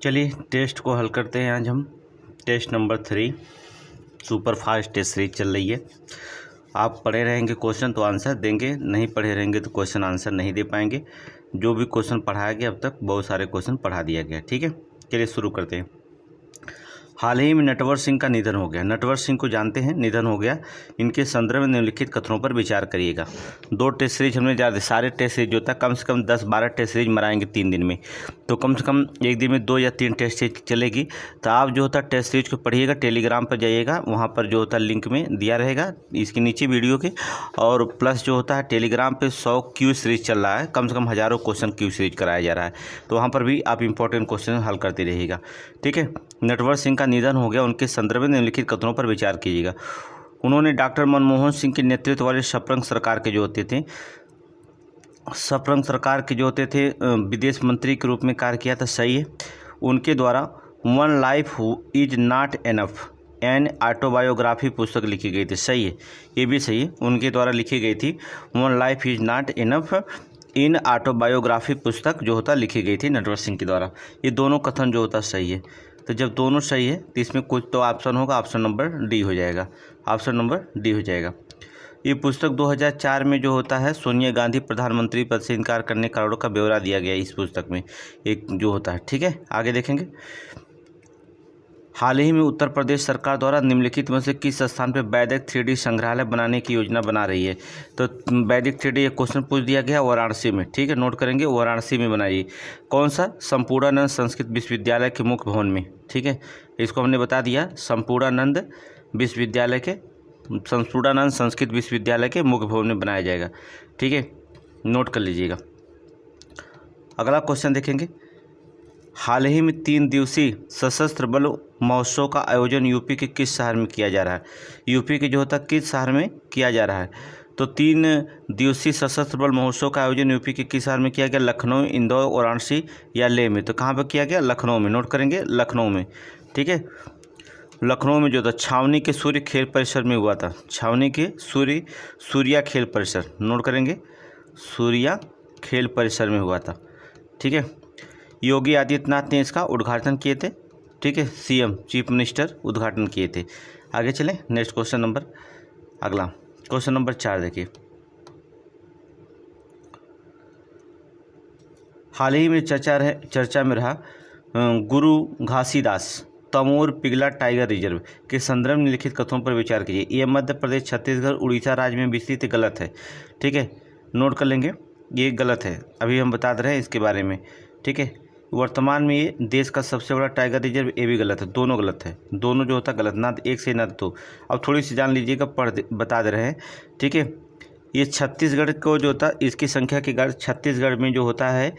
चलिए टेस्ट को हल करते हैं। आज हम test number 3 super fast test series चल रही है। आप पढ़े रहेंगे क्वेश्चन तो आंसर देंगे, नहीं पढ़े रहेंगे तो क्वेश्चन आंसर नहीं दे पाएंगे। जो भी क्वेश्चन पढ़ाया गया अब तक बहुत सारे क्वेश्चन पढ़ा दिया गया। ठीक है, चलिए शुरू करते हैं। हाल ही में नटवर सिंह का निधन हो गया। नटवर सिंह को जानते हैं, निधन हो गया। इनके संदर्भ में निम्नलिखित कथनों पर विचार करिएगा। 2 टेस्ट सीरीज हमने ज़्यादा सारे टेस्ट सीरीज जो होता है कम से कम 10-12 टेस्ट सीरीज मराएंगे 3 दिन में, तो कम से कम एक दिन में 2 या 3 टेस्ट सीरीज चलेगी। तो आप जो होता है टेस्ट सीरीज को पढ़िएगा, टेलीग्राम पर जाइएगा, वहाँ पर जो होता है लिंक में दिया रहेगा इसके नीचे वीडियो के। और प्लस जो होता है टेलीग्राम पर 100 क्यू सीरीज चल रहा है, कम से कम हज़ारों क्वेश्चन क्यू सीरीज कराया जा रहा है, तो वहाँ पर भी आप इंपॉर्टेंट क्वेश्चन हल करते रहिएगा। ठीक है, नटवर सिंह का निधन हो गया, उनके संदर्भ में निम्नलिखित कथनों पर विचार कीजिएगा। उन्होंने डॉक्टर मनमोहन सिंह के नेतृत्व वाले सप्रेम सरकार के जो होते थे विदेश मंत्री के रूप में कार्य किया था, सही है। उनके द्वारा one life is not enough an autobiography पुस्तक लिखी गई थी, सही है, ये भी सही है। उनके द्वारा लिखी गई थी one life is not enough in autobiography पुस्तक जो होता लिखी गई थी नटवर सिंह के द्वारा। ये दोनों कथन जो होता सही है। तो जब दोनों सही है तो इसमें कुछ तो ऑप्शन होगा, ऑप्शन नंबर डी हो जाएगा, ऑप्शन नंबर डी हो जाएगा। ये पुस्तक 2004 में जो होता है सोनिया गांधी प्रधानमंत्री पद से इनकार करने कारणों का ब्यौरा दिया गया इस पुस्तक में एक जो होता है। ठीक है, आगे देखेंगे। हाल ही में उत्तर प्रदेश सरकार द्वारा निम्नलिखित में से किस स्थान पर वैदिक 3D संग्रहालय बनाने की योजना बना रही है? तो वैदिक 3D एक क्वेश्चन पूछ दिया गया वाराणसी में। ठीक है, नोट करेंगे, वाराणसी में बनाइए। कौन सा? संपूर्णानंद संस्कृत विश्वविद्यालय के मुख्य भवन में। ठीक है, इसको हमने बता दिया, संपूर्णानंद संस्कृत विश्वविद्यालय के मुख्य भवन में बनाया जाएगा। ठीक है, नोट कर लीजिएगा। अगला क्वेश्चन देखेंगे। हाल ही में 3 दिवसीय सशस्त्र बल महोत्सव का आयोजन यूपी के किस शहर में किया जा रहा है? यूपी के जो होता है किस शहर में किया जा रहा है? तो 3 दिवसीय सशस्त्र बल महोत्सव का आयोजन यूपी के किस शहर में किया गया? लखनऊ, इंदौर, वाराणसी या लेह में? तो कहाँ पर किया गया? लखनऊ में। नोट करेंगे, लखनऊ में। ठीक है, लखनऊ में जो था छावनी के सूर्य खेल परिसर में हुआ था। छावनी के सूर्या खेल परिसर, नोट करेंगे, सूर्या खेल परिसर में हुआ था। ठीक है, योगी आदित्यनाथ ने इसका उद्घाटन किए थे। ठीक है, सीएम चीफ मिनिस्टर उद्घाटन किए थे। आगे चलें, नेक्स्ट क्वेश्चन नंबर, अगला क्वेश्चन नंबर 4 देखिए। हाल ही में चर्चा में रहा गुरु घासीदास तमोर पिगला टाइगर रिजर्व के संदर्भ में लिखित कथनों पर विचार कीजिए। ये मध्य प्रदेश, छत्तीसगढ़, उड़ीसा राज्य में विस्तृत गलत है। ठीक है, नोट कर लेंगे, ये गलत है, अभी हम बता रहे हैं इसके बारे में। ठीक है, वर्तमान में ये देश का सबसे बड़ा टाइगर रिजर्व, ये भी गलत है, दोनों गलत है, दोनों जो होता गलत, ना एक से ना दो। अब थोड़ी सी जान लीजिएगा, बता दे रहे हैं। ठीक है, ये छत्तीसगढ़ को जो होता इसकी संख्या के कारण छत्तीसगढ़ में जो होता है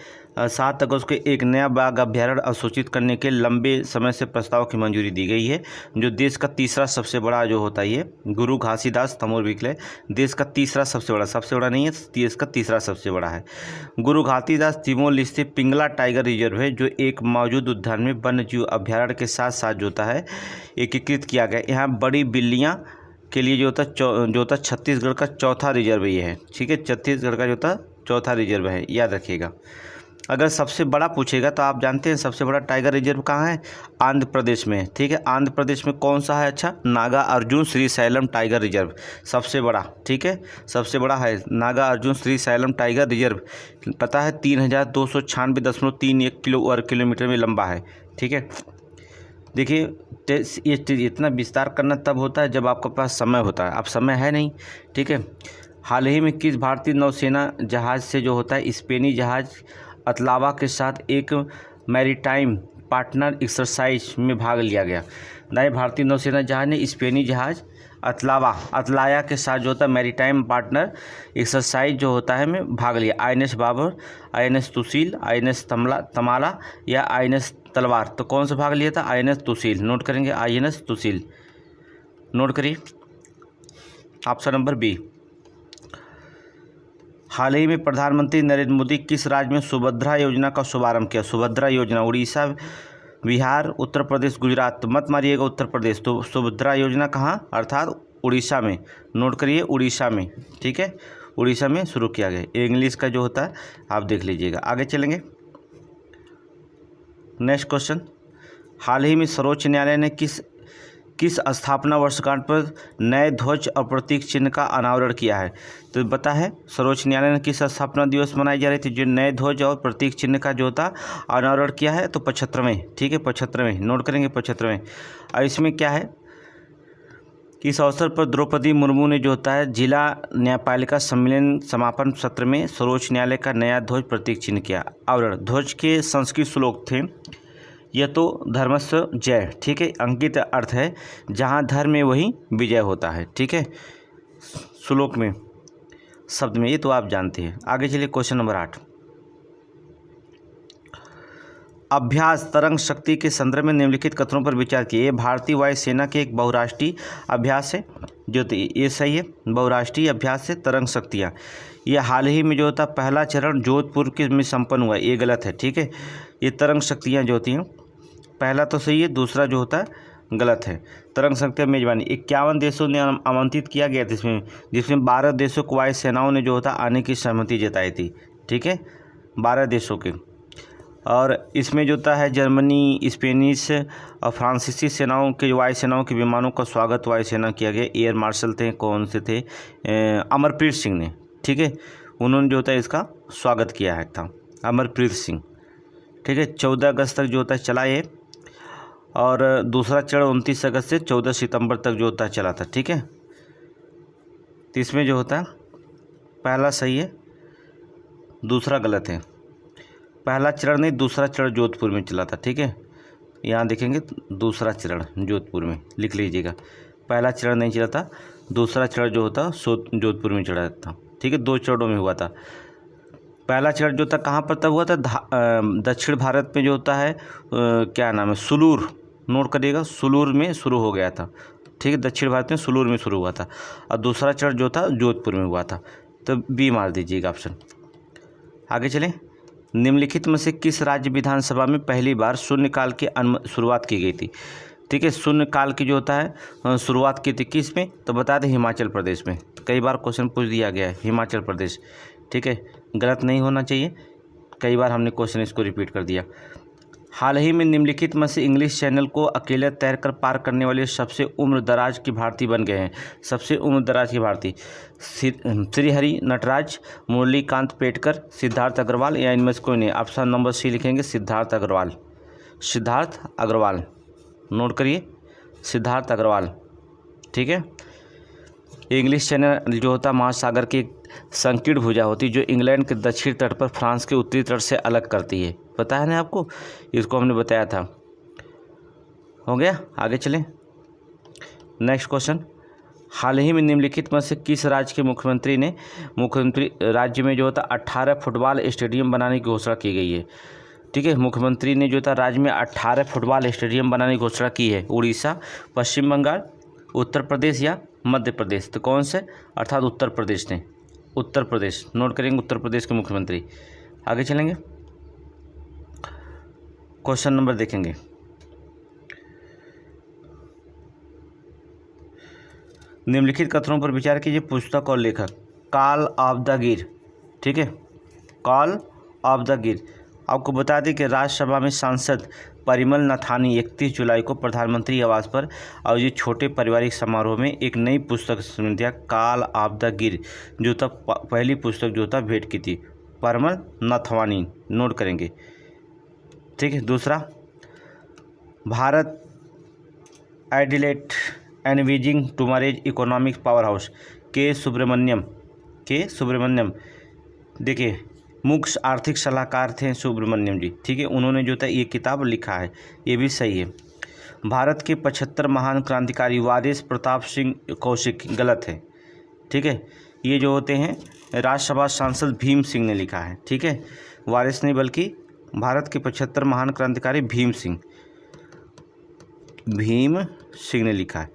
7 अगस्त को एक नया बाघ अभ्यारण्य अवशोषित करने के लंबे समय से प्रस्ताव की मंजूरी दी गई है, जो देश का तीसरा सबसे बड़ा जो होता है ये गुरु घासीदास तमोर पिगला देश का तीसरा सबसे बड़ा नहीं है, देश का तीसरा सबसे बड़ा है। गुरु घासीदास तिमोर स्थित पिंगला टाइगर रिजर्व है, जो एक मौजूद उद्यान में वन्य जीव अभ्यारण्य के साथ साथ जो होता है एकीकृत किया गया। यहाँ बड़ी बिल्लियाँ के लिए जो होता छत्तीसगढ़ का चौथा रिजर्व ये है। ठीक है, छत्तीसगढ़ का जो होता चौथा रिजर्व है, याद रखिएगा। अगर सबसे बड़ा पूछेगा तो आप जानते हैं सबसे बड़ा टाइगर रिजर्व कहाँ है? आंध्र प्रदेश में। ठीक है, आंध्र प्रदेश में कौन सा है? अच्छा, नागा अर्जुन श्रीशैलम टाइगर रिजर्व सबसे बड़ा। ठीक है, सबसे बड़ा है नागा अर्जुन श्रीशैलम टाइगर रिजर्व। पता है 3296.31 वर्ग किलोमीटर में लंबा है। ठीक है, देखिए ये इतना विस्तार करना तब होता है जब आपके पास समय होता है, अब समय है नहीं। ठीक है, हाल ही में किस भारतीय नौसेना जहाज़ से जो होता है स्पेनी जहाज़ अतलावा के साथ एक मैरीटाइम पार्टनर एक्सरसाइज में भाग लिया गया? नए भारतीय नौसेना जहाज़ ने स्पेनी जहाज़ अतलाया के साथ जो होता है मैरीटाइम पार्टनर एक्सरसाइज जो होता है में भाग लिया। INS Babar, INS Tushil, INS तमाला या INS तलवार? तो कौन सा भाग लिया था? INS तुशील। नोट करेंगे, INS तुशील, नोट करिए, ऑप्शन नंबर बी। हाल ही में प्रधानमंत्री नरेंद्र मोदी किस राज्य में सुभद्रा योजना का शुभारंभ किया? सुभद्रा योजना उड़ीसा, बिहार, उत्तर प्रदेश, गुजरात? तो मत मारिएगा उत्तर प्रदेश, तो सुभद्रा योजना कहाँ? अर्थात उड़ीसा में। नोट करिए, उड़ीसा में। ठीक है, उड़ीसा में शुरू किया गया। इंग्लिश का जो होता है आप देख लीजिएगा। आगे चलेंगे, नेक्स्ट क्वेश्चन, हाल ही में सर्वोच्च न्यायालय ने किस स्थापना वर्षगांठ पर नए ध्वज और प्रतीक चिन्ह का अनावरण किया है? तो पता है सर्वोच्च न्यायालय ने किस स्थापना दिवस मनाई जा रही थी जो नए ध्वज और प्रतीक चिन्ह का जो था अनावरण किया है? तो 75वें, ठीक है 75वें, नोट करेंगे 75वें। और इसमें क्या है कि इस अवसर पर द्रौपदी मुर्मू ने जो होता है जिला न्यायपालिका सम्मेलन समापन सत्र में सर्वोच्च न्यायालय का नया ध्वज प्रतीक चिन्ह किया आवरण। ध्वज के संस्कृत श्लोक थे, यह तो धर्मस्य जय, ठीक है, अंकित अर्थ है जहाँ धर्म में वही विजय होता है, ठीक है, श्लोक में शब्द में, ये तो आप जानते हैं। आगे चलिए क्वेश्चन नंबर 8, अभ्यास तरंग शक्ति के संदर्भ में निम्नलिखित कथनों पर विचार किए। ये भारतीय वायुसेना के एक बहुराष्ट्रीय अभ्यास है, जो ये सही है, बहुराष्ट्रीय अभ्यास है तरंग शक्तियाँ। ये हाल ही में जो होता पहला चरण जोधपुर के में संपन्न हुआ, ये गलत है, ठीक है। ये तरंग शक्तियाँ जो होती हैं पहला तो सही है, दूसरा जो होता है गलत है। तरंग शक्तियाँ मेजबानी 51 देशों ने आमंत्रित किया गया था इसमें, जिसमें 12 देशों को वायुसेनाओं ने जो होता आने की सहमति जताई थी, ठीक है, 12 देशों के। और इसमें जो होता है जर्मनी, स्पेनिश और फ्रांसीसी सेनाओं के वायुसेनाओं के विमानों का स्वागत वायुसेना किया गया। एयर मार्शल थे, कौन से थे, अमरप्रीत सिंह ने, ठीक है, उन्होंने जो होता है इसका स्वागत किया है था, अमरप्रीत सिंह, ठीक है। 14 अगस्त तक जो होता है चला ये, और दूसरा चरण 29 अगस्त से 14 सितंबर तक जो होता है चला था, ठीक है। तो इसमें जो होता है पहला सही है, दूसरा गलत है। पहला चरण नहीं, दूसरा चरण जोधपुर में चला था, ठीक है, यहाँ देखेंगे दूसरा चरण जोधपुर में लिख लीजिएगा। पहला चरण नहीं चला था, दूसरा चरण जो होता जोधपुर में चढ़ा था, ठीक है, 2 चरणों में हुआ था। पहला चरण जो था कहाँ पर तब हुआ था, दक्षिण भारत में जो होता है क्या नाम है, सुलूर, नोट करिएगा, सुलूर में शुरू हो गया था, ठीक है, दक्षिण भारत में सुलूर में शुरू हुआ था। और दूसरा चरण जो था जोधपुर में हुआ था, तो बी मार दीजिएगा ऑप्शन। आगे चलें, निम्नलिखित में से किस राज्य विधानसभा में पहली बार शून्यकाल की शुरुआत की गई थी? ठीक है, शून्यकाल की जो होता है शुरुआत की थी किस में, तो बता दें हिमाचल प्रदेश में। कई बार क्वेश्चन पूछ दिया गया है, हिमाचल प्रदेश, ठीक है, गलत नहीं होना चाहिए, कई बार हमने क्वेश्चन इसको रिपीट कर दिया। हाल ही में निम्नलिखित में से इंग्लिश चैनल को अकेले तैरकर पार करने वाले सबसे उम्र दराज के भारतीय बन गए हैं। सबसे उम्र दराज के भारतीय श्रीहरि नटराज, मुरलीकांत पेटकर, सिद्धार्थ अग्रवाल, या इनमें से कोई नहीं। ऑप्शन नंबर सी लिखेंगे, सिद्धार्थ अग्रवाल। सिद्धार्थ अग्रवाल, नोट करिए, सिद्धार्थ अग्रवाल, ठीक है। इंग्लिश चैनल जो होता महासागर की संकीर्ण भुजा होती जो इंग्लैंड के दक्षिण तट पर फ्रांस के उत्तरी तट से अलग करती है, पता है ना आपको, इसको हमने बताया था। हो गया, आगे चलें। नेक्स्ट क्वेश्चन, हाल ही में निम्नलिखित में से किस राज्य के मुख्यमंत्री राज्य में जो होता 18 फुटबॉल स्टेडियम बनाने की घोषणा की गई है? ठीक है, मुख्यमंत्री ने जो था राज्य में 18 फुटबॉल स्टेडियम बनाने की घोषणा की है। उड़ीसा, पश्चिम बंगाल, उत्तर प्रदेश या मध्य प्रदेश? तो कौन से, अर्थात उत्तर प्रदेश ने, उत्तर प्रदेश, नोट करेंगे, उत्तर प्रदेश के मुख्यमंत्री। आगे चलेंगे, क्वेश्चन नंबर देखेंगे। निम्नलिखित कथनों पर विचार कीजिए। पुस्तक और लेखक, कॉल ऑफ द गिर, ठीक है, कॉल ऑफ द गिर। आपको बता दें कि राज्यसभा में सांसद परिमल नाथानी 31 जुलाई को प्रधानमंत्री आवास पर आयोजित छोटे पारिवारिक समारोह में एक नई पुस्तक दिया, कॉल ऑफ द गिर, जो तब पहली पुस्तक जो था भेंट की थी, परिमल नाथवानी, नोट करेंगे, ठीक है। दूसरा, भारत एडिलेट envisioning tomorrow's economic powerhouse, K Subramaniam, देखिए मुख्य आर्थिक सलाहकार थे सुब्रमण्यम जी, ठीक है, उन्होंने जो था ये किताब लिखा है, ये भी सही है। भारत के 75 महान क्रांतिकारी वारिस प्रताप सिंह कौशिक, गलत है, ठीक है, ये जो होते हैं राज्यसभा सांसद भीम सिंह ने लिखा है, ठीक है, वारिस नहीं बल्कि भारत के 75 महान क्रांतिकारी भीम सिंह ने लिखा है।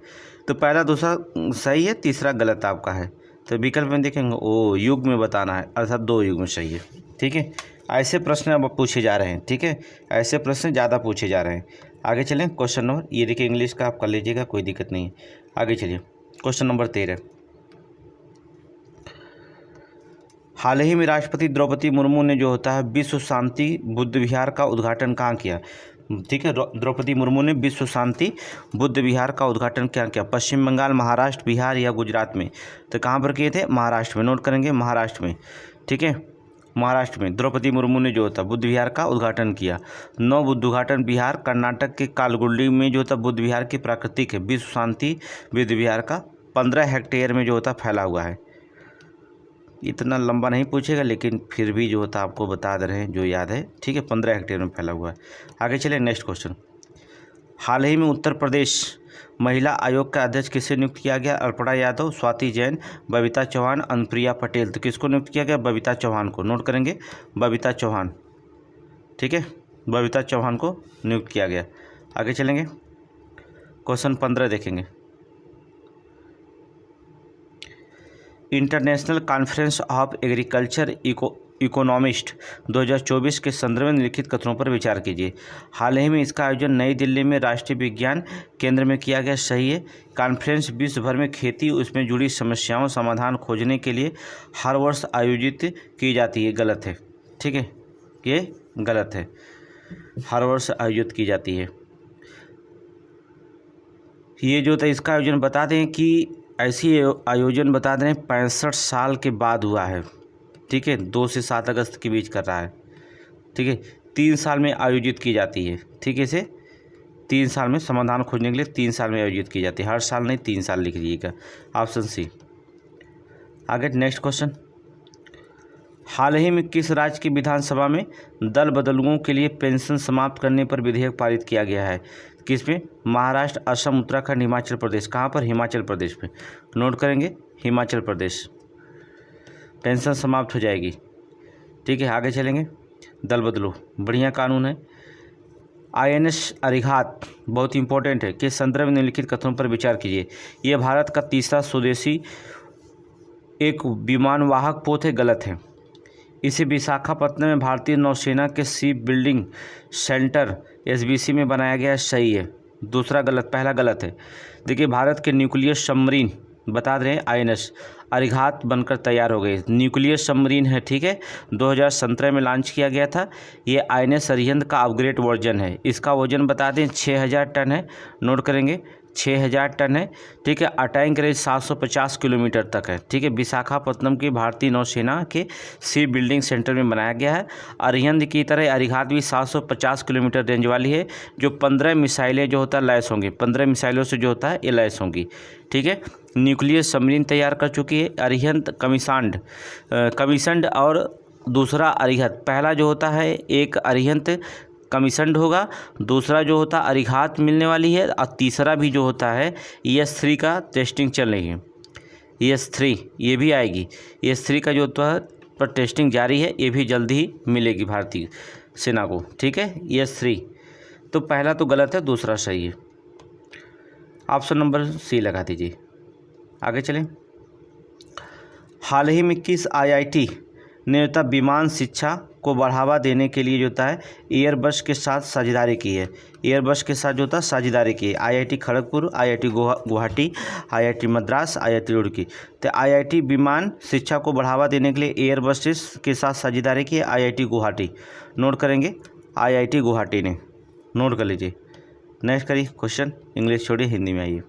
तो पहला दूसरा सही है, तीसरा गलत आपका है। तो विकल्प में देखेंगे, ओ युग में बताना है, अर्थात 2 युग में सही है, ठीक है। ऐसे प्रश्न अब पूछे जा रहे हैं, ठीक है, ऐसे प्रश्न ज़्यादा पूछे जा रहे हैं। आगे चलें, क्वेश्चन नंबर, ये देखिए इंग्लिश का आप कर लीजिएगा, कोई दिक्कत नहीं है। आगे चलिए, क्वेश्चन नंबर 13, हाल ही में राष्ट्रपति द्रौपदी मुर्मू ने जो होता है विश्व शांति बुद्ध विहार का उद्घाटन कहाँ किया? ठीक है। द्रौपदी मुर्मू ने विश्व शांति बुद्ध विहार का उद्घाटन क्या किया? पश्चिम बंगाल, महाराष्ट्र, बिहार या गुजरात में? तो कहाँ पर किए थे? महाराष्ट्र में। नोट करेंगे महाराष्ट्र में, ठीक है, महाराष्ट्र में द्रौपदी मुर्मू ने जो था बुद्ध विहार का उद्घाटन किया। नौ बुद्ध उद्घाटन बिहार, कर्नाटक के कालगुंडी में जो था बुद्ध विहार की प्राकृतिक है। विश्व शांति बुद्ध विहार का 15 हेक्टेयर में जो होता फैला हुआ है। इतना लंबा नहीं पूछेगा, लेकिन फिर भी जो होता आपको बता दे रहे हैं जो याद है, ठीक है, 15 हेक्टेयर में फैला हुआ है। आगे चले, नेक्स्ट क्वेश्चन। हाल ही में उत्तर प्रदेश महिला आयोग का अध्यक्ष किसे नियुक्त किया गया? अर्पणा यादव, स्वाति जैन, बबीता चौहान, अनुप्रिया पटेल। तो किसको नियुक्त किया गया? बबीता चौहान को। नोट करेंगे बबीता चौहान, ठीक है, बबीता चौहान को नियुक्त किया गया। आगे चलेंगे, क्वेश्चन 15 देखेंगे। International conference of agriculture economist 2024 के संदर्भ में निम्नलिखित कथनों पर विचार कीजिए। हाल ही में इसका आयोजन नई दिल्ली में राष्ट्रीय विज्ञान केंद्र में किया गया। सही है। कॉन्फ्रेंस विश्व भर में खेती उसमें जुड़ी समस्याओं समाधान खोजने के लिए हर वर्ष आयोजित की जाती है। गलत है, ठीक है, ये गलत है, हर वर्ष आयोजित की जाती है। ये जो था इसका आयोजन बता दें कि ऐसी आयोजन बता दें 65 साल के बाद हुआ है, ठीक है, 2 से 7 अगस्त के बीच कर रहा है, ठीक है, 3 साल में आयोजित की जाती है, ठीक है, इसे 3 साल में समाधान खोजने के लिए 3 साल में आयोजित की जाती है, हर साल नहीं, 3 साल लिख लीजिएगा, ऑप्शन सी। आगे नेक्स्ट क्वेश्चन। हाल ही में किस राज्य की विधानसभा में दल बदलुओं के लिए पेंशन समाप्त करने पर विधेयक पारित किया गया है? किसमें? महाराष्ट्र, असम, उत्तराखंड, हिमाचल प्रदेश। कहाँ पर? हिमाचल प्रदेश में। नोट करेंगे हिमाचल प्रदेश, पेंशन समाप्त हो जाएगी, ठीक है। आगे चलेंगे, दल बदलो बढ़िया कानून है। INS अरिहंत बहुत इंपॉर्टेंट है, के संदर्भ में निम्नलिखित कथनों पर विचार कीजिए। यह भारत का तीसरा स्वदेशी एक विमानवाहक पोत है। गलत है। इसे विशाखापत्तनम में भारतीय नौसेना के शिप बिल्डिंग सेंटर SBC में बनाया गया। सही है। दूसरा गलत, पहला गलत है। देखिए, भारत के न्यूक्लियर सबमरीन बता रहे हैं INS अरिहंत बनकर तैयार हो गए। न्यूक्लियर सबमरीन है, ठीक है, 2017 में लॉन्च किया गया था। ये INS अरिहंत का अपग्रेड वर्जन है। इसका वजन बता दें 6000 टन है। नोट करेंगे 6000 टन है, ठीक है। अटैक रेंज 750 किलोमीटर तक है, ठीक है। विशाखापत्तनम की भारतीय नौसेना के शिप बिल्डिंग सेंटर में बनाया गया है। अरिहंत की तरह अरिहंत भी 750 किलोमीटर रेंज वाली है, जो 15 मिसाइलें जो होता है लैस होंगी, 15 मिसाइलों से जो होता है ये लैस होंगी, ठीक है। न्यूक्लियर सबमरीन तैयार कर चुकी है। अरिहंत कमीशन्ड और दूसरा अरिहंत, पहला जो होता है एक अरिहंत कमीशन्ड होगा, दूसरा जो होता है अरिहंत मिलने वाली है, और तीसरा भी जो होता है ES-3 का टेस्टिंग चल रही है। ES-3 ये भी आएगी। ES-3 का जो होता है पर टेस्टिंग जारी है, ये भी जल्दी ही मिलेगी भारतीय सेना को, ठीक है। ES-3 तो पहला तो गलत है, दूसरा सही है। ऑप्शन नंबर सी लगा दीजिए। आगे चलें। हाल ही में किस IIT ने होता विमान शिक्षा को बढ़ावा देने के लिए जो होता है एयरबस के साथ साझेदारी की है? एयरबस के साथ जो होता है साझेदारी की है। IIT Kharagpur, IIT Guwahati, IIT Madras, IIT Roorkee. तो IIT विमान शिक्षा को बढ़ावा देने के लिए एयरबस के साथ साझेदारी की है IIT गुवाहाटी। नोट करेंगे IIT गुवाहाटी ने, नोट कर लीजिए। नेक्स्ट करिए क्वेश्चन, इंग्लिश छोड़िए, हिंदी में आइए।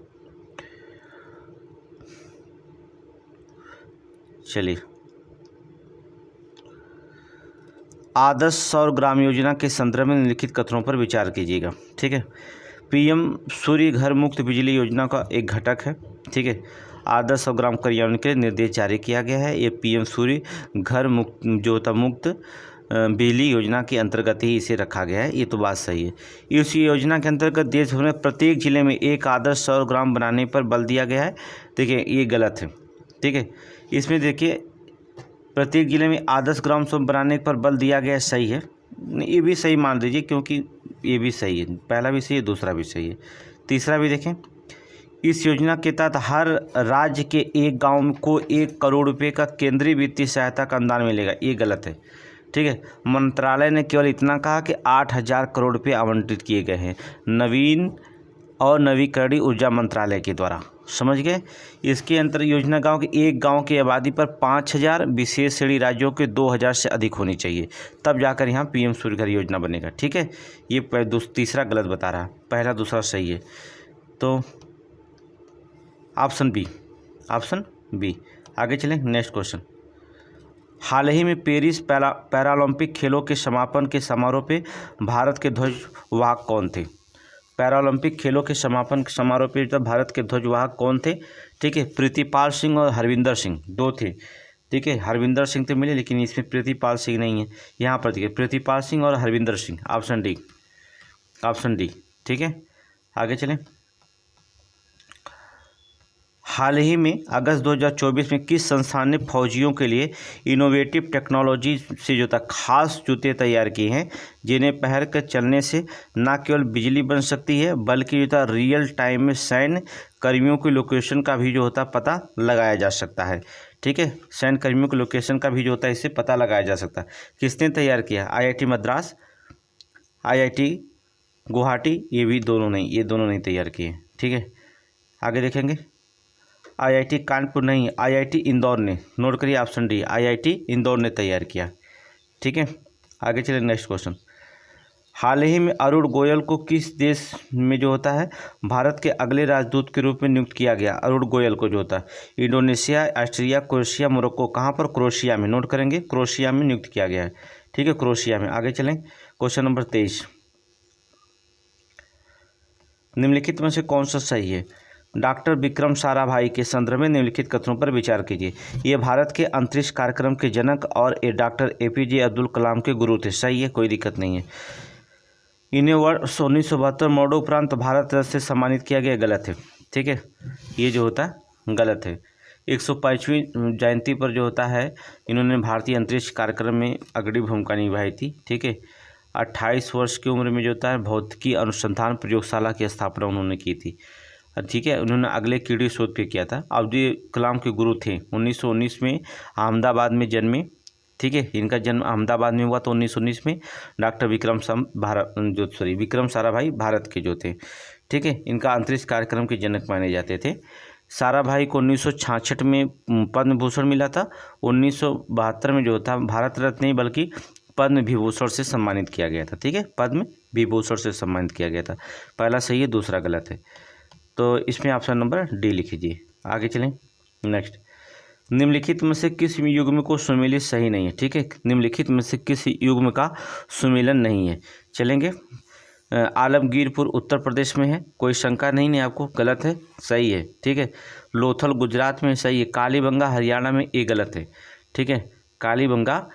चलिए, आदर्श सौर ग्राम योजना के संदर्भ में निम्नलिखित कथनों पर विचार कीजिएगा, ठीक है। PM सूर्य घर मुक्त बिजली योजना का एक घटक है, ठीक है। आदर्श सौर ग्राम कार्यान्वयन के निर्देश जारी किया गया है। ये PM सूर्य घर मुक्त जो होता मुक्त बिजली योजना के अंतर्गत ही इसे रखा गया है। ये तो बात सही है। इस योजना के अंतर्गत देश भर में प्रत्येक जिले में एक आदर्श सौर ग्राम बनाने पर बल दिया गया है। देखिए, ये गलत है, ठीक है। इसमें देखिए प्रत्येक जिले में आदर्श ग्राम सौर बनाने पर बल दिया गया, सही है। ये भी सही मान लीजिए, क्योंकि ये भी सही है, पहला भी सही है, दूसरा भी सही है। तीसरा भी देखें, इस योजना के तहत हर राज्य के एक गांव को 1 करोड़ रुपए का केंद्रीय वित्तीय सहायता का अनुदान मिलेगा। ये गलत है, ठीक है। मंत्रालय ने केवल इतना कहा कि 8000 करोड़ रुपये आवंटित किए गए हैं नवीन और नवीकरणीय ऊर्जा मंत्रालय के द्वारा। समझ गए। इसके अंतर योजना गांव के एक गांव की आबादी पर 5000, विशेष श्रेणी राज्यों के 2000 से अधिक होनी चाहिए, तब जाकर यहाँ पीएम सूर्य घर योजना बनेगा। ठीक है, ये तीसरा गलत बता रहा, पहला दूसरा सही है। तो ऑप्शन बी। आगे चलें, नेक्स्ट क्वेश्चन। हाल ही में पेरिस पैरालंपिक खेलों के समापन के समारोह पे भारत के ध्वजवाहक कौन थे? पैरालंपिक खेलों के समापन समारोह पे जब भारत के ध्वजवाहक कौन थे? ठीक है, प्रीतिपाल सिंह और हरविंदर सिंह, दो थे। ठीक है, हरविंदर सिंह तो मिले, लेकिन इसमें प्रीतिपाल सिंह नहीं है। यहाँ पर देखिए, प्रीतिपाल सिंह और हरविंदर सिंह, ऑप्शन डी। ठीक है, आगे चलें। हाल ही में अगस्त 2024 में किस संस्थान ने फौजियों के लिए इनोवेटिव टेक्नोलॉजी से जो था खास जूते तैयार किए हैं, जिन्हें पहन कर चलने से न केवल बिजली बन सकती है, बल्कि जो था रियल टाइम में सैन्य कर्मियों की लोकेशन का भी जो होता पता लगाया जा सकता है। ठीक है, सैन्य कर्मियों की लोकेशन का भी जो होता है इससे पता लगाया जा सकता है। किसने तैयार किया? IIT मद्रास, IIT गुवाहाटी, ये दोनों नहीं तैयार किए। ठीक है, आगे देखेंगे। IIT कानपुर नहीं, IIT इंदौर ने, नोट करिए ऑप्शन डी, IIT इंदौर ने तैयार किया। ठीक है, आगे चलिए नेक्स्ट क्वेश्चन। हाल ही में अरुण गोयल को किस देश में जो होता है भारत के अगले राजदूत के रूप में नियुक्त किया गया? अरुण गोयल को जो होता है इंडोनेशिया, ऑस्ट्रिया, क्रोएशिया, मोरक्को, कहाँ पर? क्रोएशिया में, नोट करेंगे, क्रोएशिया में नियुक्त किया गया है। ठीक है, क्रोएशिया में। आगे चलें, क्वेश्चन नंबर 23। निम्नलिखित में से कौन सा सही है? डॉक्टर विक्रम साराभाई के संदर्भ में निम्नलिखित कथनों पर विचार कीजिए। ये भारत के अंतरिक्ष कार्यक्रम के जनक और डॉक्टर APJ अब्दुल कलाम के गुरु थे। सही है, कोई दिक्कत नहीं है। इन्हें वर्ष 1972 मरणोपरांत भारत रत्न से सम्मानित किया गया। गलत है। ठीक है, ये जो होता है गलत है। 105वीं जयंती पर जो होता है इन्होंने भारतीय अंतरिक्ष कार्यक्रम में अग्रणी भूमिका निभाई थी। ठीक है, 28 वर्ष की उम्र में जो होता है भौतिकी अनुसंधान प्रयोगशाला की स्थापना उन्होंने की थी। ठीक है, उन्होंने अगले कीड़ी शोध पे किया था। अब्दुल कलाम के गुरु थे। 1919 में अहमदाबाद में जन्मे। ठीक है, इनका जन्म अहमदाबाद में हुआ। तो 1919 में डॉक्टर विक्रम साराभाई भारत के जो थे। ठीक है, इनका अंतरिक्ष कार्यक्रम के जनक माने जाते थे। साराभाई को 1966 में पद्म भूषण मिला था। 1972 में जो था भारत रत्न नहीं बल्कि पद्म विभूषण से सम्मानित किया गया था। ठीक है, पद्म विभूषण से सम्मानित किया गया था। पहला सही है, दूसरा गलत है। तो इसमें ऑप्शन नंबर डी लिखिए। आगे चलें, नेक्स्ट। निम्नलिखित में से किस युग्म को सुमेलित सही नहीं है? ठीक है, निम्नलिखित में से किस युग्म का सुमेलन नहीं है? चलेंगे। आलमगीरपुर उत्तर प्रदेश में है, कोई शंका नहीं है आपको। गलत है, सही है। ठीक है, लोथल गुजरात में, सही है। कालीबंगा हरियाणा में, ये गलत है। ठीक है, कालीबंगा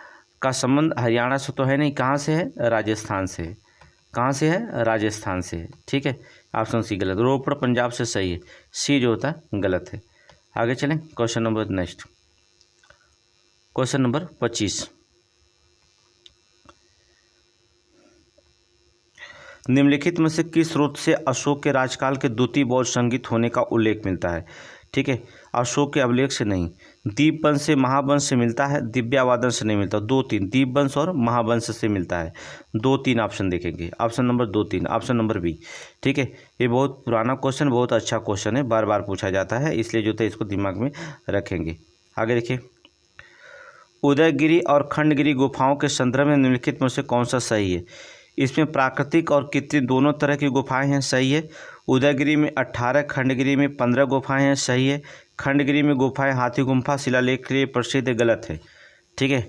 का संबंध हरियाणा से तो है नहीं, कहाँ से है? राजस्थान से। कहाँ से है? राजस्थान से है। ठीक है, ऑप्शन सी गलत। रोपड़ पंजाब से, सही है। सी जो होता है गलत है। आगे चलें, question number next, question number 25। निम्नलिखित में से किस स्रोत से अशोक के राजकाल के द्वितीय बौद्ध संगीत होने का उल्लेख मिलता है? ठीक है, अशोक के अभिलेख से नहीं, दीपवंश से, महावंश से मिलता है, दिव्यावादन से नहीं मिलता। 2-3, दीपवंश और महावंश से मिलता है। 2-3 ऑप्शन देखेंगे। Option number 2-3, option number B. ठीक है, ये बहुत पुराना क्वेश्चन, बहुत अच्छा क्वेश्चन है, बार बार पूछा जाता है, इसलिए जो है इसको दिमाग में रखेंगे। आगे देखिए। उदयगिरी और खंडगिरी गुफाओं के संदर्भ में निम्नलिखित में से कौन सा सही है? इसमें प्राकृतिक और कृत्रिम दोनों तरह की गुफाएं हैं। सही है। उदयगिरी में 18, खंडगिरी में 15 गुफाएं हैं। सही है। खंडगिरी में गुफाएं हाथी गुम्फा शिलालेख के लिए प्रसिद्ध है। गलत है। ठीक है,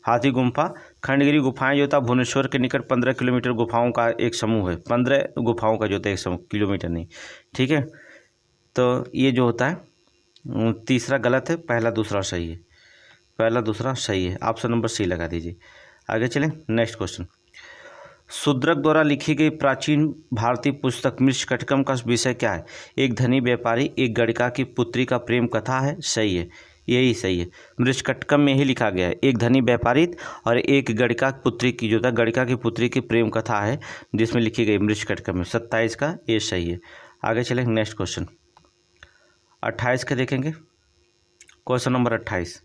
हाथी गुम्फा, खंडगिरी गुफाएं जो था भुवनेश्वर के निकट 15 किलोमीटर गुफाओं का एक समूह है। 15 गुफाओं का जो था एक समूह, किलोमीटर नहीं। ठीक है, तो ये जो होता है तीसरा गलत है, पहला दूसरा सही है। पहला दूसरा सही है, ऑप्शन नंबर सी लगा दीजिए। आगे चलें, नेक्स्ट क्वेश्चन। शूद्रक द्वारा लिखी गई प्राचीन भारतीय पुस्तक मृच्छकटिकम का विषय क्या है? एक धनी व्यापारी, एक गणिका की पुत्री का प्रेम कथा है। सही है, यही सही है। मृच्छकटिकम में ही लिखा गया है, एक धनी व्यापारी और एक गणिका पुत्री की जो था गणिका की पुत्री की प्रेम कथा है जिसमें लिखी गई मृच्छकटिकम में। 27 का ये सही है। आगे चलें, नेक्स्ट क्वेश्चन 28 का देखेंगे। Question number 28।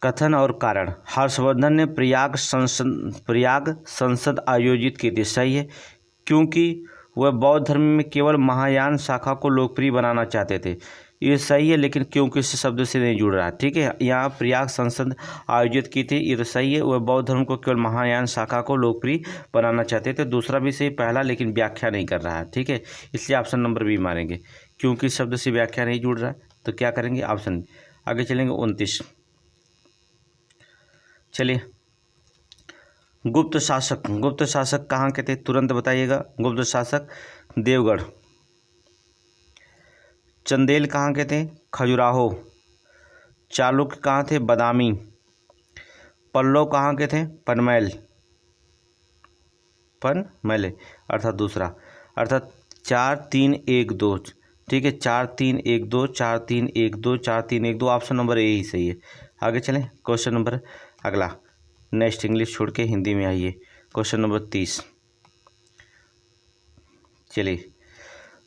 कथन और कारण। हर्षवर्धन ने प्रयाग संसद आयोजित की थी। सही है, क्योंकि वह बौद्ध धर्म में केवल महायान शाखा को लोकप्रिय बनाना चाहते थे। ये सही है, लेकिन क्योंकि इस शब्द से नहीं जुड़ रहा है। ठीक है, यहाँ प्रयाग संसद आयोजित की थी, ये तो सही है। वह बौद्ध धर्म को केवल महायान शाखा को लोकप्रिय बनाना चाहते थे। दूसरा भी सही, पहला लेकिन व्याख्या नहीं कर रहा है। ठीक है, इसलिए ऑप्शन नंबर बी मारेंगे, क्योंकि शब्द से व्याख्या नहीं जुड़ रहा है तो क्या करेंगे, ऑप्शन। आगे चलेंगे 29। चलिए, गुप्त शासक कहाँ के थे, तुरंत बताइएगा। गुप्त शासक देवगढ़। चंदेल कहाँ के थे, खजुराहो। चालुक्य कहाँ थे, बादामी। पल्लव कहाँ के थे, पनमैल अर्थात दूसरा, अर्थात 4 3 1 2। ठीक है, 4 3 1 2 4 3 1 2 4 3 1 2, ऑप्शन नंबर ए ही सही है। आगे चलें, क्वेश्चन नंबर अगला, नेक्स्ट इंग्लिश छोड़ के हिंदी में आइए। Question number 30। चलिए,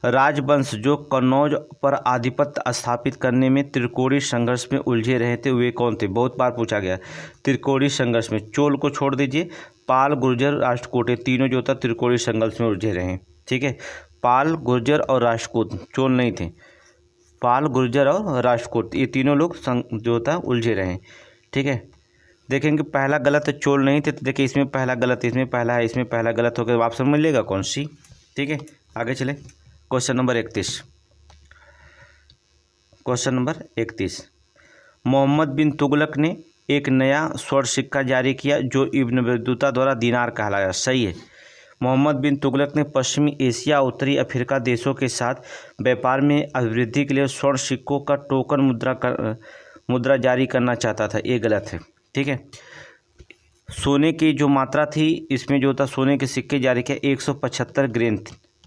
राजवंश जो कन्नौज पर आधिपत्य स्थापित करने में त्रिकोणीय संघर्ष में उलझे रहे थे वे कौन थे, बहुत बार पूछा गया। त्रिकोणीय संघर्ष में चोल को छोड़ दीजिए, पाल, गुर्जर, राष्ट्रकूट, ये तीनों जो था त्रिकोणीय संघर्ष में उलझे रहे। ठीक है, पाल, गुर्जर और राष्ट्रकूट, चोल नहीं थे। पाल, गुर्जर और राष्ट्रकूट, ये तीनों लोग जो था उलझे रहे। ठीक है, देखेंगे पहला गलत है, चोल नहीं थे, तो देखिए इसमें पहला गलत है, इसमें पहला है, इसमें पहला गलत हो गया, ऑप्शन मिलेगा कौन सी। ठीक है, आगे चले, question number 31। Question number 31। Mohammad bin Tughlaq ने एक नया स्वर्ण सिक्का जारी किया जो इब्न बतूता द्वारा दीनार कहलाया। सही है, मोहम्मद बिन तुगलक ने पश्चिमी एशिया, उत्तरी अफ्रीका देशों के साथ व्यापार में अभिवृद्धि के लिए स्वर्ण सिक्कों का टोकन मुद्रा जारी करना चाहता था, ये गलत है। ठीक है, सोने की जो मात्रा थी इसमें जो था सोने के सिक्के जारी किया 175 ग्रेन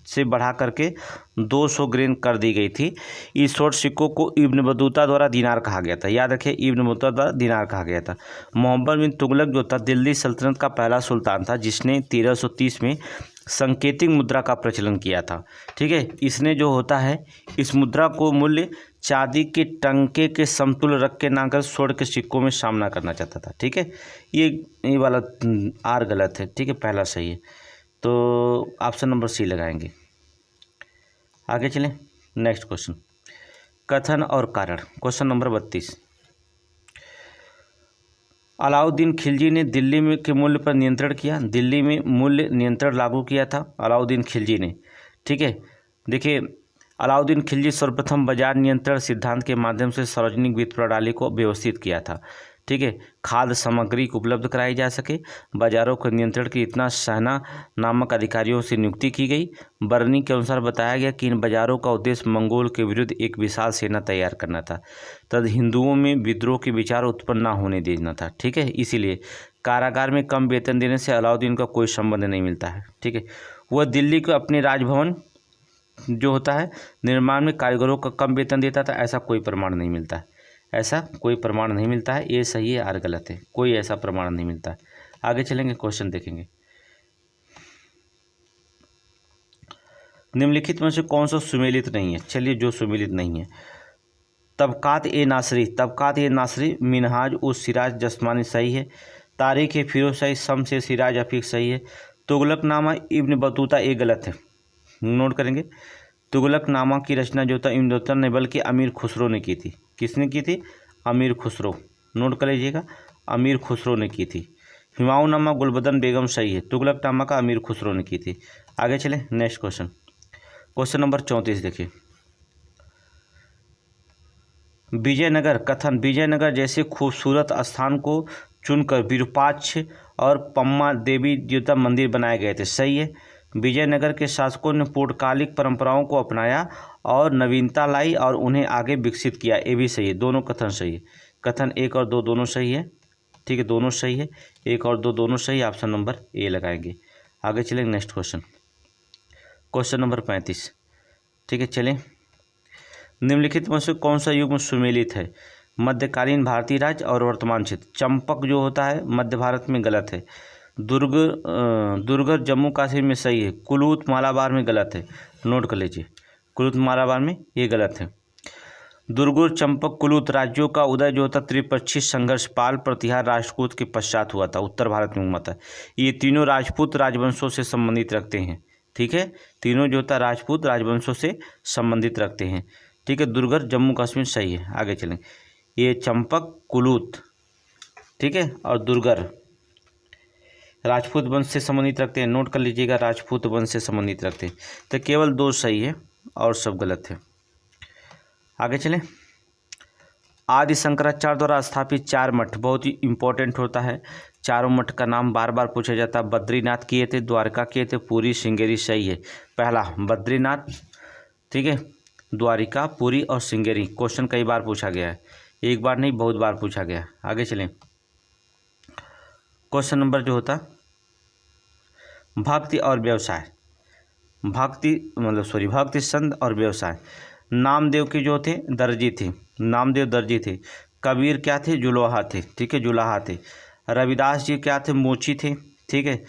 से बढ़ा करके 200 ग्रेन कर दी गई थी। इस स्वर्ण सिक्कों को इब्न बतूता द्वारा दीनार कहा गया था, याद रखिए, इब्न बतूता द्वारा दीनार कहा गया था। मोहम्मद बिन तुगलक जो था दिल्ली सल्तनत का पहला सुल्तान था जिसने 1330 में संकेतिक मुद्रा का प्रचलन किया था। ठीक है, इसने जो होता है इस मुद्रा को मूल्य चांदी के टंके के समतुल्य रख के ना कर स्वर्ण के सिक्कों में सामना करना चाहता था। ठीक है, ये वाला आर गलत है। ठीक है, पहला सही है, तो ऑप्शन नंबर सी लगाएंगे। आगे चलें, नेक्स्ट क्वेश्चन, कथन और कारण। Question number 32। अलाउद्दीन खिलजी ने दिल्ली में के मूल्य पर नियंत्रण किया, दिल्ली में मूल्य नियंत्रण लागू किया था अलाउद्दीन खिलजी ने। ठीक है, देखिए अलाउद्दीन खिलजी सर्वप्रथम बाजार नियंत्रण सिद्धांत के माध्यम से सार्वजनिक वित्त प्रणाली को व्यवस्थित किया था। ठीक है, खाद्य सामग्री को उपलब्ध कराई जा सके, बाजारों के नियंत्रण की इतना सहना नामक अधिकारियों से नियुक्ति की गई। बरनी के अनुसार बताया गया कि इन बाजारों का उद्देश्य मंगोल के विरुद्ध एक विशाल सेना तैयार करना था, तद हिंदुओं में विद्रोह के विचार उत्पन्न न होने देना था। ठीक है, इसीलिए कारागार में कम वेतन देने से अलाउद्दीन का कोई संबंध नहीं मिलता है। ठीक है, वह दिल्ली को अपने राजभवन जो होता है निर्माण में कारीगरों का कम वेतन देता था, ऐसा कोई प्रमाण नहीं मिलता है, ऐसा कोई प्रमाण नहीं मिलता है। ये सही है, आर गलत है, कोई ऐसा प्रमाण नहीं मिलता है। आगे चलेंगे, क्वेश्चन देखेंगे। निम्नलिखित में से कौन सा सुमेलित नहीं है। चलिए, जो सुमेलित नहीं है, तबकात ए नासरी मिनहाज उस सिराज जस्मानी सही है। तारीख ए फिरोज सही, शमशेर सिराज अफीक सही है। तुगलकनामा इब्न बतूता ये गलत है, नोट करेंगे। तुगलकनामा की रचना जो था इब्न बतूता ने बल्कि अमीर खुसरो ने की थी। किसने की थी? अमीर खुसरो, नोट कर लीजिएगा, अमीर खुसरो ने की थी। हुमायूंनामा गुलबदन बेगम सही है, तुगलकनामा का अमीर खुसरो ने की थी। आगे चलें, नेक्स्ट क्वेश्चन, क्वेश्चन नंबर 34 देखिए। विजयनगर कथन, विजयनगर जैसे खूबसूरत स्थान को चुनकर विरूपाक्ष और पम्मा देवी देवता मंदिर बनाए गए थे। सही है, विजयनगर के शासकों ने पूर्वकालिक परंपराओं को अपनाया और नवीनता लाई और उन्हें आगे विकसित किया, ये भी सही है। दोनों कथन सही है, कथन 1 और 2 दोनों सही है। ठीक है, दोनों सही है, 1 और 2 दोनों सही, ऑप्शन नंबर ए लगाएंगे। आगे चलेंगे, नेक्स्ट क्वेश्चन, क्वेश्चन नंबर 35। ठीक है, चलें। निम्नलिखित में से कौन सा युग में सुमेलित है? मध्यकालीन भारतीय राज्य और वर्तमान क्षेत्र। चंपक जो होता है मध्य भारत में गलत है। दुर्गर जम्मू कश्मीर में सही है। कुलूत मालाबार में गलत है, नोट कर लीजिए, कुलूत मालाबार में ये गलत है। दुर्गुर चंपक कुलूत राज्यों का उदय जो था त्रिपक्षीय संघर्ष पाल प्रतिहार राष्ट्रकूट के पश्चात हुआ था, उत्तर भारत में हुआ था। ये तीनों राजपूत राजवंशों से संबंधित रखते हैं, ठीक है, तीनों जो होता है राजपूत राजवंशों से संबंधित रखते हैं। ठीक है, दुर्गर जम्मू कश्मीर सही है। आगे चलें, ये चंपक कुलूत, ठीक है, और दुर्गर राजपूत वंश से संबंधित रखते हैं। नोट कर लीजिएगा, राजपूत वंश से संबंधित रखते हैं। तो केवल 2 सही है और सब गलत है। आगे चलें, आदि शंकराचार्य द्वारा स्थापित 4 मठ बहुत ही इंपॉर्टेंट होता है। चारों मठ का नाम बार बार पूछा जाता है। बद्रीनाथ किए थे, द्वारका किए थे, पुरी, श्रृंगेरी सही है। पहला बद्रीनाथ, ठीक है, द्वारिका, पुरी और श्रृंगेरी। क्वेश्चन कई बार पूछा गया है, एक बार नहीं बहुत बार पूछा गया। आगे चलें, क्वेश्चन नंबर जो होता भक्ति और व्यवसाय, भक्ति संत और व्यवसाय। नामदेव के जो थे दर्जी थे, नामदेव दर्जी थे। कबीर क्या थे, जुलाहा थे, ठीक है, जुलाहा थे। रविदास जी क्या थे, मोची थे, ठीक है।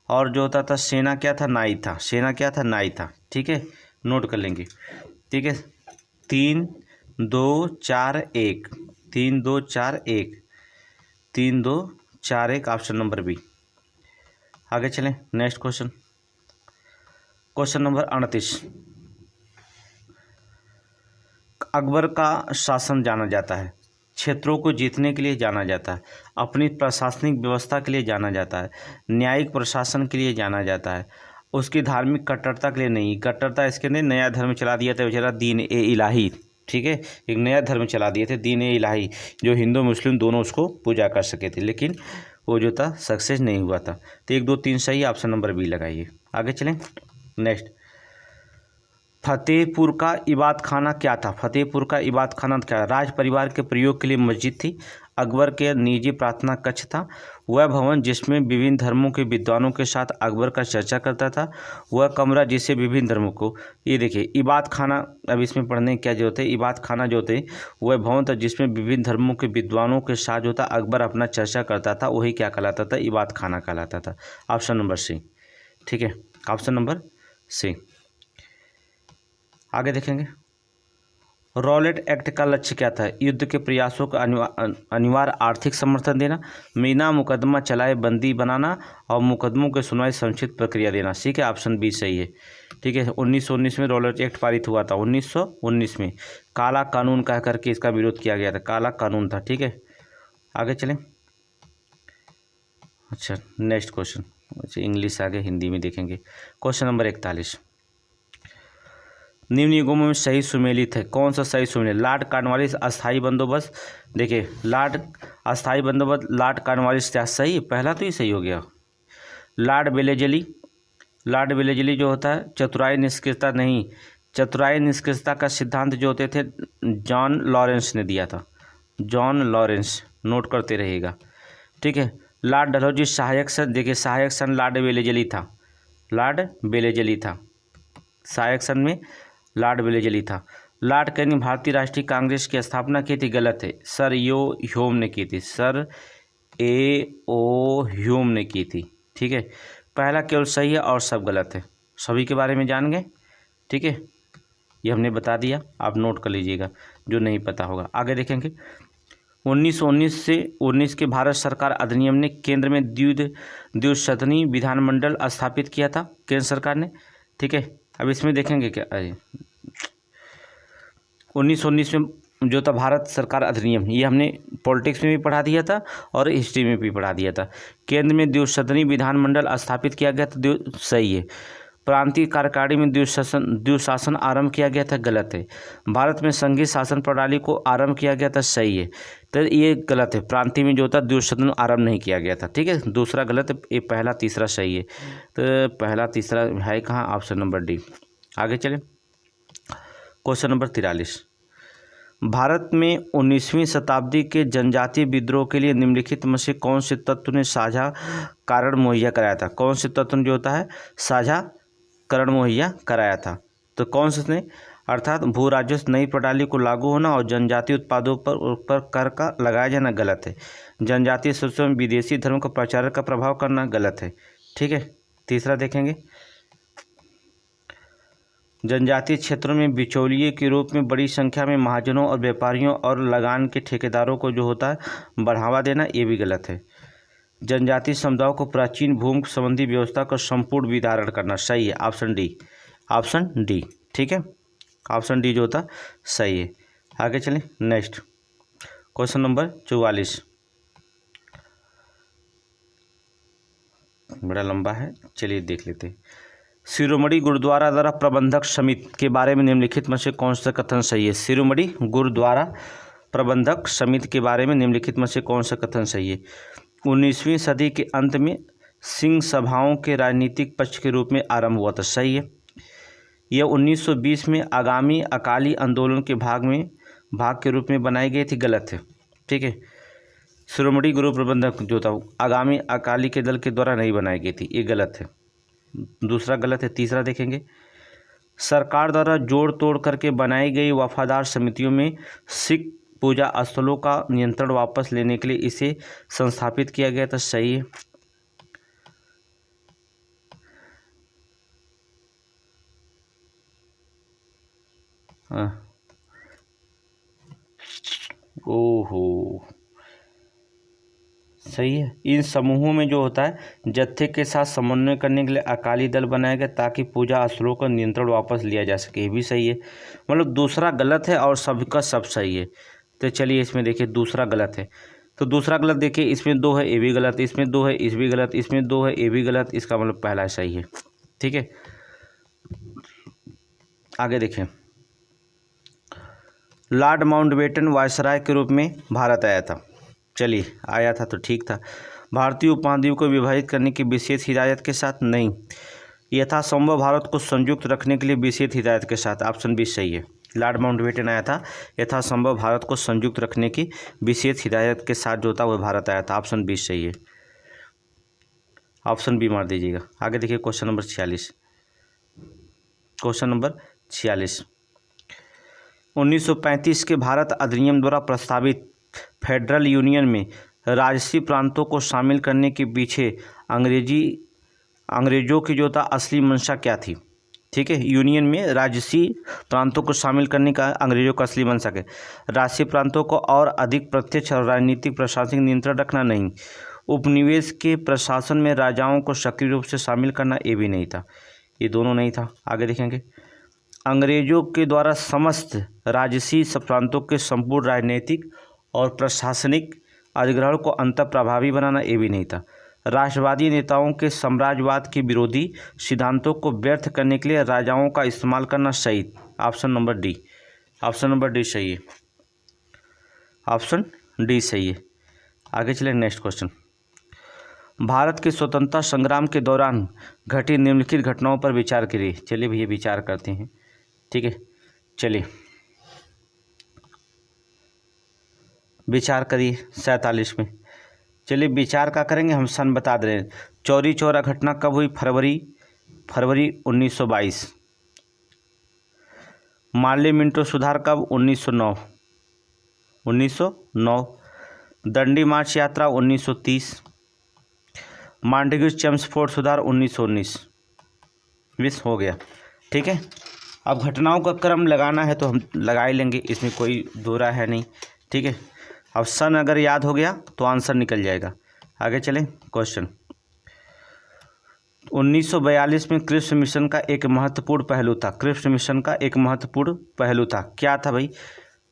और जो होता था सेना क्या था, नाई था, सेना क्या था, नाई था, ठीक है, नोट कर लेंगे। ठीक है, 3 2 4 1, 3 2 4 1, 3 2 4 1, ऑप्शन नंबर बी। आगे चलें, next question, question number 38। Akbar का शासन जाना जाता है, क्षेत्रों को जीतने के लिए जाना जाता है, अपनी प्रशासनिक व्यवस्था के लिए जाना जाता है, न्यायिक प्रशासन के लिए जाना जाता है, उसकी धार्मिक कट्टरता के लिए नहीं। कट्टरता इसके अंदर नया धर्म चला दिया था बेचारा, दीन ए इलाही, ठीक है, एक नया धर्म चला दिए थे, दीन ए इलाही, जो हिंदू मुस्लिम दोनों उसको पूजा कर सके थे, लेकिन वो जो था सक्सेस नहीं हुआ था। तो 1 2 3 सही, ऑप्शन नंबर बी लगाइए। आगे चलें, नेक्स्ट, फतेहपुर का इबादत खाना क्या था, फतेहपुर का इबादत खाना क्या, राज परिवार के प्रयोग के लिए मस्जिद थी, अकबर के निजी प्रार्थना कक्ष था, वह भवन जिसमें विभिन्न धर्मों के विद्वानों के साथ अकबर का चर्चा करता था, वह कमरा जिसे विभिन्न धर्मों को, ये देखिए इबादत खाना, अब इसमें पढ़ने की क्या जरूरत है। इबादत खाना जो थे वह भवन था जिसमें विभिन्न धर्मों के विद्वानों के साथ जो था अकबर अपना चर्चा करता था, वही क्या कहलाता था, इबादत खाना कहलाता था। ऑप्शन नंबर सी, ठीक है, ऑप्शन नंबर सी। आगे देखेंगे, रॉलेट एक्ट का लक्ष्य क्या था, युद्ध के प्रयासों का अनिवार्य आर्थिक समर्थन देना, मीना मुकदमा चलाए बंदी बनाना और मुकदमों के सुनवाई संक्षिप्त प्रक्रिया देना। ठीक है, ऑप्शन बी सही है। ठीक है, 1919 में रॉलेट एक्ट पारित हुआ था, 1919 में। काला कानून कह करके इसका विरोध किया गया था, काला कानून था। ठीक है, आगे चलें। अच्छा, नेक्स्ट क्वेश्चन, अच्छा इंग्लिश आगे हिंदी में देखेंगे। क्वेश्चन नंबर 41, निम्न युगों में सही सुमेलित है, कौन सा सही सुमेलित? लॉर्ड कॉर्नवालिस अस्थाई बंदोबस्त, देखिए लॉर्ड अस्थाई बंदोबस्त, लॉर्ड कॉर्नवालिस क्या सही है? पहला तो ही सही हो गया। लॉर्ड वेलेजली, लॉर्ड वेलेजली जो होता है चतुराई निष्क्रियता नहीं, चतुराई निष्क्रियता का सिद्धांत जो होते थे जॉन लॉरेंस ने दिया था, जॉन लॉरेंस, नोट करते रहिएगा। ठीक है, लॉर्ड डलहौजी सहायक सन, देखिए सहायक सन लॉर्ड वेलेजली था, लॉर्ड वेलेजली था, सहायक सन में लॉर्ड वेलेजली था। लॉर्ड कैनिंग भारतीय राष्ट्रीय कांग्रेस की स्थापना की थी, गलत है, सर यो ह्यूम ने की थी, सर ए ओ ह्यूम ने की थी। ठीक है, पहला केवल सही है और सब गलत है, सभी के बारे में जान गए। ठीक है, ये हमने बता दिया, आप नोट कर लीजिएगा जो नहीं पता होगा। आगे देखेंगे, 1919 से 19 के भारत सरकार अधिनियम ने केंद्र में द्विसदनीय विधानमंडल स्थापित किया था, केंद्र सरकार ने। ठीक है, अब इसमें देखेंगे क्या, 1919 में जो था भारत सरकार अधिनियम, ये हमने पॉलिटिक्स में भी पढ़ा दिया था और हिस्ट्री में भी पढ़ा दिया था। केंद्र में द्विसदनीय विधानमंडल स्थापित किया गया था, सही है। प्रांतीय कार्यकारिणी में द्विशासन आरंभ किया गया था, गलत है। भारत में संघीय शासन प्रणाली को आरंभ किया गया था, सही है। तो ये गलत है, प्रांतीय में जो था द्विसदन आरंभ नहीं किया गया था। ठीक है, दूसरा गलत है, ये पहला तीसरा सही है। तो पहला तीसरा है कहाँ, ऑप्शन नंबर डी। आगे चलें, क्वेश्चन नंबर 43, भारत में 19वीं शताब्दी के जनजातीय विद्रोह के लिए निम्नलिखित में से कौन से तत्व ने साझा कारण मुहैया कराया था? कौन से तत्व जो होता है साझा कारण मुहैया कराया था? तो कौन से ने, अर्थात भू राजस्व नई प्रणाली को लागू होना और जनजातीय उत्पादों पर कर का लगाया जाना, गलत है। जनजातीय शोषण में विदेशी धर्म का प्रचार का प्रभाव करना, गलत है। ठीक है, तीसरा देखेंगे, जनजातीय क्षेत्रों में बिचौलिए के रूप में बड़ी संख्या में महाजनों और व्यापारियों और लगान के ठेकेदारों को जो होता है बढ़ावा देना, ये भी गलत है। जनजातीय समुदायों को प्राचीन भूमि संबंधी व्यवस्था का संपूर्ण विधारण करना। सही है, ऑप्शन डी, ऑप्शन डी। ठीक है, ऑप्शन डी जो होता सही है। आगे चलें, नेक्स्ट क्वेश्चन नंबर 44, बड़ा लंबा है, चलिए देख लेते हैं। शिरोमणि गुरुद्वारा द्वारा प्रबंधक समिति के बारे में निम्नलिखित में से कौन सा कथन सही है? शिरोमणि गुरुद्वारा प्रबंधक समिति के बारे में निम्नलिखित में से कौन सा कथन सही है? 19वीं सदी के अंत में सिंह सभाओं के राजनीतिक पक्ष के रूप में आरंभ हुआ था। सही है। यह 1920 में आगामी अकाली आंदोलन के भाग के रूप में बनाई गई थी। गलत है। ठीक है, शिरोमणि गुरु प्रबंधक जो था आगामी अकाली के दल के द्वारा नहीं बनाई गई थी, ये गलत है। दूसरा गलत है। तीसरा देखेंगे, सरकार द्वारा जोड़ तोड़ करके बनाई गई वफादार समितियों में सिख पूजा स्थलों का नियंत्रण वापस लेने के लिए इसे संस्थापित किया गया था। सही है। ओहो, सही है। इन समूहों में जो होता है जत्थे के साथ समन्वय करने के लिए अकाली दल बनाया गया ताकि पूजा स्थलों का नियंत्रण वापस लिया जा सके। ये भी सही है। मतलब दूसरा गलत है और सबका सब सही है। तो चलिए इसमें देखिए दूसरा गलत है। तो दूसरा गलत देखिए, इसमें 2 है, ये भी गलत, इसमें 2 है, इस भी गलत, इसमें 2 है, ये भी गलत। इसका मतलब पहला सही है। ठीक है, आगे देखें। लॉर्ड माउंटबेटन वायसराय के रूप में भारत आया था। चलिए, आया था तो ठीक था। भारतीय उपमहाद्वीप को विभाजित करने की विशेष हिदायत के साथ नहीं, यथासंभव भारत को संयुक्त रखने के लिए विशेष हिदायत के साथ। ऑप्शन बी सही है। लॉर्ड माउंटबेटन आया था यथासंभव भारत को संयुक्त रखने की विशेष हिदायत के साथ जो था वह भारत आया था। ऑप्शन बी सही है। ऑप्शन बी मार दीजिएगा। आगे देखिए क्वेश्चन नंबर 46। क्वेश्चन नंबर 46, 1935 के भारत अधिनियम द्वारा प्रस्तावित फेडरल यूनियन में राजसी प्रांतों को शामिल करने के पीछे अंग्रेजों की जो था असली मंशा क्या थी? ठीक है, यूनियन में राजसी प्रांतों को शामिल करने का अंग्रेजों का असली मंशा है राजसी प्रांतों को और अधिक प्रत्यक्ष और राजनीतिक प्रशासनिक नियंत्रण रखना नहीं, उपनिवेश के प्रशासन में राजाओं को सक्रिय रूप से शामिल करना, ये भी नहीं था। ये दोनों नहीं था। आगे देखेंगे, अंग्रेजों के द्वारा समस्त राजसी प्रांतों के संपूर्ण राजनीतिक और प्रशासनिक अधिग्रहण को अंत प्रभावी बनाना, ये भी नहीं था। राष्ट्रवादी नेताओं के साम्राज्यवाद के विरोधी सिद्धांतों को व्यर्थ करने के लिए राजाओं का इस्तेमाल करना सही। Option number D, option number D सही है। ऑप्शन डी सही है। आगे चलें, नेक्स्ट क्वेश्चन। भारत के स्वतंत्रता संग्राम के दौरान घटी निम्नलिखित घटनाओं पर विचार करिए। चलिए भैया विचार करते हैं। ठीक है, चलिए विचार करिए 47 में। चलिए विचार का करेंगे, हम सन बता दे रहे हैं। चौरी चौरा घटना कब हुई? फरवरी 1922। मार्ले मिंटो सुधार कब? 1909। दंडी मार्च यात्रा 1930। मांडगिर चेम्सफोर्ड सुधार 1919। 20 हो गया। ठीक है, अब घटनाओं का क्रम लगाना है तो हम लगा ही लेंगे, इसमें कोई दो राय है नहीं। ठीक है, अब सन अगर याद हो गया तो आंसर निकल जाएगा। आगे चलें, क्वेश्चन 1942 में क्रिप्स मिशन का एक महत्वपूर्ण पहलू था। क्रिप्स मिशन का एक महत्वपूर्ण पहलू था, क्या था भाई?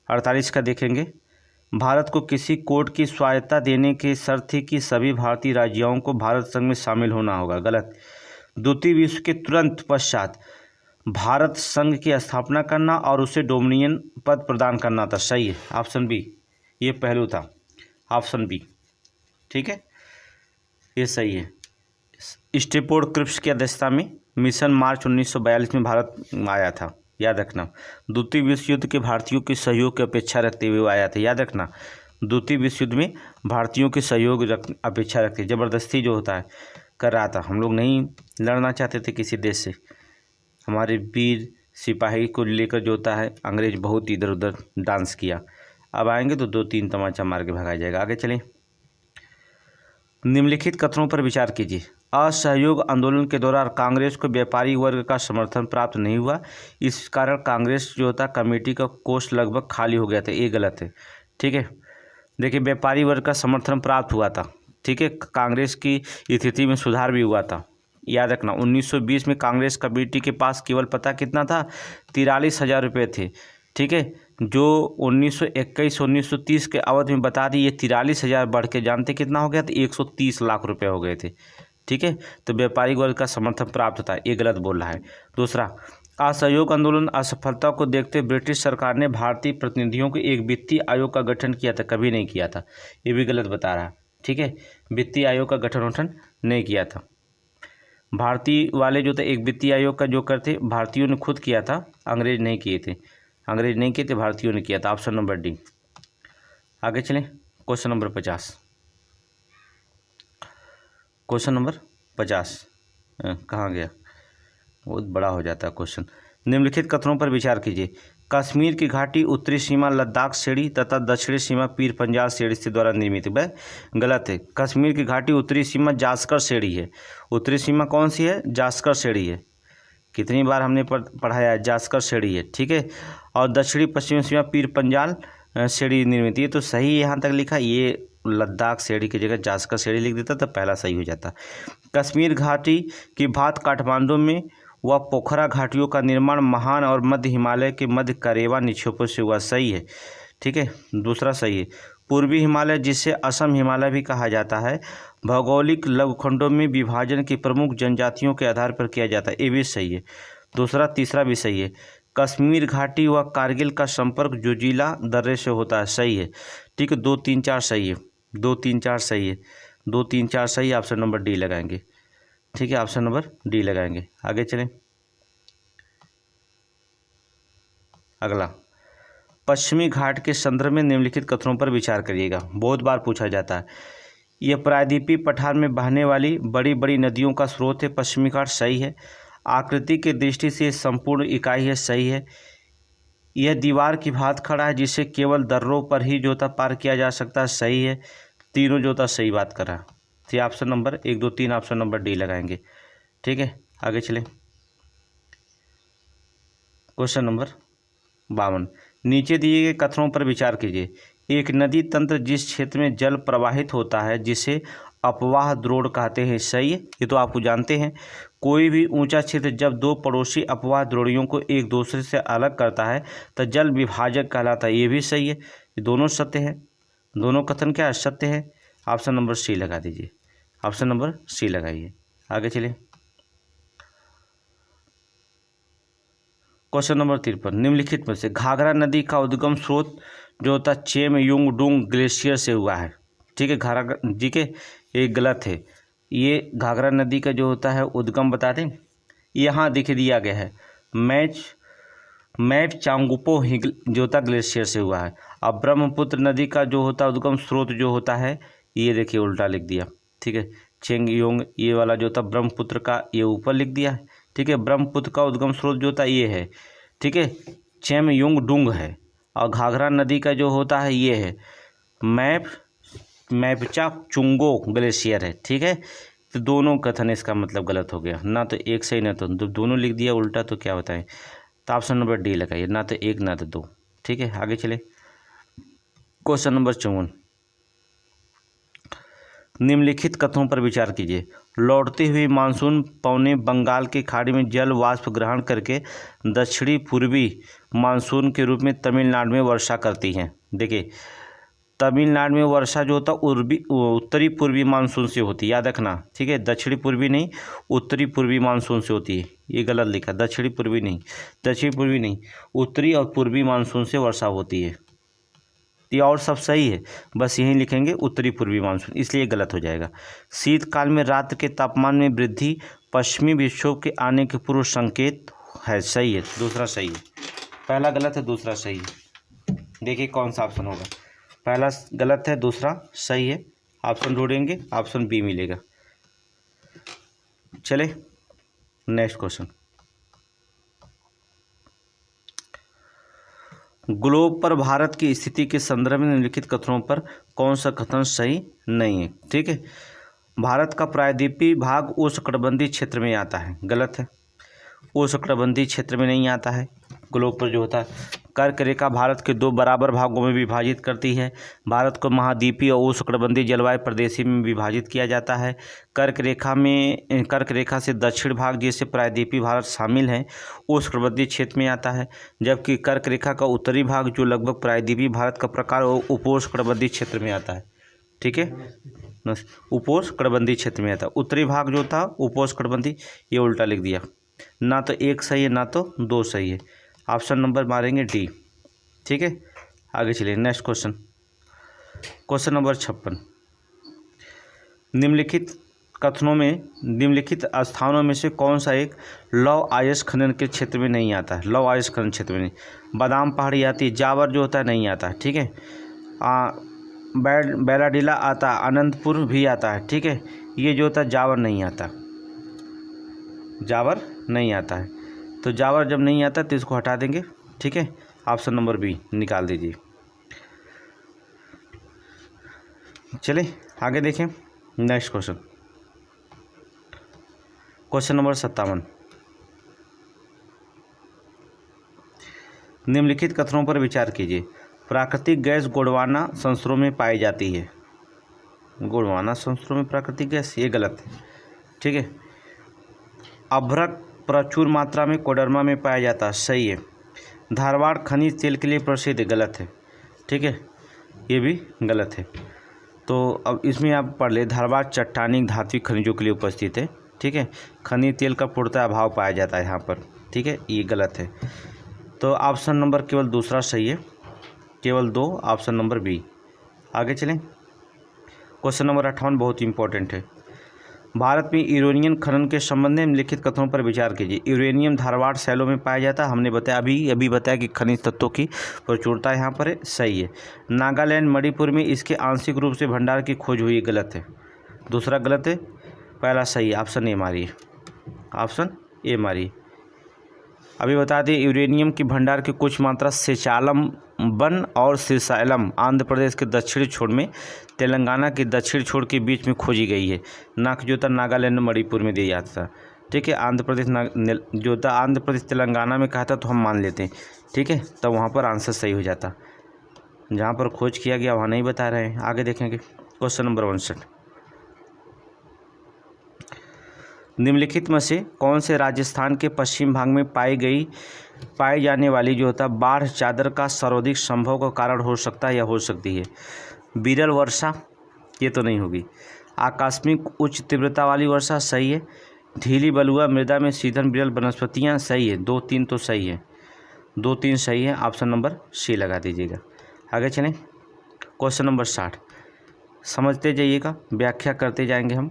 48 का देखेंगे। भारत को किसी कोड की स्वायत्तता देने की शर्त थी कि सभी भारतीय राज्यों को भारत संघ में शामिल होना होगा। गलत। द्वितीय विश्व के तुरंत पश्चात भारत संघ की स्थापना करना और उसे डोमिनियन पद प्रदान करना था। सही है, ऑप्शन बी, ये पहलू था। ऑप्शन बी, ठीक है, ये सही है। स्टेपोर्ड क्रिप्स की अध्यक्षता में मिशन मार्च 1942 में भारत आया था, याद रखना। द्वितीय विश्व युद्ध के भारतीयों के सहयोग की अपेक्षा रखते हुए आया था, याद रखना। द्वितीय विश्व युद्ध में भारतीयों के सहयोग अपेक्षा रखते, ज़बरदस्ती जो होता है कर रहा था। हम लोग नहीं लड़ना चाहते थे किसी देश से। हमारे वीर सिपाही को लेकर जो होता है अंग्रेज बहुत इधर उधर डांस किया। अब आएंगे तो 2-3 तमाचा मार के भगाया जाएगा। आगे चलें, निम्नलिखित कथनों पर विचार कीजिए। असहयोग आंदोलन के दौरान कांग्रेस को व्यापारी वर्ग का समर्थन प्राप्त नहीं हुआ, इस कारण कांग्रेस जो था कमेटी का कोष लगभग खाली हो गया था। ये गलत है। ठीक है, देखिए व्यापारी वर्ग का समर्थन प्राप्त हुआ था। ठीक है, कांग्रेस की स्थिति में सुधार भी हुआ था। याद रखना 1920 में कांग्रेस कमेटी के पास केवल पता कितना था, 43,000 रुपये थे। ठीक है, जो 1921-1930 के अवधि में बता दी, ये 43,000 बढ़ के जानते कितना हो गया, तो 130 लाख रुपए हो गए थे। ठीक है, तो व्यापारिक वर्ग का समर्थन प्राप्त होता है, ये गलत बोल रहा है। दूसरा, असहयोग आंदोलन असफलता को देखते ब्रिटिश सरकार ने भारतीय प्रतिनिधियों के एक वित्तीय आयोग का गठन किया था, कभी नहीं किया था, ये भी गलत बता रहा है। ठीक है, वित्तीय आयोग का गठन नहीं किया था। भारतीय वाले जो थे एक वित्तीय आयोग का जो करते भारतीयों ने खुद किया था, अंग्रेज नहीं किए थे, भारतीयों ने किया था। Option number D. आगे चलें, क्वेश्चन नंबर 50। क्वेश्चन नंबर 50 कहाँ गया, बहुत बड़ा हो जाता है क्वेश्चन। निम्नलिखित कथनों पर विचार कीजिए। कश्मीर की घाटी उत्तरी सीमा लद्दाख श्रेणी तथा दक्षिणी सीमा पीर पंजाल श्रेणी से द्वारा निर्मित है। वह गलत है। कश्मीर की घाटी उत्तरी सीमा जास्कर श्रेणी है। उत्तरी सीमा कौन सी है, जास्कर श्रेणी है। कितनी बार हमने पढ़ाया है, जास्कर श्रेणी है। ठीक है, और दक्षिणी पश्चिमी सीमा पीर पंजाल श्रेणी निर्मित है। तो सही यहाँ तक लिखा, ये लद्दाख श्रेणी की जगह जास्कर श्रेणी लिख देता तो पहला सही हो जाता। कश्मीर घाटी की भांति काठमांडू में व पोखरा घाटियों का निर्माण महान और मध्य हिमालय के मध्य करेवा निक्षेपों से हुआ, सही है। ठीक है, दूसरा सही है। पूर्वी हिमालय, जिसे असम हिमालय भी कहा जाता है, भौगोलिक लघुखंडों में विभाजन की प्रमुख जनजातियों के आधार पर किया जाता है, ये भी सही है। दूसरा तीसरा भी सही है। कश्मीर घाटी व कारगिल का संपर्क जोजिला दर्रे से होता है, सही है। ठीक है, 2, 3, 4 सही है, 2, 3, 4 सही है, 2, 3, 4 सही। ऑप्शन नंबर डी लगाएंगे। ठीक है, ऑप्शन नंबर डी लगाएंगे। आगे चलें, अगला, पश्चिमी घाट के संदर्भ में निम्नलिखित कथनों पर विचार करिएगा। बहुत बार पूछा जाता है। यह प्रायद्वीपीय पठार में बहने वाली बड़ी बड़ी नदियों का स्रोत है, पश्चिमी घाट, सही है। आकृति की दृष्टि से संपूर्ण इकाई है, सही है। यह दीवार की भांति खड़ा है, जिसे केवल दर्रों पर ही जोता पार किया जा सकता है, सही है। तीनों जोता सही बात कर रहा है। तो option number 1, 2, 3 option number D लगाएंगे। ठीक है, आगे चलें, क्वेश्चन नंबर 52। नीचे दिए गए कथनों पर विचार कीजिए। एक नदी तंत्र जिस क्षेत्र में जल प्रवाहित होता है जिसे अपवाह द्रोण कहते हैं, सही है, ये तो आपको जानते हैं। कोई भी ऊंचा क्षेत्र जब दो पड़ोसी अपवाह द्रोणियों को एक दूसरे से अलग करता है तो जल विभाजक कहलाता है, ये भी सही है। ये दोनों सत्य है, दोनों कथन क्या सत्य है। ऑप्शन नंबर सी लगा दीजिए, ऑप्शन नंबर सी लगाइए। आगे चलिए, क्वेश्चन नंबर 53। निम्नलिखित में से घाघरा नदी का उद्गम स्रोत जो होता है चेमयुंगडुंग ग्लेशियर से हुआ है। ठीक है, घाघरा जी के एक गलत है। ये घाघरा नदी का जो होता है उद्गम बता दें, यहाँ दिख दिया गया है मैप चांगुपो जो होता ग्लेशियर से हुआ है। अब ब्रह्मपुत्र नदी का जो होता है उद्गम स्रोत जो होता है, ये देखिए उल्टा लिख दिया। ठीक है, चेंगयोंग ये वाला जो था ब्रह्मपुत्र का, ये ऊपर लिख दिया है। ठीक है, ब्रह्मपुत्र का उद्गम स्रोत जो होता है ये है। ठीक है, चेमयुंगडुंग है। और घाघरा नदी का जो होता है ये है मैपचा चुंगो ग्लेशियर है। ठीक है, तो दोनों कथन इसका मतलब गलत हो गया, ना तो एक सही ना तो दोनों लिख दिया उल्टा, तो क्या बताएं। तो ऑप्शन नंबर डी लगाइए, ना तो एक ना तो दो। ठीक है, आगे चले, क्वेश्चन नंबर 54। निम्नलिखित कथनों पर विचार कीजिए। लौटते हुए मानसून पौने बंगाल की खाड़ी में जल वाष्प ग्रहण करके दक्षिणी पूर्वी मानसून के रूप में तमिलनाडु में वर्षा करती हैं। देखिए, तमिलनाडु में वर्षा जो होता है उत्तरी पूर्वी मानसून से होती है, याद रखना। ठीक है, दक्षिणी पूर्वी नहीं, उत्तरी पूर्वी मानसून से होती है। ये गलत लिखा, दक्षिणी पूर्वी नहीं, उत्तरी और पूर्वी मानसून से वर्षा होती है। ये और सब सही है, बस यहीं लिखेंगे उत्तरी पूर्वी मानसून, इसलिए गलत हो जाएगा। शीतकाल में रात के तापमान में वृद्धि पश्चिमी विक्षोभ के आने के पूर्व संकेत है, सही है। दूसरा सही है, पहला गलत है, दूसरा सही है। देखिए कौन सा ऑप्शन होगा। पहला गलत है, दूसरा सही है। ऑप्शन ढूंढेंगे, ऑप्शन बी मिलेगा। चले नेक्स्ट क्वेश्चन। ग्लोब पर भारत की स्थिति के संदर्भ में निम्नलिखित कथनों पर कौन सा कथन सही नहीं है। ठीक है, भारत का प्रायद्वीपीय भाग उष्णकटिबंधीय क्षेत्र में आता है, गलत है। उष्णकटिबंधीय क्षेत्र में नहीं आता है ग्लोब पर जो होता है। कर्क रेखा भारत के 2 बराबर भागों में विभाजित करती है। भारत को महाद्वीपीय और उष्णकटिबंधीय जलवायु प्रदेश में विभाजित किया जाता है। कर्क रेखा से दक्षिण भाग जिससे प्रायद्वीपीय भारत शामिल है उष्णकटिबंधीय क्षेत्र में आता है, जबकि कर्क रेखा का उत्तरी भाग जो लगभग प्रायद्वीपीय भारत का प्रकार उपोष्णकटिबंधीय क्षेत्र में आता है। ठीक है, उपोष्णकटिबंधीय क्षेत्र में आता है। उत्तरी भाग जो था उपोष्णकटिबंधीय, ये उल्टा लिख दिया, ना तो 1 सही है ना तो 2 सही है। ऑप्शन नंबर मारेंगे डी। ठीक है, आगे चलिए नेक्स्ट क्वेश्चन। Question number 56। निम्नलिखित स्थानों में से कौन सा एक लौह अयस्क खनन के क्षेत्र में नहीं आता है? लौह अयस्क खनन क्षेत्र में नहीं। बादाम पहाड़ी आती है, जावर जो होता है नहीं आता। ठीक है, बैलाडीला आता, अनंतपुर भी आता है। ठीक है, ये जो होता है जावर नहीं आता, जावर नहीं आता है। तो जावर जब नहीं आता तो इसको हटा देंगे। ठीक है, ऑप्शन नंबर बी निकाल दीजिए। चलिए आगे देखें नेक्स्ट क्वेश्चन। Question number 57। निम्नलिखित कथनों पर विचार कीजिए। प्राकृतिक गैस गोंडवाना संयंत्रों में पाई जाती है। गोंडवाना संयंत्रों में प्राकृतिक गैस, ये गलत है। ठीक है, अभ्रक प्रचुर मात्रा में कोडरमा में पाया जाता है, सही है। धारवाड़ खनिज तेल के लिए प्रसिद्ध, गलत है। ठीक है, ये भी गलत है। तो अब इसमें आप पढ़ ले, धारवाड़ चट्टानी धात्विक खनिजों के लिए उपस्थित है। ठीक है, खनिज तेल का पूर्णतः अभाव पाया जाता है यहाँ पर। ठीक है, ये गलत है। तो ऑप्शन नंबर केवल दूसरा सही है, केवल 2, ऑप्शन नंबर बी। आगे चलें। क्वेश्चन नंबर 58 बहुत इंपॉर्टेंट है। भारत में यूरेनियम खनन के संबंध में लिखित कथनों पर विचार कीजिए। यूरेनियम धारवाड़ शैलों में पाया जाता है, हमने बताया अभी बताया कि खनिज तत्वों की प्रचुरता यहाँ पर है, सही है। नागालैंड मणिपुर में इसके आंशिक रूप से भंडार की खोज हुई, गलत है। दूसरा गलत है, पहला सही है। ऑप्शन ए मारिए, ऑप्शन ए मारिए। अभी बता दें यूरेनियम की भंडार की कुछ मात्रा सेचालम वन और श्रीशैलम आंध्र प्रदेश के दक्षिणी छोर में तेलंगाना के दक्षिण छोर के बीच में खोजी गई है। नाक जो था नागालैंड मणिपुर में दिया जाता था। ठीक है, आंध्र प्रदेश जो था आंध्र प्रदेश तेलंगाना में कहा था तो हम मान लेते हैं। ठीक है, तब वहाँ पर आंसर सही हो जाता। जहाँ पर खोज किया गया वहाँ नहीं बता रहे हैं। आगे देखेंगे क्वेश्चन नंबर 59। निम्नलिखित में से कौन से राजस्थान के पश्चिम भाग में पाई जाने वाली जो होता है बाढ़ चादर का सर्वाधिक संभव का कारण हो सकता है या हो सकती है? विरल वर्षा, ये तो नहीं होगी। आकस्मिक उच्च तीव्रता वाली वर्षा, सही है। ढीली बलुआ मृदा में सीधन विरल वनस्पतियाँ, सही है। 2, 3 तो सही है, 2, 3 सही है। ऑप्शन नंबर सी लगा दीजिएगा। आगे चलें क्वेश्चन नंबर 60। समझते जाइएगा, व्याख्या करते जाएंगे हम,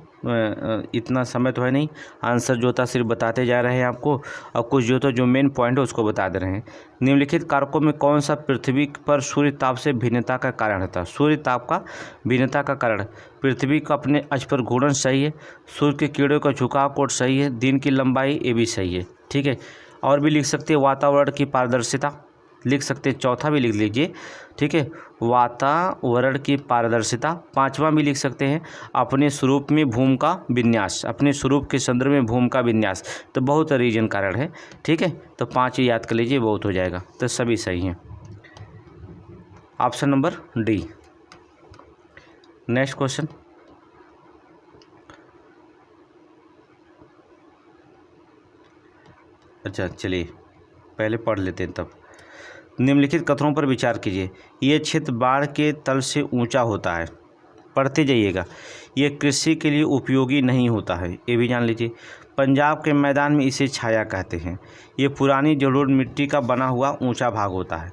इतना समय तो है नहीं। आंसर जो था सिर्फ बताते जा रहे हैं आपको, और कुछ जो मेन पॉइंट है उसको बता दे रहे हैं। निम्नलिखित कारकों में कौन सा पृथ्वी पर सूर्य ताप से भिन्नता का कारण था? सूर्य ताप का भिन्नता का कारण पृथ्वी का अपने अक्ष पर घूर्णन, सही है। सूर्य के किरणों का झुकाव कोण, सही है। दिन की लंबाई, ये भी सही है। ठीक है, और भी लिख सकते हैं वातावरण की पारदर्शिता लिख सकते हैं, चौथा भी लिख लीजिए। ठीक है, वातावरण की पारदर्शिता। 5वां भी लिख सकते हैं अपने स्वरूप में भूमि का विन्यास, अपने स्वरूप के संदर्भ में भूमि का विन्यास। तो बहुत रीजन कारण है। ठीक है, तो 5 याद कर लीजिए, बहुत हो जाएगा। तो सभी सही हैं। Option number D. Next question. अच्छा चलिए पहले पढ़ लेते हैं तब। निम्नलिखित कथनों पर विचार कीजिए। ये क्षेत्र बाढ़ के तल से ऊंचा होता है, पढ़ते जाइएगा। ये कृषि के लिए उपयोगी नहीं होता है, ये भी जान लीजिए। पंजाब के मैदान में इसे छाया कहते हैं। ये पुरानी जलोढ़ मिट्टी का बना हुआ ऊंचा भाग होता है।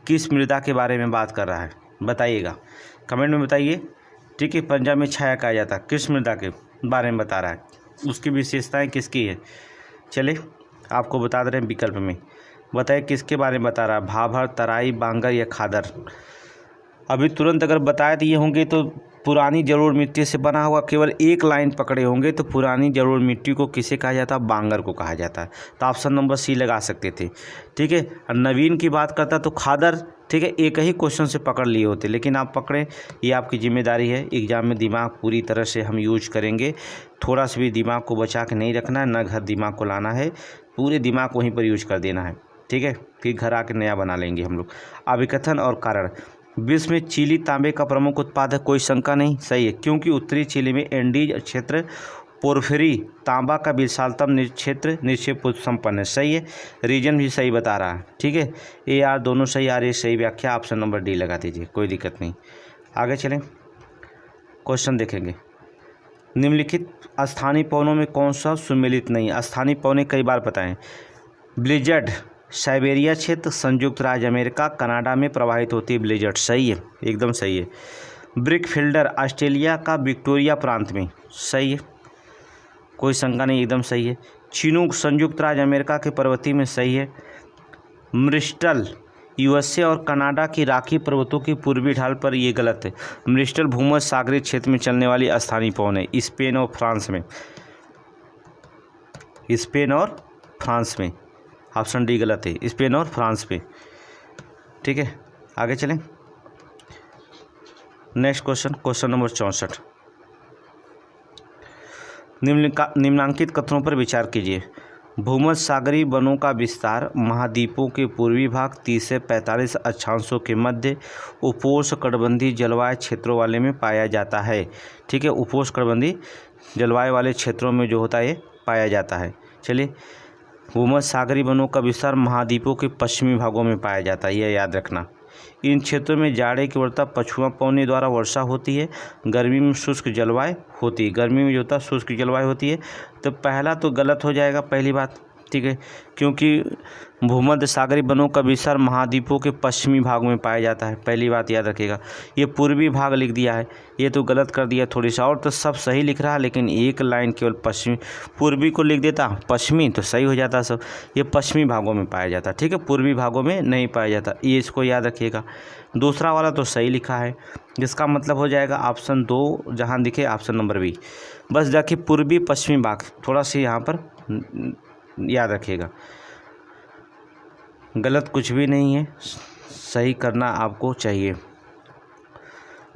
किस मृदा के बारे में बात कर रहा है बताइएगा, कमेंट में बताइए। ठीक है, पंजाब में छाया कहा जाता है, किस मृदा के बारे में बता रहा है, उसकी विशेषताएँ किसकी है? चलिए आपको बता दे रहे हैं विकल्प में। बताइए किसके बारे में बता रहा है, भाभर, तराई, बांगर या खादर? अभी तुरंत अगर बता दिए होंगे तो पुरानी जलोढ़ मिट्टी से बना हुआ, केवल एक लाइन पकड़े होंगे तो पुरानी जलोढ़ मिट्टी को किसे कहा जाता है? बांगर को कहा जाता है। तो ऑप्शन नंबर सी लगा सकते थे। ठीक है, नवीन की बात करता तो खादर। ठीक है, एक ही क्वेश्चन से पकड़ लिए होते, लेकिन आप पकड़े, ये आपकी जिम्मेदारी है। एग्जाम में दिमाग पूरी तरह से हम यूज करेंगे, थोड़ा सा भी दिमाग को बचा के नहीं रखना है, न घर दिमाग को लाना है, पूरे दिमाग को वहीं पर यूज कर देना है। ठीक है, फिर घर आके नया बना लेंगे हम लोग। अभिकथन और कारण। विश्व में चिली तांबे का प्रमुख उत्पाद है, कोई शंका नहीं, सही है, क्योंकि उत्तरी चिली में एंडीज क्षेत्र पोर्फिरी तांबा का विशालतम क्षेत्र निक्षेप संपन्न है, सही है, रीजन भी सही बता रहा है। ठीक है, ये यार दोनों सही आ रही है, सही व्याख्या, ऑप्शन नंबर डी लगा दीजिए, कोई दिक्कत नहीं। आगे चलें, क्वेश्चन देखेंगे। निम्नलिखित स्थानीय पवनों में कौन सा सुमेलित नहीं? स्थानीय पवनें कई बार बताएं। ब्लिजर्ड साइबेरिया क्षेत्र, संयुक्त राज्य अमेरिका, कनाडा में प्रवाहित होती है ब्लिजर्ड, सही है, एकदम सही है। ब्रिक फिल्डर ऑस्ट्रेलिया का विक्टोरिया प्रांत में, सही है, कोई शंका नहीं, एकदम सही है। चिनूक संयुक्त राज्य अमेरिका के पर्वतीय में, सही है। म्रिस्टल यूएसए और कनाडा की राखी पर्वतों की पूर्वी ढाल पर, ये गलत है। म्रिस्टल भूमध्य सागरीय क्षेत्र में चलने वाली स्थानीय पवन है, स्पेन और फ्रांस में, स्पेन और फ्रांस में, ऑप्शन डी गलत है, स्पेन और फ्रांस में। ठीक है, आगे चलें, नेक्स्ट क्वेश्चन, क्वेश्चन नंबर 64। निम्नांकित कथनों पर विचार कीजिए। भूमध्य सागरीय वनों का विस्तार महाद्वीपों के पूर्वी भाग 30 से 45 अक्षांशों के मध्य उपोष्णकटिबंधीय जलवायु क्षेत्रों वाले में पाया जाता है। ठीक है, उपोष्णकटिबंधीय जलवायु वाले क्षेत्रों में जो होता है ये पाया जाता है। चलिए, भूमध्य सागरीय वनों का विस्तार महाद्वीपों के पश्चिमी भागों में पाया जाता है, यह याद रखना। इन क्षेत्रों में जाड़े की वृत्ता पछुआ पवनी द्वारा वर्षा होती है, गर्मी में शुष्क जलवायु होती है, गर्मी में जो होता है शुष्क जलवायु होती है। तो पहला तो गलत हो जाएगा, पहली बात, ठीक है, क्योंकि भूमध्य सागरीय वनों का विस्तार महाद्वीपों के पश्चिमी भाग में पाया जाता है, पहली बात याद रखिएगा। ये पूर्वी भाग लिख दिया है, ये तो गलत कर दिया थोड़ी सा, और तो सब सही लिख रहा है, लेकिन एक लाइन केवल पश्चिमी, पूर्वी को लिख देता पश्चिमी तो सही हो जाता सब। ये पश्चिमी भागों में पाया जाता है, ठीक है, पूर्वी भागों में नहीं पाया जाता, ये इसको याद रखिएगा। दूसरा वाला तो सही लिखा है, जिसका मतलब हो जाएगा ऑप्शन 2 जहाँ दिखे, ऑप्शन नंबर बी। बस देखिए पूर्वी पश्चिमी भाग थोड़ा सा यहाँ पर याद रखिएगा, गलत कुछ भी नहीं है, सही करना आपको चाहिए।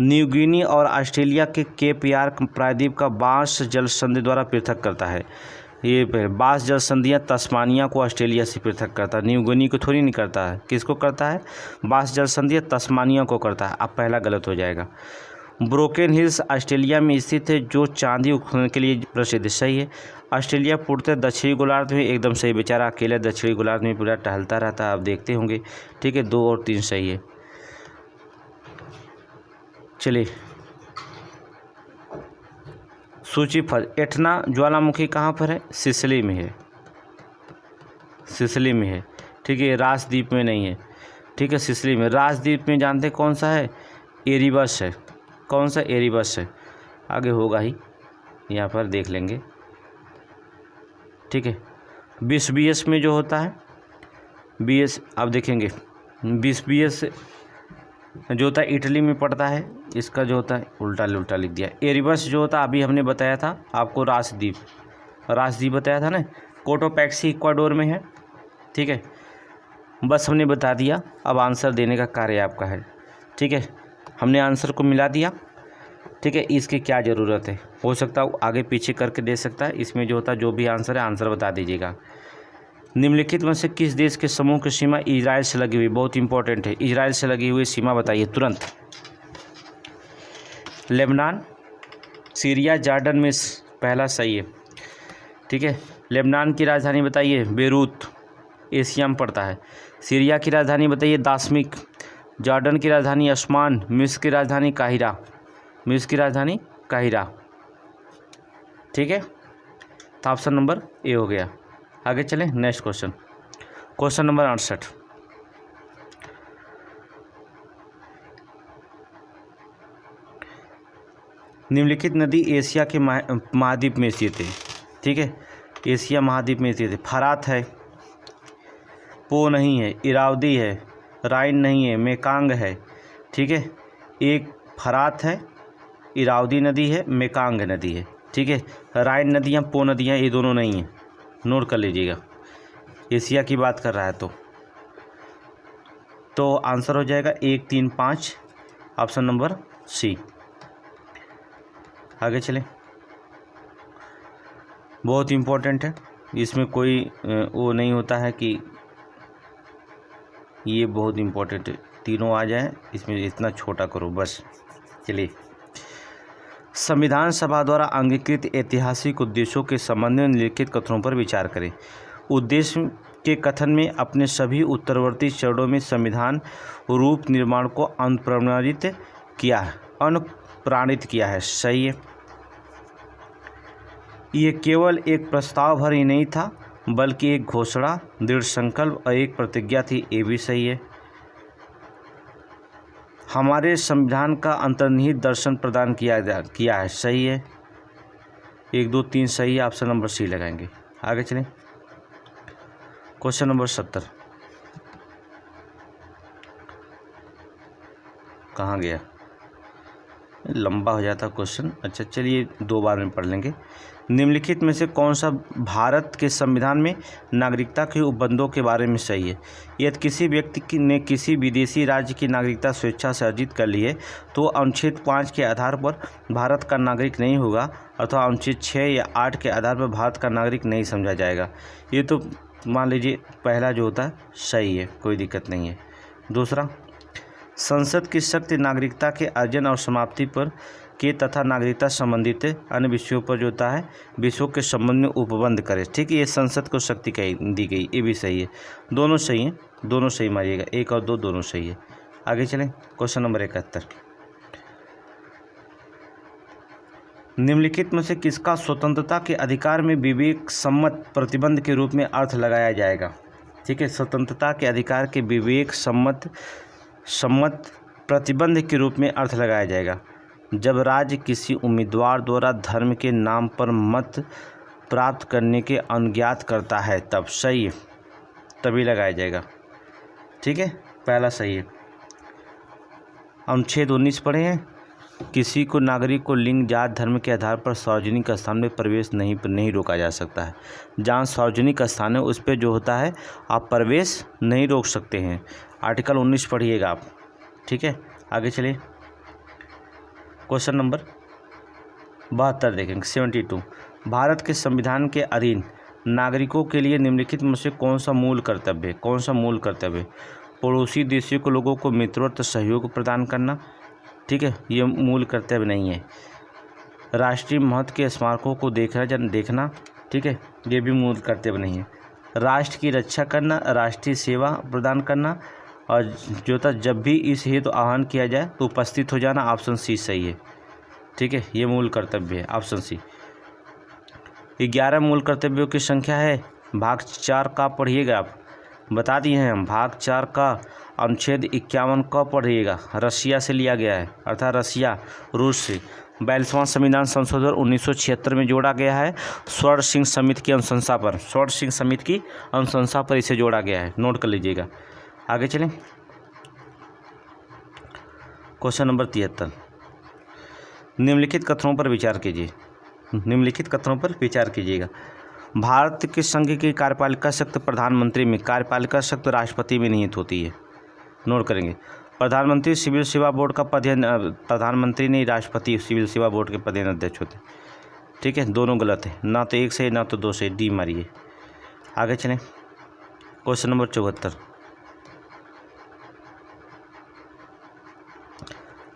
न्यू गिनी और ऑस्ट्रेलिया के केप यार्क प्रायद्वीप का बांस जल संधि द्वारा पृथक करता है। ये बांस जल संधियाँ तस्मानिया को ऑस्ट्रेलिया से पृथक करता है, न्यू गिनी को थोड़ी नहीं करता है, किसको करता है? बांस जल संधियाँ तस्मानिया को करता है। अब पहला गलत हो जाएगा। ब्रोकन हिल्स ऑस्ट्रेलिया में स्थित है, जो चांदी उत्खनन के लिए प्रसिद्ध है, सही है। ऑस्ट्रेलिया पूर्णतः दक्षिणी गोलार्ध में, एकदम सही, बेचारा अकेले दक्षिणी गोलार्ध में पूरा टहलता रहता है, आप देखते होंगे। ठीक है, 2 और 3 सही है। चलिए, सूची फल एटना ज्वालामुखी कहाँ पर है? सिसिली में है, सिसिली में है, ठीक है, राजद्वीप में नहीं है, ठीक है, सिसिली में। राजद्वीप में जानते कौन सा है? एरिबस है, कौन सा? एरिबस है, आगे होगा ही, यहाँ पर देख लेंगे, ठीक है। बीस में जो होता है बीएस, आप देखेंगे बीस जो होता है इटली में पड़ता है, इसका जो होता है उल्टा लिख दिया। एरिबस जो होता है अभी हमने बताया था आपको, राजद्वीप बताया था ना, कोटोपैक्सी इक्वाडोर में है, ठीक है, बस हमने बता दिया। अब आंसर देने का कार्य आपका है, ठीक है, हमने आंसर को मिला दिया, ठीक है। इसकी क्या ज़रूरत है, हो सकता है आगे पीछे करके दे सकता है, इसमें जो होता है जो भी आंसर है आंसर बता दीजिएगा। निम्नलिखित में से किस देश के समूह की सीमा इजराइल से लगी हुई? बहुत इंपॉर्टेंट है, इजराइल से लगी हुई सीमा बताइए तुरंत। लेबनान, सीरिया, जॉर्डन में पहला सही है, ठीक है। लेबनान की राजधानी बताइए, बेरूत, एशिया में पड़ता है। सीरिया की राजधानी बताइए, दाशमिक। जॉर्डन की राजधानी अस्मान। मिस्र की राजधानी काहिरा, मिस्र की राजधानी काहिरा, ठीक है। तो ऑप्शन नंबर ए हो गया। आगे चलें, नेक्स्ट क्वेश्चन, क्वेश्चन नंबर 68। निम्नलिखित नदी एशिया के महाद्वीप में स्थित है, ठीक है, एशिया महाद्वीप में स्थित है। फरात है, पो नहीं है, इरावदी है, राइन नहीं है, मेकांग है, ठीक है। एक फरात है, इरावदी नदी है, मेकांग नदी है, ठीक है। राइन नदियाँ, पो नदियाँ, ये दोनों नहीं हैं, नोट कर लीजिएगा। एशिया की बात कर रहा है तो आंसर हो जाएगा 1, 3, 5, ऑप्शन नंबर सी। आगे चलें, बहुत इम्पोर्टेंट है, इसमें कोई वो नहीं होता है कि ये बहुत इम्पोर्टेंट है, तीनों आ जाए, इसमें इतना छोटा करो बस। चलिए, संविधान सभा द्वारा अंगीकृत ऐतिहासिक उद्देश्यों के संबंध में निम्नलिखित कथनों पर विचार करें। उद्देश्य के कथन में अपने सभी उत्तरवर्ती चरणों में संविधान रूप निर्माण को अनुप्राणित किया है। सही है। ये केवल एक प्रस्ताव भर ही नहीं था, बल्कि एक घोषणा, दृढ़ संकल्प और एक प्रतिज्ञा थी। ये भी सही है। हमारे संविधान का अंतर्निहित दर्शन प्रदान किया है। सही है। 1 2 3 सही है, ऑप्शन नंबर सी लगाएंगे। आगे चलें, क्वेश्चन नंबर 70 कहाँ गया, लंबा हो जाता क्वेश्चन। अच्छा चलिए 2 बार में पढ़ लेंगे। निम्नलिखित में से कौन सा भारत के संविधान में नागरिकता के उपबंधों के बारे में सही है। यदि किसी व्यक्ति ने किसी विदेशी राज्य की नागरिकता स्वेच्छा से अर्जित कर ली है तो अनुच्छेद 5 के आधार पर भारत का नागरिक नहीं होगा, अथवा अनुच्छेद 6 या 8 के आधार पर भारत का नागरिक नहीं समझा जाएगा। ये तो मान लीजिए पहला जो होता है सही है, कोई दिक्कत नहीं है। दूसरा, संसद की शक्ति नागरिकता के अर्जन और समाप्ति पर के तथा नागरिकता संबंधित अन्य विषयों पर जो होता है विषयों के संबंध में उपबंध करे। ठीक है, ये संसद को शक्ति दी गई, ये भी सही है। दोनों सही हैं, दोनों सही मारिएगा, 1 और 2 दोनों सही है। आगे चलें, क्वेश्चन नंबर 71 निम्नलिखित में से किसका स्वतंत्रता के अधिकार में विवेक सम्मत प्रतिबंध के रूप में अर्थ लगाया जाएगा। ठीक है, स्वतंत्रता के अधिकार के विवेक सम्मत प्रतिबंध के रूप में अर्थ लगाया जाएगा जब राज्य किसी उम्मीदवार द्वारा धर्म के नाम पर मत प्राप्त करने के अनुज्ञात करता है, तब। सही है, तभी लगाया जाएगा। ठीक है, पहला सही है। अनुच्छेद 19 पढ़े हैं, किसी को नागरिक को लिंग, जात, धर्म के आधार पर सार्वजनिक स्थान में प्रवेश नहीं रोका जा सकता है। जहाँ सार्वजनिक स्थान है उस पर जो होता है आप प्रवेश नहीं रोक सकते हैं। आर्टिकल 19 पढ़िएगा आप। ठीक है, आगे चलिए, क्वेश्चन नंबर 72 देखेंगे, 72। भारत के संविधान के अधीन नागरिकों के लिए निम्नलिखित में से कौन सा मूल कर्तव्य है। पड़ोसी देशों के लोगों को मित्रवत सहयोग प्रदान करना। ठीक है, ये मूल कर्तव्य नहीं है। राष्ट्रीय महत्व के स्मारकों को देखना। ठीक है, ये भी मूल कर्तव्य नहीं है। राष्ट्र की रक्षा करना, राष्ट्रीय सेवा प्रदान करना, और जो था जब भी इस हेतु आह्वान किया जाए तो उपस्थित हो जाना। ऑप्शन सी सही है। ठीक है, ये मूल कर्तव्य है, ऑप्शन सी। 11 मूल कर्तव्यों की संख्या है। भाग 4 का पढ़िएगा, आप बता दिए हैं हम। भाग 4 का अनुच्छेद 51 का पढ़िएगा, रशिया से लिया गया है, अर्थात रशिया रूस से। 42वां संविधान संशोधन 1976 में जोड़ा गया है स्वर्ण सिंह समिति की अनुशंसा पर इसे जोड़ा गया है, नोट कर लीजिएगा। आगे चलें, क्वेश्चन नंबर 73। निम्नलिखित कथनों पर विचार कीजिएगा। भारत के संघ की कार्यपालिका शक्ति प्रधानमंत्री में, कार्यपालिका शक्ति राष्ट्रपति में निहित होती है। नोट करेंगे, प्रधानमंत्री सिविल सेवा बोर्ड का प्रधानमंत्री नहीं, राष्ट्रपति सिविल सेवा बोर्ड के पदेन अध्यक्ष होते। ठीक है, दोनों गलत है, ना तो 1 सही ना तो 2 सही, डी मारिए। आगे चलें, क्वेश्चन नंबर 74।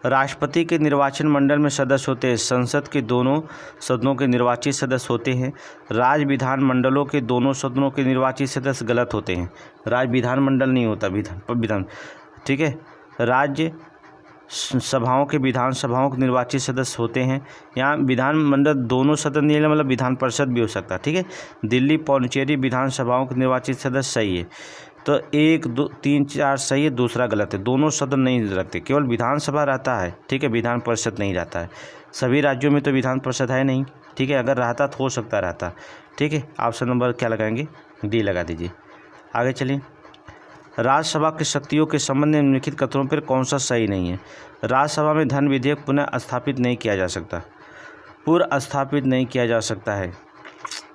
राष्ट्रपति के निर्वाचन मंडल में सदस्य होते हैं। संसद के दोनों सदनों के निर्वाचित सदस्य होते हैं। राज्य विधान मंडलों के दोनों सदनों के निर्वाचित सदस्य गलत होते हैं। राज्य विधान मंडल नहीं होता, विधान। ठीक है, राज्य सभाओं के विधानसभाओं के निर्वाचित सदस्य होते हैं। यहाँ विधान मंडल दोनों सदन नहीं है, मतलब विधान परिषद भी हो सकता है। ठीक है, दिल्ली पौंडीचेरी विधानसभाओं के निर्वाचित सदस्य सही है। तो 1 2 3 4 सही है, दूसरा गलत है। दोनों सदन नहीं रखते, केवल विधानसभा रहता है। ठीक है, विधान परिषद नहीं रहता है। सभी राज्यों में तो विधान परिषद है नहीं। ठीक है, अगर रहता तो हो सकता रहता। ठीक है, ऑप्शन नंबर क्या लगाएंगे, डी लगा दीजिए। आगे चलिए, राज्यसभा की शक्तियों के संबंध में निम्नलिखित कथनों पर कौन सा सही नहीं है। राज्यसभा में धन विधेयक पुनः स्थापित नहीं किया जा सकता। स्थापित नहीं किया जा सकता है,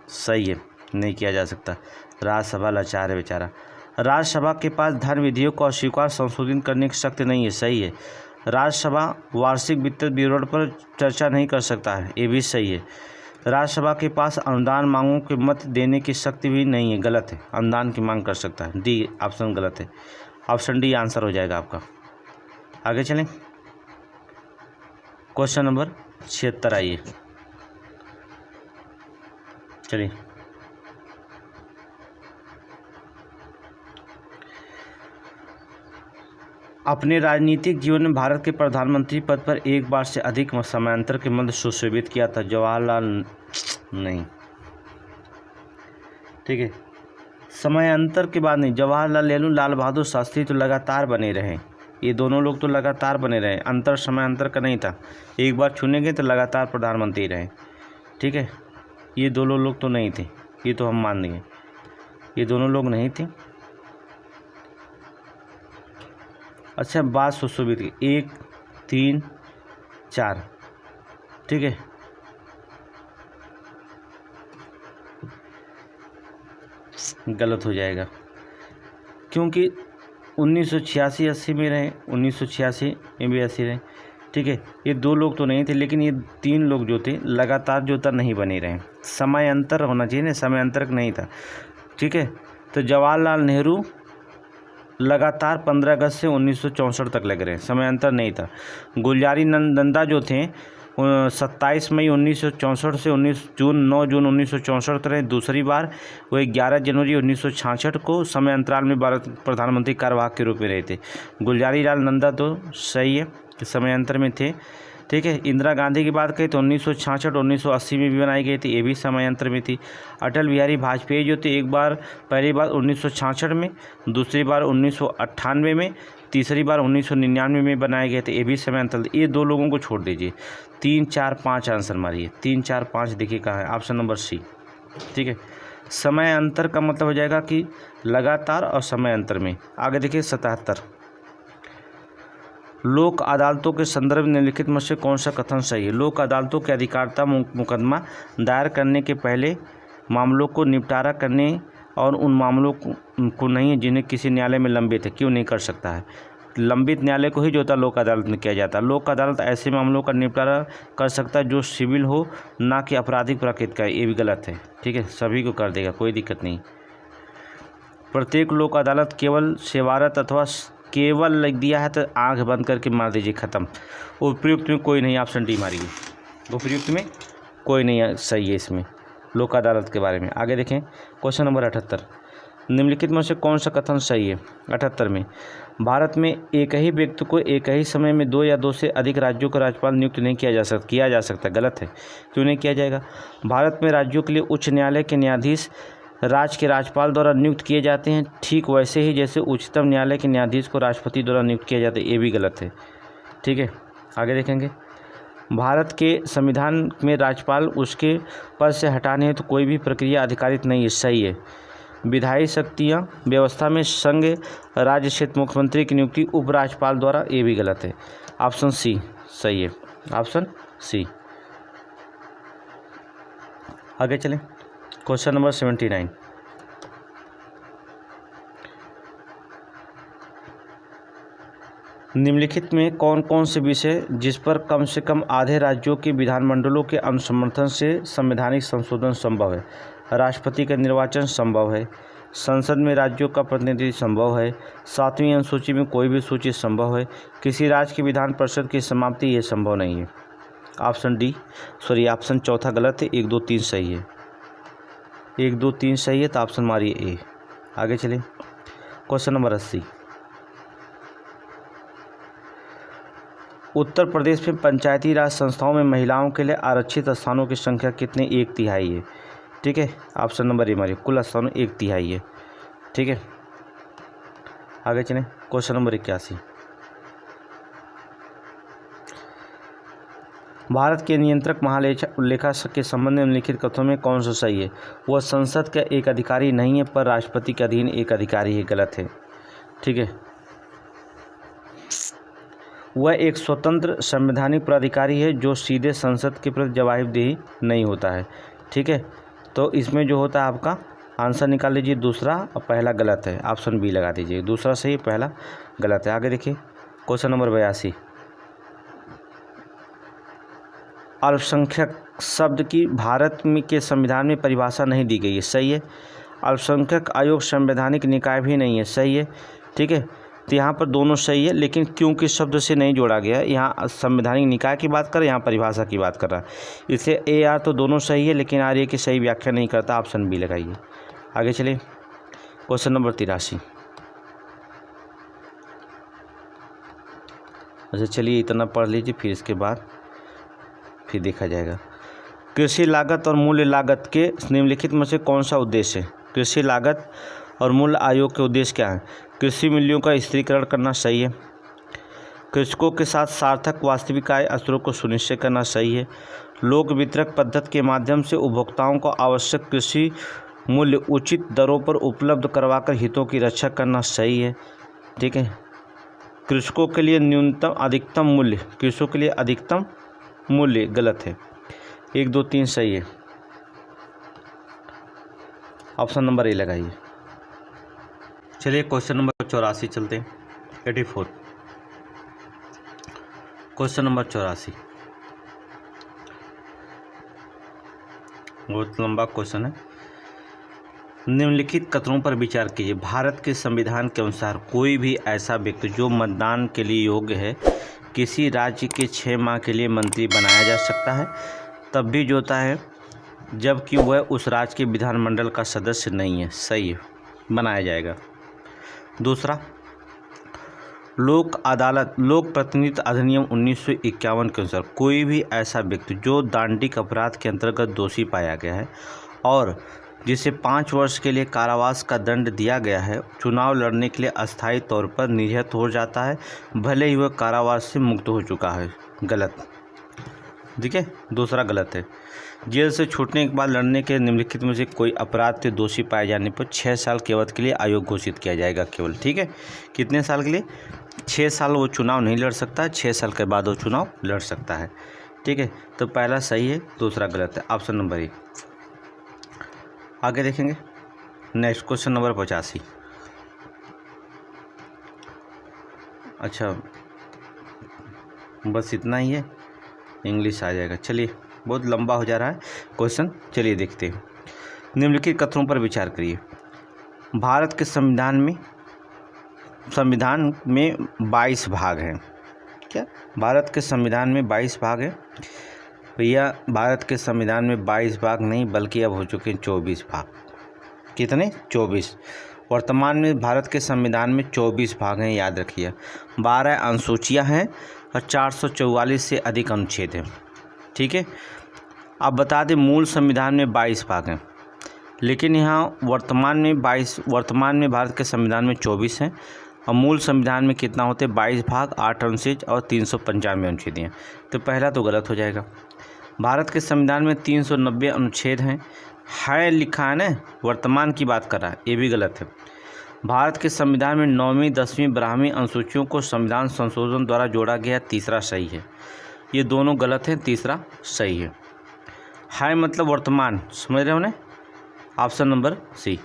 सही है, नहीं किया जा सकता। राज्यसभा लाचार है बेचारा। राज्यसभा के पास धन विधेयक को अस्वीकार संशोधित करने की शक्ति नहीं है, सही है। राज्यसभा वार्षिक वित्तीय विवरण पर चर्चा नहीं कर सकता है, ये भी सही है। राज्यसभा के पास अनुदान मांगों के मत देने की शक्ति भी नहीं है, गलत है। अनुदान की मांग कर सकता है, डी ऑप्शन गलत है। ऑप्शन डी आंसर हो जाएगा आपका। आगे चलें, क्वेश्चन नंबर 76 आइए। चलिए, अपने राजनीतिक जीवन में भारत के प्रधानमंत्री पद पर एक बार से अधिक समयांतर के मध्य सुशोभित किया था। जवाहरलाल नहीं, ठीक है, समयांतर के बाद नहीं, जवाहरलाल नेहरू, लाल बहादुर शास्त्री तो लगातार बने रहे, ये दोनों लोग तो लगातार बने रहे, अंतर समयांतर का नहीं था, एक बार चुने गए तो लगातार प्रधानमंत्री रहे, ठीक है। ये दोनों लोग तो नहीं थे, ये तो हम मान लेंगे, ये दोनों लोग नहीं थे। अच्छा, बात सुशोभित की 1, 3, 4, ठीक है, गलत हो जाएगा क्योंकि 1986-80 में रहे, 1986 में भी ऐसे रहे, ठीक है। ये दो लोग तो नहीं थे, लेकिन ये 3 लोग जो थे लगातार जो था नहीं बने रहे, समय अंतर होना चाहिए ना, समय अंतर नहीं था, ठीक है। तो जवाहरलाल नेहरू लगातार 15 अगस्त से 1964 तक लग रहे, समय अंतर नहीं था। गुलजारी नंदा जो थे 27 मई 1964 से 9 जून 1964 तक रहे दूसरी बार, वो 11 जनवरी 1966 को समय अंतराल में भारत प्रधानमंत्री कार्यवाहक के रूप में रहे थे। गुलजारी लाल नंदा तो सही है कि समय अंतर में थे, ठीक है। इंदिरा गांधी की बात करें तो 1966 1980 में भी बनाई गई थी, ये भी समय अंतर में थी। अटल बिहारी वाजपेयी जो थे एक बार, पहली बार 1966 में, दूसरी बार 1998 में, तीसरी बार 1999 में बनाए गए थे, ये भी समय अंतर। ये दो लोगों को छोड़ दीजिए, 3, 4, 5 आंसर मारिए। 3, 4, 5 देखिए कहाँ है, ऑप्शन नंबर सी, ठीक है। समय अंतर का मतलब हो जाएगा कि लगातार और समय अंतर में। आगे देखिए 77, लोक अदालतों के संदर्भ में निम्नलिखित में से कौन सा कथन सही है। लोक अदालतों के अधिकारिता मुकदमा दायर करने के पहले मामलों को निपटारा करने और उन मामलों को नहीं जिन्हें किसी न्यायालय में लंबित है, क्यों नहीं कर सकता है। लंबित न्यायालय को ही जो होता है लोक अदालत में किया जाता है। लोक अदालत ऐसे मामलों का निपटारा कर सकता है जो सिविल हो, ना कि आपराधिक प्रकृति का, ये भी गलत है, ठीक है। सभी को कर देगा, कोई दिक्कत नहीं। प्रत्येक लोक अदालत केवल सेवारत अथवा केवल लिख दिया है तो आंख बंद करके मार दीजिए, खत्म। उपयुक्त में कोई नहीं, ऑप्शन डी मारिए, उपयुक्त में कोई नहीं सही है इसमें लोक अदालत के बारे में। आगे देखें क्वेश्चन नंबर 78, निम्नलिखित में से कौन सा कथन सही है। 78 में, भारत में एक ही व्यक्ति को एक ही समय में 2 या 2 से अधिक राज्यों का राज्यपाल नियुक्त नहीं किया जा सकता, गलत है। क्यों नहीं किया जाएगा। भारत में राज्यों के लिए उच्च न्यायालय के न्यायाधीश राज्य के राज्यपाल द्वारा नियुक्त किए जाते हैं, ठीक वैसे ही जैसे उच्चतम न्यायालय के न्यायाधीश को राष्ट्रपति द्वारा नियुक्त किया जाता है, ये भी गलत है, ठीक है। आगे देखेंगे, भारत के संविधान में राज्यपाल उसके पद से हटाने हैं तो कोई भी प्रक्रिया अधिकारित नहीं है, सही है। विधायी शक्तियाँ व्यवस्था में संघ राज्य क्षेत्र मुख्यमंत्री की नियुक्ति उपराज्यपाल द्वारा, ये भी गलत है। ऑप्शन सी सही है, ऑप्शन सी। आगे चलें क्वेश्चन नंबर 79, निम्नलिखित में कौन कौन से विषय जिस पर कम से कम आधे राज्यों के विधानमंडलों के अनुसमर्थन से संवैधानिक संशोधन संभव है। राष्ट्रपति का निर्वाचन संभव है, संसद में राज्यों का प्रतिनिधित्व संभव है, 7वीं अनुसूची में कोई भी सूची संभव है, किसी राज्य की विधान परिषद की समाप्ति ये संभव नहीं है। ऑप्शन डी ऑप्शन चौथा गलत है, 1, 2, 3 सही है, 1, 2, 3 सही है, तो ऑप्शन मारिए ए। आगे चलिए क्वेश्चन नंबर 80, उत्तर प्रदेश में पंचायती राज संस्थाओं में महिलाओं के लिए आरक्षित स्थानों की संख्या कितने, 1/3 है, ठीक है। ऑप्शन नंबर ए मारिए, कुल स्थानों 1/3 है, ठीक है। आगे चलें क्वेश्चन नंबर 81, भारत के नियंत्रक महालेखा के संबंध में निम्नलिखित कथनों में कौन सा सही है। वह संसद का एक अधिकारी नहीं है पर राष्ट्रपति के अधीन एक अधिकारी है, गलत है, ठीक है। वह एक स्वतंत्र संवैधानिक प्राधिकारी है जो सीधे संसद के प्रति जवाबदेही नहीं होता है, ठीक है। तो इसमें जो होता है आपका आंसर निकाल लीजिए, दूसरा और पहला गलत है, ऑप्शन बी लगा दीजिए, दूसरा सही पहला गलत है। आगे देखिए क्वेश्चन नंबर 82, अल्पसंख्यक शब्द की भारत में के संविधान में परिभाषा नहीं दी गई है, सही है। अल्पसंख्यक आयोग संवैधानिक निकाय भी नहीं है, सही है, ठीक है। तो यहाँ पर दोनों सही है, लेकिन क्यों किस शब्द से नहीं जोड़ा गया है। यहाँ संवैधानिक निकाय की बात कर रहा है, यहाँ परिभाषा की बात कर रहा है। इससे ए आर तो दोनों सही है, लेकिन आर ए की सही व्याख्या नहीं करता। ऑप्शन बी लगाइए। आगे चलिए क्वेश्चन नंबर 83। अच्छा चलिए इतना पढ़ लीजिए, फिर इसके बाद फिर देखा जाएगा। कृषि लागत और मूल्य लागत के निम्नलिखित में से कौन सा उद्देश्य है। कृषि लागत और मूल्य आयोग के उद्देश्य क्या है। कृषि मूल्यों का स्थिरीकरण करना सही है। कृषकों के साथ सार्थक वास्तविक आय स्तरों को सुनिश्चित करना सही है। लोक वितरक पद्धति के माध्यम से उपभोक्ताओं को आवश्यक कृषि मूल्य उचित दरों पर उपलब्ध करवाकर हितों की रक्षा करना सही है। ठीक है। कृषकों के लिए न्यूनतम अधिकतम मूल्य, कृषकों के लिए अधिकतम मूल्य गलत है। 1 2 3 सही है। ऑप्शन नंबर ए लगाइए। चलिए क्वेश्चन नंबर 84 चलते हैं। 84 क्वेश्चन नंबर 84 बहुत लंबा क्वेश्चन है। निम्नलिखित कथनों पर विचार कीजिए। भारत के संविधान के अनुसार कोई भी ऐसा व्यक्ति जो मतदान के लिए योग्य है किसी राज्य के 6 माह के लिए मंत्री बनाया जा सकता है, तब भी जो होता है जबकि वह उस राज्य के विधानमंडल का सदस्य नहीं है। सही है, बनाया जाएगा। दूसरा, लोक अदालत लोक प्रतिनिधित्व अधिनियम 1951 के अनुसार कोई भी ऐसा व्यक्ति जो दांडिक अपराध के अंतर्गत दोषी पाया गया है और जिसे 5 वर्ष के लिए कारावास का दंड दिया गया है, चुनाव लड़ने के लिए अस्थायी तौर पर निहत हो जाता है, भले ही वह कारावास से मुक्त हो चुका है। गलत। ठीक है, दूसरा गलत है। जेल से छूटने के बाद लड़ने के निम्नलिखित में से कोई अपराध के दोषी पाए जाने पर 6 साल के अवधि के लिए आयोग घोषित किया जाएगा केवल। ठीक है, कितने साल के लिए? 6 साल वो चुनाव नहीं लड़ सकता, 6 साल के बाद वो चुनाव लड़ सकता है। ठीक है, तो पहला सही है, दूसरा गलत है। Option number A. आगे देखेंगे नेक्स्ट क्वेश्चन नंबर 85। अच्छा बस इतना ही है, इंग्लिश आ जाएगा। चलिए बहुत लंबा हो जा रहा है क्वेश्चन, चलिए देखते हैं। निम्नलिखित कथनों पर विचार करिए। भारत के संविधान में 22 भाग हैं। क्या भारत के संविधान में 22 भाग हैं? भैया भारत के संविधान में 22 भाग नहीं बल्कि अब हो चुके हैं 24 भाग। कितने? 24। वर्तमान में भारत के संविधान में 24 भाग हैं, याद रखिए। 12 अनुसूचियां हैं और 444 से अधिक अनुच्छेद हैं। ठीक है, अब बता दें मूल संविधान में 22 भाग हैं, लेकिन यहाँ वर्तमान में भारत के संविधान में 24 हैं और मूल संविधान में कितना होते हैं? 22 भाग, 8 अनुच्छेद और 395 अनुच्छेद हैं। तो पहला तो गलत हो जाएगा। भारत के संविधान में 390 अनुच्छेद हैं, है लिखा है ना, वर्तमान की बात कर रहा है, ये भी गलत है। भारत के संविधान में 9वीं 10वीं 12वीं अनुसूचियों को संविधान संशोधन द्वारा जोड़ा गया, तीसरा सही है। ये दोनों गलत हैं, तीसरा सही है मतलब वर्तमान, समझ रहे हो ना? Option number C.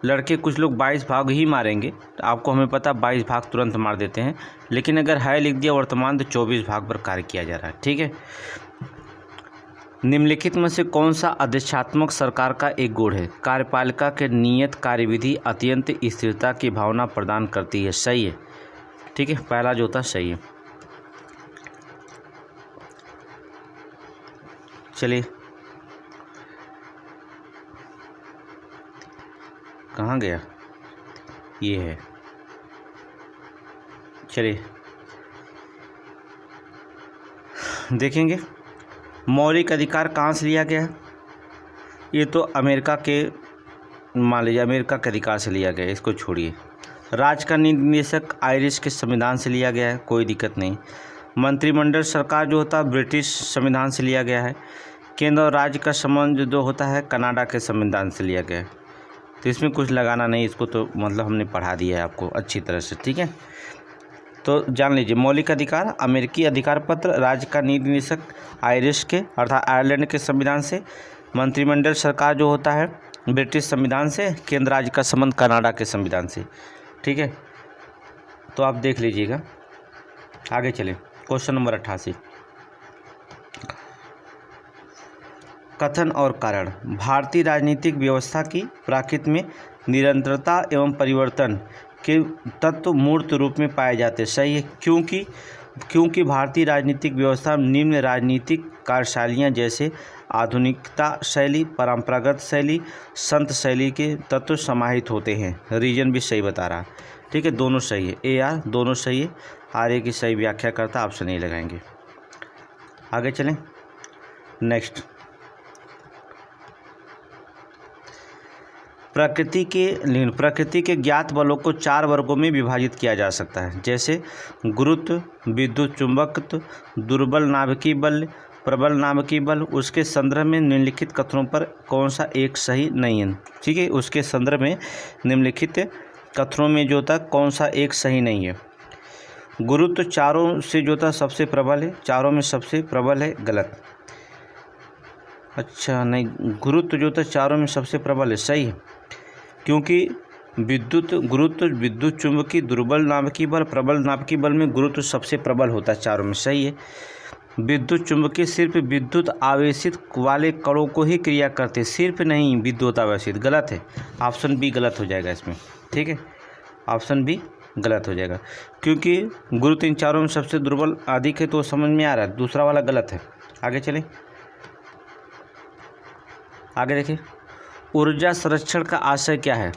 लड़के कुछ लोग 22 भाग ही मारेंगे, तो आपको हमें पता 22 भाग तुरंत मार देते हैं, लेकिन अगर है लिख दिया वर्तमान तो 24 भाग पर कार्य किया जा रहा है। ठीक है, निम्नलिखित में से कौन सा अधिष्ठात्मक सरकार का एक गुण है? कार्यपालिका के नियत कार्यविधि अत्यंत स्थिरता की भावना प्रदान करती है। सही है। ठीक है, पहला जो होता सही है। चलिए कहाँ गया? ये है। चलिए देखेंगे मौलिक अधिकार कहाँ से लिया गया है। ये तो अमेरिका के, मान लीजिए अमेरिका के अधिकार से लिया गया है, इसको छोड़िए। राज्य का निदेशक आयरिश के संविधान से लिया गया है, कोई दिक्कत नहीं। मंत्रिमंडल सरकार जो होता है ब्रिटिश संविधान से लिया गया है। केंद्र और राज्य का संबंध जो होता है कनाडा के संविधान से लिया गया है। तो इसमें कुछ लगाना नहीं, इसको तो मतलब हमने पढ़ा दिया है आपको अच्छी तरह से। ठीक है, तो जान लीजिए मौलिक अधिकार अमेरिकी अधिकार पत्र, राज्य का नीति निदेशक आयरिश के अर्थात आयरलैंड के संविधान से, मंत्रिमंडल सरकार जो होता है ब्रिटिश संविधान से, केंद्र राज्य का संबंध कनाडा के संविधान से। ठीक है, तो आप देख लीजिएगा। आगे चले क्वेश्चन नंबर 88। कथन और कारण। भारतीय राजनीतिक व्यवस्था की प्रकृति में निरंतरता एवं परिवर्तन के तत्व मूर्त रूप में पाए जाते हैं। सही है, क्योंकि भारतीय राजनीतिक व्यवस्था में निम्न राजनीतिक कार्यशैलियाँ जैसे आधुनिकता शैली, परंपरागत शैली, संत शैली के तत्व समाहित होते हैं। रीजन भी सही बता रहा है। ठीक है, दोनों सही है, ए आर दोनों सही है। आर ए की सही व्याख्या करता ऑप्शन नहीं लगाएंगे। आगे चलें नेक्स्ट। प्रकृति के ज्ञात बलों को 4 वर्गों में विभाजित किया जा सकता है, जैसे गुरुत्व, विद्युत चुंबकत्व, दुर्बल नाभिकीय बल, प्रबल नाभिकीय बल। उसके संदर्भ में निम्नलिखित कथनों पर कौन सा एक सही नहीं है। ठीक है, उसके संदर्भ में निम्नलिखित कथनों में जो था कौन सा एक सही नहीं है। गुरुत्व चारों से जो था सबसे प्रबल है, चारों में सबसे प्रबल है, गलत। अच्छा नहीं, गुरुत्व जो था चारों में सबसे प्रबल है, सही है, क्योंकि गुरुत्व, विद्युत चुंबकीय, दुर्बल नाभिकीय बल, प्रबल नाभिकीय बल में गुरुत्व सबसे प्रबल होता है चारों में। सही है। विद्युत चुंबकीय सिर्फ विद्युत आवेशित वाले कणों को ही क्रिया करते, सिर्फ नहीं विद्युत आवेशित, गलत है। ऑप्शन बी गलत हो जाएगा इसमें। ठीक है, ऑप्शन बी गलत हो जाएगा, क्योंकि गुरुत्व इन चारों में सबसे दुर्बल अधिक है, तो समझ में आ रहा है, दूसरा वाला गलत है। आगे चलें, आगे देखिए। ऊर्जा संरक्षण का आशय क्या है।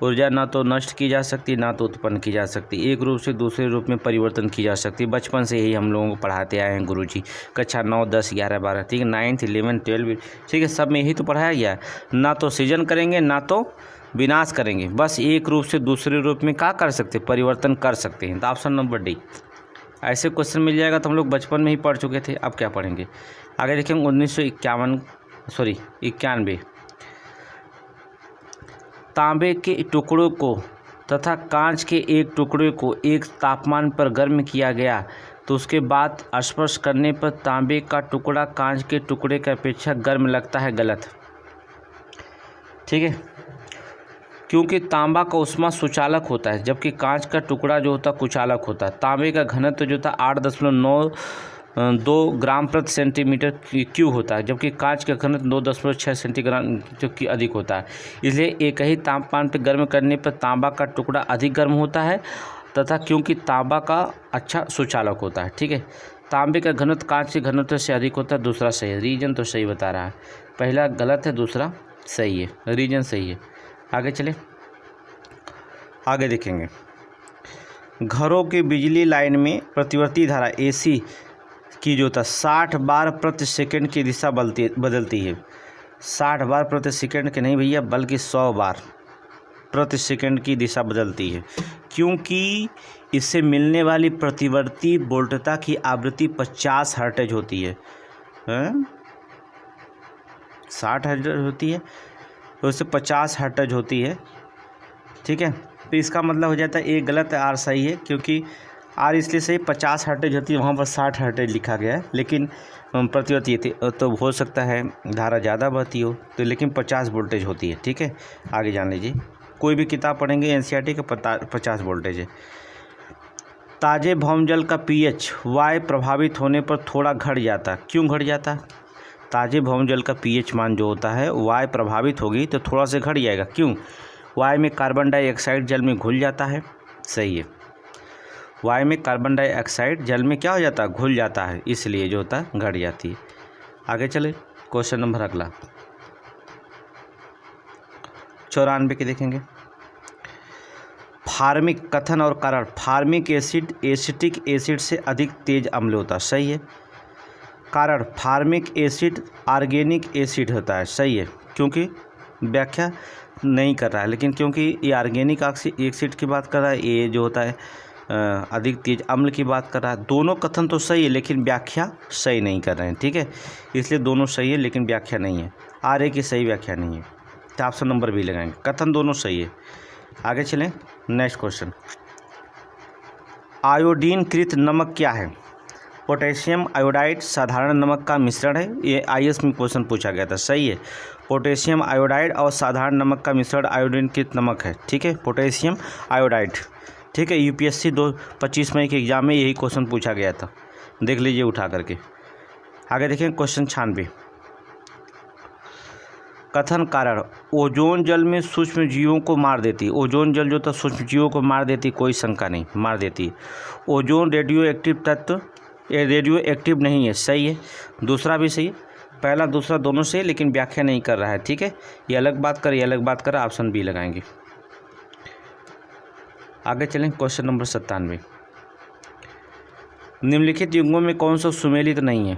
ऊर्जा ना तो नष्ट की जा सकती, ना तो उत्पन्न की जा सकती, एक रूप से दूसरे रूप में परिवर्तन की जा सकती। बचपन से ही हम लोगों को पढ़ाते आए हैं गुरुजी, कक्षा 9, 10, 11, 12, ठीक है, 9th, 11, 12, ठीक है, सब में यही तो पढ़ाया गया है। ना तो सृजन करेंगे, ना तो विनाश करेंगे, बस एक रूप से दूसरे रूप में क्या कर सकते, परिवर्तन कर सकते हैं। तो ऑप्शन नंबर डी। ऐसे क्वेश्चन मिल जाएगा तो हम लोग बचपन में ही पढ़ चुके थे, अब क्या पढ़ेंगे। आगे देखेंगे 1991 तांबे के टुकड़ों को तथा कांच के एक टुकड़े को एक तापमान पर गर्म किया गया तो उसके बाद स्पर्श करने पर तांबे का टुकड़ा कांच के टुकड़े की अपेक्षा गर्म लगता है, गलत। ठीक है, क्योंकि तांबा का ऊष्मा सुचालक होता है, जबकि कांच का टुकड़ा जो होता है कुचालक होता है। तांबे का घनत्व जो था 8.92 ग्राम प्रति सेंटीमीटर क्यूब होता है, जबकि कांच का घनत्व 2.6 सेंटीग्राम जो कि अधिक होता है। इसलिए एक ही तापमान पर गर्म करने पर तांबा का टुकड़ा अधिक गर्म होता है तथा क्योंकि तांबा का अच्छा सुचालक होता है। ठीक है, तांबे का घनत्व कांच के घनत्व से अधिक होता है, दूसरा सही है। रीजन तो सही बता रहा है, पहला गलत है, दूसरा सही है, रीजन सही है। आगे चले, आगे देखेंगे। घरों की बिजली लाइन में प्रतिवर्ती धारा AC की जो था 60 बार प्रति सेकंड की दिशा बदलती है। 60 बार प्रति सेकंड के नहीं भैया, बल्कि 100 बार प्रति सेकंड की दिशा बदलती है, क्योंकि इससे मिलने वाली प्रतिवर्ती वोल्टता की आवृत्ति 50 हर्ट्ज होती है। 60 हर्ट्ज होती है तो उससे 50 हर्ट्ज होती है। ठीक है, तो इसका मतलब हो जाता है ए गलत है, आर सही है, क्योंकि आर इसलिए सही 50 हर्ट्ज होती है, वहाँ पर 60 हर्ट्ज लिखा गया है, लेकिन प्रतिवर्ती थी तो हो सकता है धारा ज़्यादा बहती हो, तो लेकिन 50 वोल्टेज होती है। ठीक है, आगे जान लीजिए, कोई भी किताब पढ़ेंगे NCERT का 50 वोल्टेज है। ताजे भौमजल का pH वायु प्रभावित होने पर थोड़ा घट जाता, क्यों घट जाता। ताजे भौमजल का pH मान जो होता है वायु प्रभावित होगी तो थोड़ा सा घट जाएगा, क्यों, वायु में कार्बन डाइऑक्साइड जल में घुल जाता है। सही है, वायु में कार्बन डाइऑक्साइड जल में क्या हो जाता है, घुल जाता है, इसलिए जो होता है घट जाती है। आगे चले, क्वेश्चन नंबर अगला 94 के देखेंगे। फार्मिक कथन और कारण। फार्मिक एसिड एसिटिक एसिड से अधिक तेज अम्ल होता है, सही है। कारण, फार्मिक एसिड ऑर्गेनिक एसिड होता है, सही है, क्योंकि व्याख्या नहीं कर रहा है, लेकिन क्योंकि ये ऑर्गेनिक एसिड की बात कर रहा है, ये जो होता है अधिक तेज अम्ल की बात कर रहा है। दोनों कथन तो सही है, लेकिन व्याख्या सही नहीं कर रहे हैं। ठीक है, इसलिए दोनों सही है लेकिन व्याख्या नहीं है, आर की सही व्याख्या नहीं है, तो ऑप्शन नंबर बी लगाएंगे। कथन दोनों सही है। आगे चलें, नेक्स्ट क्वेश्चन। आयोडीन कृत नमक क्या है। पोटेशियम आयोडाइड साधारण नमक का मिश्रण है, ये IAS में क्वेश्चन पूछा गया था, सही है। पोटेशियम आयोडाइड और साधारण नमक का मिश्रण आयोडीन कृत नमक है। ठीक है, पोटेशियम आयोडाइड। ठीक है, UPSC 25 मई के एग्जाम में यही क्वेश्चन पूछा गया था, देख लीजिए उठा करके। आगे देखें क्वेश्चन 96। कथन कारण ओजोन जल में सूक्ष्म जीवों को मार देती है। ओजोन जल जो था सूक्ष्म जीवों को मार देती, कोई शंका नहीं, मार देती है। ओजोन रेडियो एक्टिव तत्व, ये रेडियो एक्टिव नहीं है, सही है। दूसरा भी सही है, पहला दूसरा दोनों सही, लेकिन व्याख्या नहीं कर रहा है, ठीक है। ये अलग बात कर, ये अलग बात कर, ऑप्शन बी लगाएंगे। आगे चलें, क्वेश्चन नंबर 97। निम्नलिखित युग्मों में कौन सा सुमेलित नहीं है?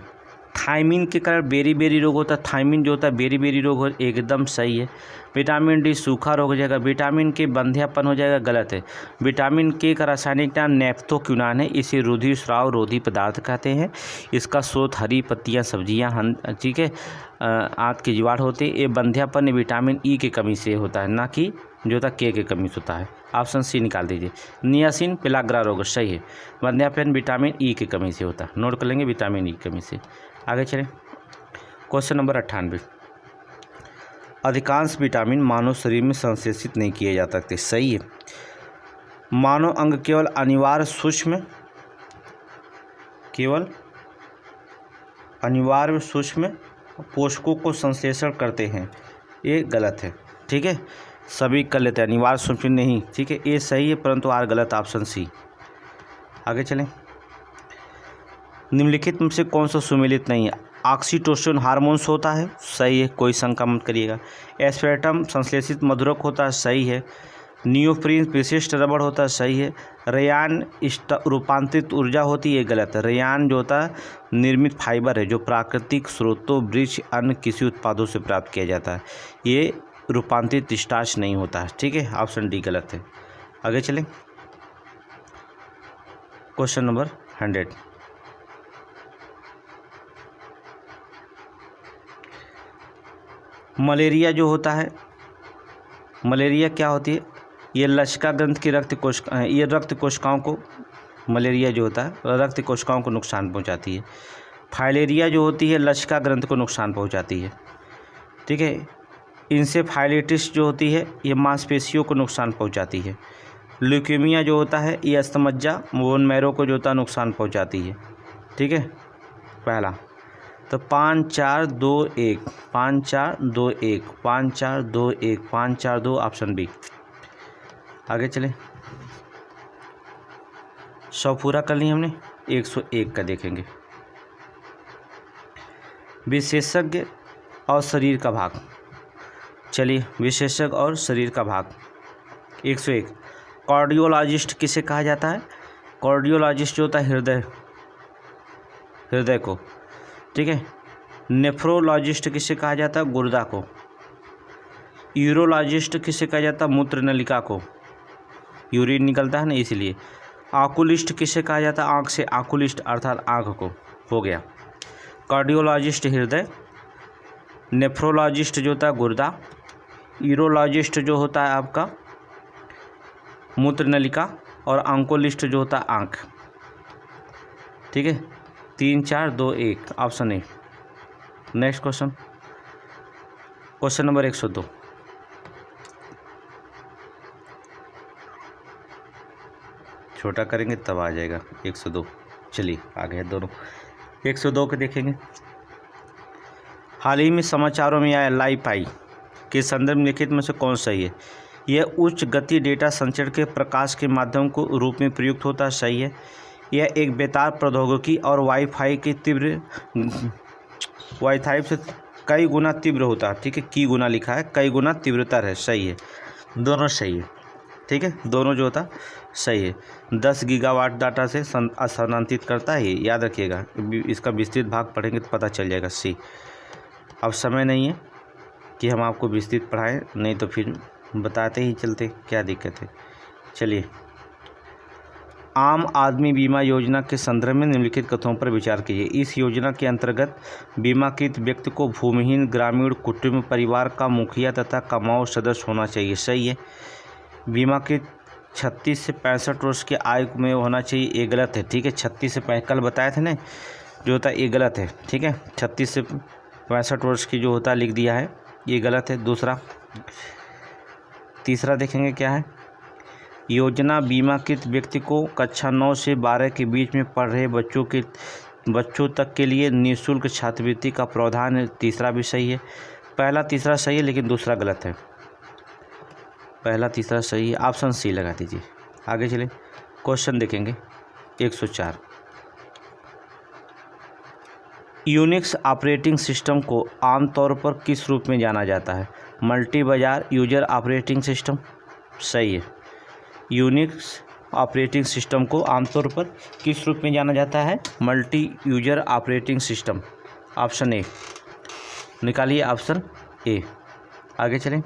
थायमिन के कारण बेरी बेरी रोग होता है। थायमिन जो होता है बेरी बेरी रोग हो, एकदम सही है। विटामिन डी सूखा रोग हो जाएगा। विटामिन के बंध्यापन हो जाएगा, गलत है। विटामिन के का रासायनिक नाम नेफ्थोक्विनान है। इसे रुधिर स्राव रोधी पदार्थ कहते हैं। इसका स्रोत हरी पत्तियां, सब्जियां, ठीक है, आंत के जीवाणु होते हैं। ये बंध्यापन विटामिन ई की कमी से होता है, ना कि जो था के की कमी से होता है। ऑप्शन सी निकाल दीजिए। नियासिन पेलाग्रा रोग सही है। बंध्यापन विटामिन ई की कमी से होता है, नोट कर लेंगे, विटामिन ई की कमी से। आगे चलें, क्वेश्चन नंबर 98। अधिकांश विटामिन मानव शरीर में संश्लेषित नहीं किए जा सकते, सही है। मानव अंग केवल अनिवार्य सूक्ष्म पोषकों को संश्लेषण करते हैं, ये गलत है, ठीक है। सभी कर लेते हैं, अनिवार्य सूक्ष्म नहीं, ठीक है, ये सही है, परंतु आर गलत, ऑप्शन सी। आगे चलें, निम्नलिखित में से कौन सा सुमेलित नहीं है? ऑक्सीटोसिन हार्मोन्स होता है, सही है, कोई शंका मत करिएगा। एस्पेर्टम संश्लेषित मधुरक होता है, सही है। नियोप्रीन विशिष्ट रबड़ होता है, सही है। रेयान रूपांतरित ऊर्जा होती है, गलत है। रेयान जो होता है निर्मित फाइबर है, जो प्राकृतिक स्रोतों, वृक्ष, अन्य किसी उत्पादों से प्राप्त किया जाता है। ये रूपांतरित स्टार्च नहीं होता है, ठीक है, ऑप्शन डी गलत है। आगे चलें, क्वेश्चन नंबर 100। मलेरिया जो होता है, मलेरिया क्या होती है? ये लसिका ग्रंथ की ये रक्त कोशिकाओं को, मलेरिया जो होता है रक्त कोशिकाओं को नुकसान पहुंचाती है। फाइलेरिया जो होती है लसिका ग्रंथ को नुकसान पहुंचाती है, ठीक है। इंसेफेलाइटिस जो होती है ये मांसपेशियों को नुकसान पहुंचाती है। ल्यूकेमिया जो होता है ये अस्थमज्जा, बोन मैरो को जो होता है नुकसान पहुंचाती है, ठीक है। पहला तो 5 4 2 1 5 4 2 1 5 4 2 1 5 4 2, ऑप्शन बी। आगे चलें, 100 पूरा कर लिया हमने, 101 का देखेंगे। विशेषज्ञ और शरीर का भाग, चलिए विशेषज्ञ और शरीर का भाग। 101 कार्डियोलॉजिस्ट किसे कहा जाता है? कार्डियोलॉजिस्ट जो होता है हृदय को, ठीक है। नेफ्रोलॉजिस्ट किसे कहा जाता है? गुर्दा को। यूरोलॉजिस्ट किसे कहा जाता है? मूत्र नलिका को, यूरिन निकलता है ना इसलिए। आकुलिस्ट किसे कहा जाता है? आँख से, आकुलिस्ट अर्थात आँख को, हो गया। कार्डियोलॉजिस्ट हृदय, नेफ्रोलॉजिस्ट जो होता है गुर्दा, यूरोलॉजिस्ट जो होता है आपका मूत्र नलिका, और आंकोलिस्ट जो होता है आँख, ठीक है। 3 4 2 1, option A. Next question, question number 102। छोटा करेंगे तब आ जाएगा 102। चलिए आगे है दोनों, 102 के देखेंगे। हाल ही में समाचारों में आया लाईपाई के संदर्भ लिखित में से कौन सही है? यह उच्च गति डेटा संचरण के प्रकाश के माध्यम को रूप में प्रयुक्त होता है, सही है। यह एक बेतार प्रौद्योगिकी और वाईफाई से कई गुना तीव्र होता है, ठीक है, की गुना लिखा है, कई गुना तीव्रतर है, सही है, दोनों सही है, ठीक है, दोनों जो होता सही है। 10 गीगावाट डाटा से स्थानांतरित करता है, याद रखिएगा, इसका विस्तृत भाग पढ़ेंगे तो पता चल जाएगा। सी, अब समय नहीं है कि हम आपको विस्तृत पढ़ाएं, नहीं तो फिर बताते ही चलते, क्या दिक्कत है। चलिए, आम आदमी बीमा योजना के संदर्भ में निम्नलिखित कथनों पर विचार कीजिए। इस योजना के अंतर्गत बीमाकृत व्यक्ति को भूमिहीन ग्रामीण कुटुंब परिवार का मुखिया तथा कमाऊ सदस्य होना चाहिए, सही है। बीमाकृत 36 से 65 वर्ष की आयु में होना चाहिए, ये गलत है, ठीक है। 36 से कल बताए थे ना जो होता है, ये गलत है, ठीक है। 36 से 65 वर्ष की जो होता है लिख दिया है, ये गलत है। तीसरा देखेंगे क्या है। योजना बीमाकृत व्यक्ति को कक्षा 9 से 12 के बीच में पढ़ रहे बच्चों तक के लिए निःशुल्क छात्रवृत्ति का प्रावधान है, तीसरा भी सही है। पहला तीसरा सही है लेकिन दूसरा गलत है। पहला तीसरा सही है, ऑप्शन सी लगा दीजिए। आगे चलें, क्वेश्चन देखेंगे 104। यूनिक्स ऑपरेटिंग सिस्टम को आमतौर पर किस रूप में जाना जाता है? मल्टी बाजार यूजर ऑपरेटिंग सिस्टम, सही है। यूनिक्स ऑपरेटिंग सिस्टम को आमतौर पर किस रूप में जाना जाता है? Multi user operating system, option A. निकालिए ऑप्शन ए। आगे चलें,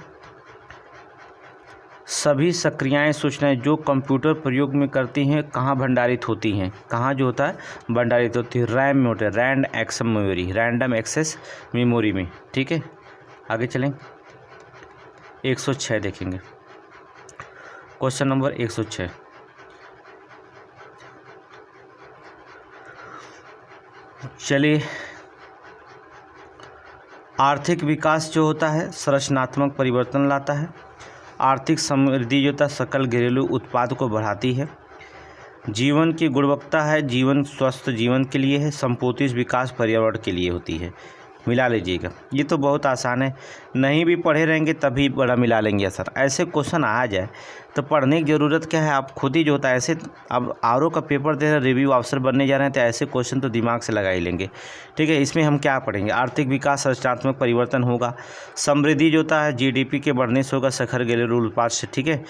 सभी सक्रियाएं सूचनाएं जो कंप्यूटर प्रयोग में करती हैं कहाँ भंडारित होती हैं? कहाँ जो होता है भंडारित होती है? रैम में होता है, rand access memory, random access memory में। ठीक है, आगे चलें, 106 देखेंगे, क्वेश्चन नंबर 106। चलिए, आर्थिक विकास जो होता है संरचनात्मक परिवर्तन लाता है। आर्थिक समृद्धि जो होता है सकल घरेलू उत्पाद को बढ़ाती है। जीवन की गुणवत्ता है, जीवन स्वस्थ जीवन के लिए है। संपूर्ण विकास पर्यावरण के लिए होती है। मिला लीजिएगा, ये तो बहुत आसान है, नहीं भी पढ़े रहेंगे तभी बड़ा मिला लेंगे सर। ऐसे क्वेश्चन आ जाए तो पढ़ने की ज़रूरत क्या है, आप खुद ही जो होता है ऐसे। अब आरओ का पेपर दे रहे, रिव्यू ऑफिसर बनने जा रहे हैं तो ऐसे क्वेश्चन तो दिमाग से लगा ही लेंगे। ठीक है, इसमें हम क्या पढ़ेंगे? आर्थिक विकास संरचनात्मक परिवर्तन होगा। समृद्धि जो होता है जीडीपी के बढ़ने से होगा, सकल घरेलू उत्पाद से। ठीक है,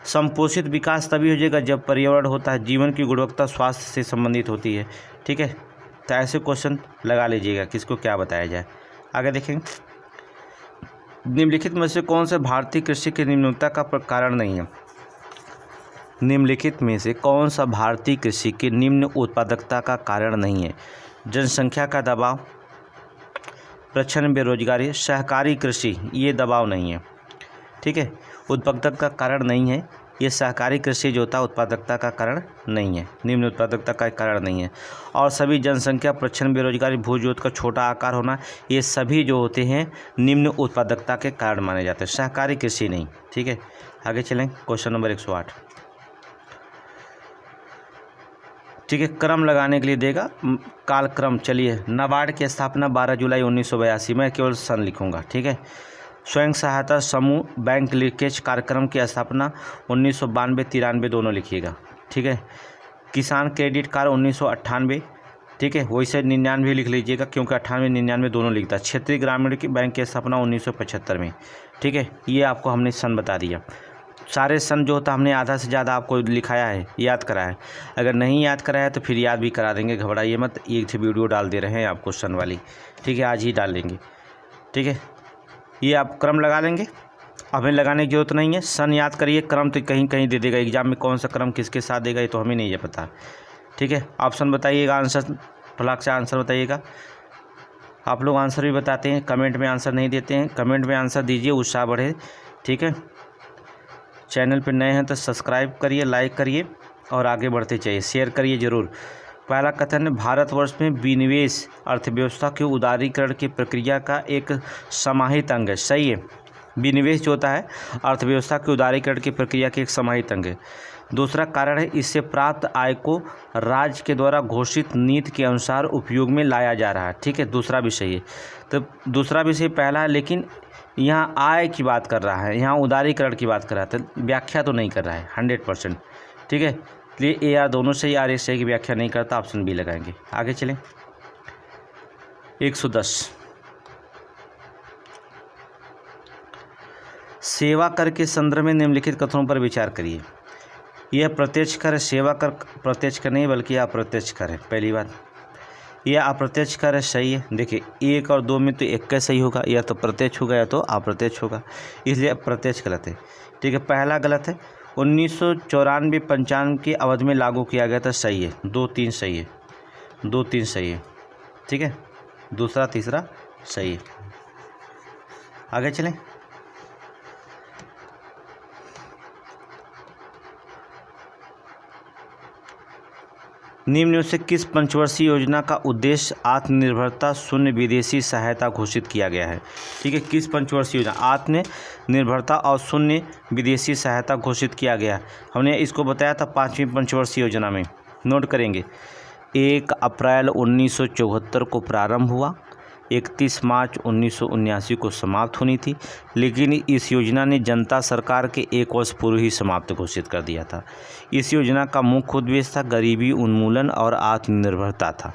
संपोषित विकास तभी हो जाएगा जब पर्यावरण होता है, जीवन की गुणवत्ता स्वास्थ्य से संबंधित होती है। ठीक है, तो ऐसे क्वेश्चन लगा लीजिएगा किसको क्या बताया जाए। आगे देखेंगे, निम्नलिखित में से कौन से भारतीय कृषि की निम्नता का कारण नहीं है? निम्नलिखित में से कौन सा भारतीय कृषि की निम्न उत्पादकता का कारण नहीं है? जनसंख्या का दबाव, प्रच्छन्न बेरोजगारी, सहकारी कृषि, ये दबाव नहीं है। ठीक है, उत्पादकता का कारण नहीं है, ये सहकारी कृषि जो होता है उत्पादकता का कारण नहीं है, निम्न उत्पादकता का कारण नहीं है। और सभी जनसंख्या, प्रच्छन्न बेरोजगारी, भूजोत का छोटा आकार होना, ये सभी जो होते हैं निम्न उत्पादकता के कारण माने जाते हैं, सहकारी कृषि नहीं। ठीक है, आगे चलें, क्वेश्चन नंबर 108। ठीक है, क्रम लगाने के लिए देगा, कालक्रम। चलिए, नाबार्ड की स्थापना 12 जुलाई 1982 में, केवल सन लिखूंगा। ठीक है, स्वयं सहायता समूह बैंक लिंकेज कार्यक्रम की स्थापना 1992-93 दोनों लिखिएगा। ठीक है, किसान क्रेडिट कार्ड 1998। ठीक है, वैसे 99 लिख लीजिएगा क्योंकि 98-99 दोनों लिखता है। क्षेत्रीय ग्रामीण की बैंक की स्थापना 1975 में। ठीक है, ये आपको हमने सन बता दिया। सारे सन जो होता हमने आधा से ज़्यादा आपको लिखाया है, याद कराया है। अगर नहीं याद कराया तो फिर याद भी करा देंगे, घबराइए मत। एक वीडियो डाल दे रहे हैं आपको सन वाली। ठीक है, आज ही डाल देंगे। ठीक है, ये आप क्रम लगा लेंगे, हमें लगाने की जरूरत नहीं है। सन याद करिए, क्रम तो कहीं कहीं दे देगा एग्जाम में, कौन सा क्रम किसके साथ देगा ये तो हमें नहीं है पता। ठीक है, ऑप्शन बताइएगा, आंसर फलाक से आंसर बताइएगा। आप लोग आंसर भी बताते हैं, कमेंट में आंसर नहीं देते हैं। कमेंट में आंसर दीजिए, उत्साह बढ़े। ठीक है, चैनल पर नए हैं तो सब्सक्राइब करिए, लाइक करिए और आगे बढ़ते चाहिए, शेयर करिए ज़रूर। पहला कथन है, भारतवर्ष में विनिवेश अर्थव्यवस्था के उदारीकरण की प्रक्रिया का एक समाहित अंग है। सही है, विनिवेश जो होता है अर्थव्यवस्था के उदारीकरण की प्रक्रिया के एक समाहित अंग है। दूसरा कारण है, इससे प्राप्त आय को राज्य के द्वारा घोषित नीति के अनुसार उपयोग में लाया जा रहा है। ठीक है, दूसरा विषय है। तो दूसरा विषय पहला है, लेकिन यहाँ आय की बात कर रहा है, यहाँ उदारीकरण की बात कर रहा है, तो व्याख्या तो नहीं कर रहा है 100%। ठीक है, इसलिए ए आर दोनों सही, आर सही की व्याख्या नहीं करता, ऑप्शन बी लगाएंगे। आगे चलें, 110। सेवा कर के संदर्भ में निम्नलिखित कथनों पर विचार करिए। यह प्रत्यक्ष कर है, सेवा कर प्रत्यक्ष कर नहीं बल्कि अप्रत्यक्ष कर है। पहली बात, यह अप्रत्यक्ष कर है, सही है। देखिए 1 और 2 में तो एक का सही होगा, या तो प्रत्यक्ष होगा या तो अप्रत्यक्ष होगा, इसलिए प्रत्यक्ष गलत है। ठीक है, पहला गलत है। 1994-95 की अवधि में लागू किया गया था, सही है। 2-3 सही है, 2-3 सही है। ठीक है, दूसरा तीसरा सही है। आगे चलें, निम्न में से किस पंचवर्षीय योजना का उद्देश्य आत्मनिर्भरता शून्य विदेशी सहायता घोषित किया गया है? ठीक है, किस पंचवर्षीय योजना आत्मनिर्भरता और शून्य विदेशी सहायता घोषित किया गया? हमने इसको बताया था 5वीं पंचवर्षीय योजना में, नोट करेंगे। 1 अप्रैल 1974 को प्रारंभ हुआ, 31 मार्च 1979 को समाप्त होनी थी, लेकिन इस योजना ने जनता सरकार के 1 वर्ष पूर्व ही समाप्त घोषित कर दिया था। इस योजना का मुख्य उद्देश्य था गरीबी उन्मूलन और आत्मनिर्भरता था।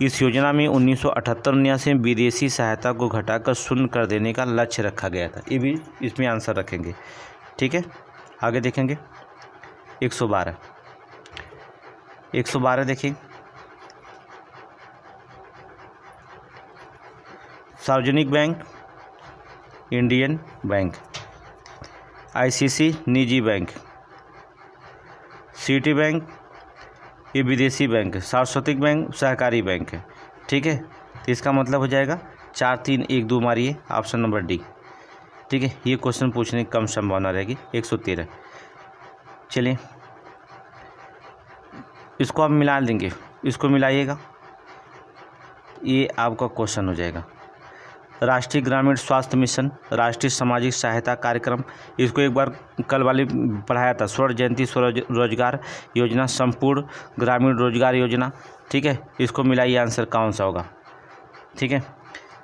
इस योजना में 1978-79 में विदेशी सहायता को घटाकर शून्य कर देने का लक्ष्य रखा गया था। ये भी इसमें आंसर रखेंगे, ठीक है। आगे देखेंगे 112 देखिए, सार्वजनिक बैंक इंडियन बैंक, आईसीसी निजी बैंक, सिटी बैंक ये विदेशी बैंक है, सार्वत्रिक बैंक सहकारी बैंक है, ठीक है। तो इसका मतलब हो जाएगा 4, 3, 1, 2 मारिए, ऑप्शन नंबर डी, ठीक है। ये क्वेश्चन पूछने की कम संभावना रहेगी। 113 चलिए इसको आप मिला देंगे, इसको मिलाइएगा, ये आपका क्वेश्चन हो जाएगा। राष्ट्रीय ग्रामीण स्वास्थ्य मिशन, राष्ट्रीय सामाजिक सहायता कार्यक्रम, इसको एक बार कल वाली पढ़ाया था। स्वर्ण जयंती स्वरोजगार योजना, संपूर्ण ग्रामीण रोजगार योजना, ठीक है। इसको मिलाइए, आंसर कौन सा होगा, ठीक है।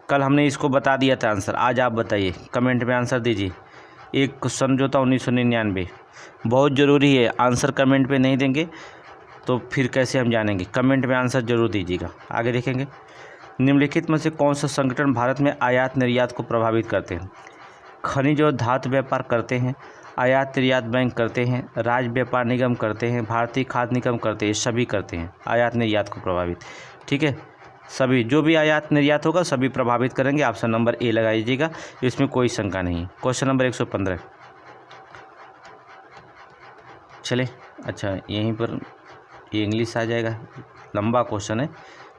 कल हमने इसको बता दिया था आंसर, आज आप बताइए, कमेंट में आंसर दीजिए। एक क्वेश्चन जो था 1999, बहुत ज़रूरी है। आंसर कमेंट पे नहीं देंगे तो फिर कैसे हम जानेंगे, कमेंट में आंसर जरूर दीजिएगा। आगे देखेंगे, निम्नलिखित में से कौन सा संगठन भारत में आयात निर्यात को प्रभावित करते हैं? खनिज और धातु व्यापार करते हैं, आयात निर्यात बैंक करते हैं, राज्य व्यापार निगम करते हैं, भारतीय खाद्य निगम करते हैं, सभी करते हैं आयात निर्यात को प्रभावित, ठीक है। सभी जो भी आयात निर्यात होगा सभी प्रभावित करेंगे। ऑप्शन नंबर ए लगाइएगा, इसमें कोई शंका नहीं। क्वेश्चन नंबर 115 चले, अच्छा यहीं पर ये इंग्लिश आ जाएगा, लंबा क्वेश्चन है,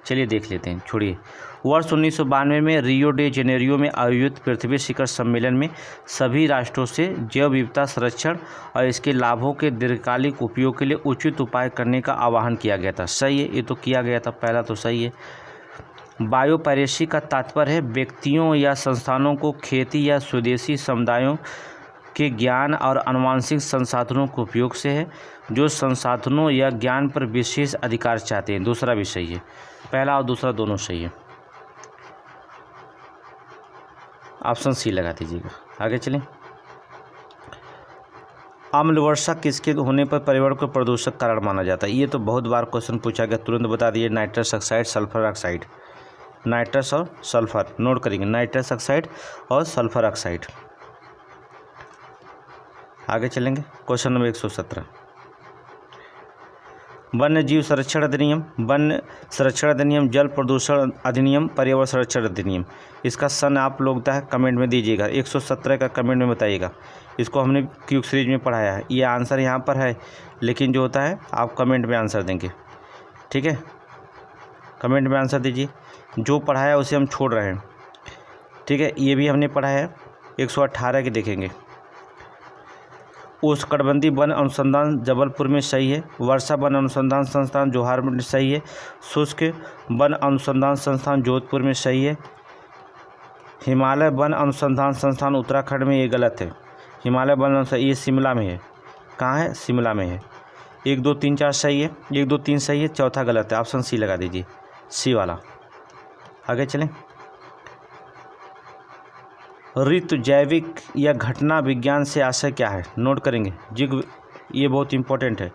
चलिए देख लेते हैं, छोड़िए। वर्ष 1992 में रियो डे जेनेरियो में आयोजित पृथ्वी शिखर सम्मेलन में सभी राष्ट्रों से जैव विविधता संरक्षण और इसके लाभों के दीर्घकालिक उपयोग के लिए उचित उपाय करने का आह्वान किया गया था। सही है, ये तो किया गया था, पहला तो सही है। बायोपायरेसी का तात्पर्य है व्यक्तियों या संस्थानों को खेती या स्वदेशी समुदायों के ज्ञान और आनुवंशिक संसाधनों के उपयोग से है, जो संसाधनों या ज्ञान पर विशेष अधिकार चाहते हैं। दूसरा भी सही है, पहला और दूसरा दोनों सही है। ऑप्शन सी लगा दीजिएगा। आगे चलें, अम्ल वर्षा किसके होने पर पर्यावरण को प्रदूषक कारण माना जाता है? ये तो बहुत बार क्वेश्चन पूछा गया, तुरंत बता दिए। Nitrous oxide, sulphur oxide, nitrous और सल्फर नोट करेंगे, नाइट्रस ऑक्साइड और सल्फर ऑक्साइड। आगे चलेंगे, क्वेश्चन नंबर 117, वन्य जीव संरक्षण अधिनियम, वन्य संरक्षण अधिनियम, जल प्रदूषण अधिनियम, पर्यावरण संरक्षण अधिनियम, इसका सन आप लोग है कमेंट में दीजिएगा। 117 का कमेंट में बताइएगा। इसको हमने क्यूब सीरीज में पढ़ाया है, ये आंसर यहाँ पर है, लेकिन जो होता है आप कमेंट में आंसर देंगे, ठीक है। कमेंट में आंसर दीजिए, जो पढ़ाया उसे हम छोड़ रहे हैं, ठीक है। ये भी हमने पढ़ा है। 118 की देखेंगे, उष्णकटिबंधीय वन अनुसंधान जबलपुर में सही है। वर्षा वन अनुसंधान संस्थान जोहार में सही है। शुष्क वन अनुसंधान संस्थान जोधपुर में सही है। हिमालय वन अनुसंधान संस्थान उत्तराखंड में, ये गलत है। हिमालय वन अनुसंधान ये शिमला में है। कहाँ है? शिमला में है। 1, 2, 3, 4 सही है, 1, 2, 3 सही है, चौथा गलत है। ऑप्शन सी लगा दीजिए, सी वाला। आगे चलें, ऋतु जैविक या घटना विज्ञान से आशय क्या है? नोट करेंगे जिग, ये बहुत इंपॉर्टेंट है।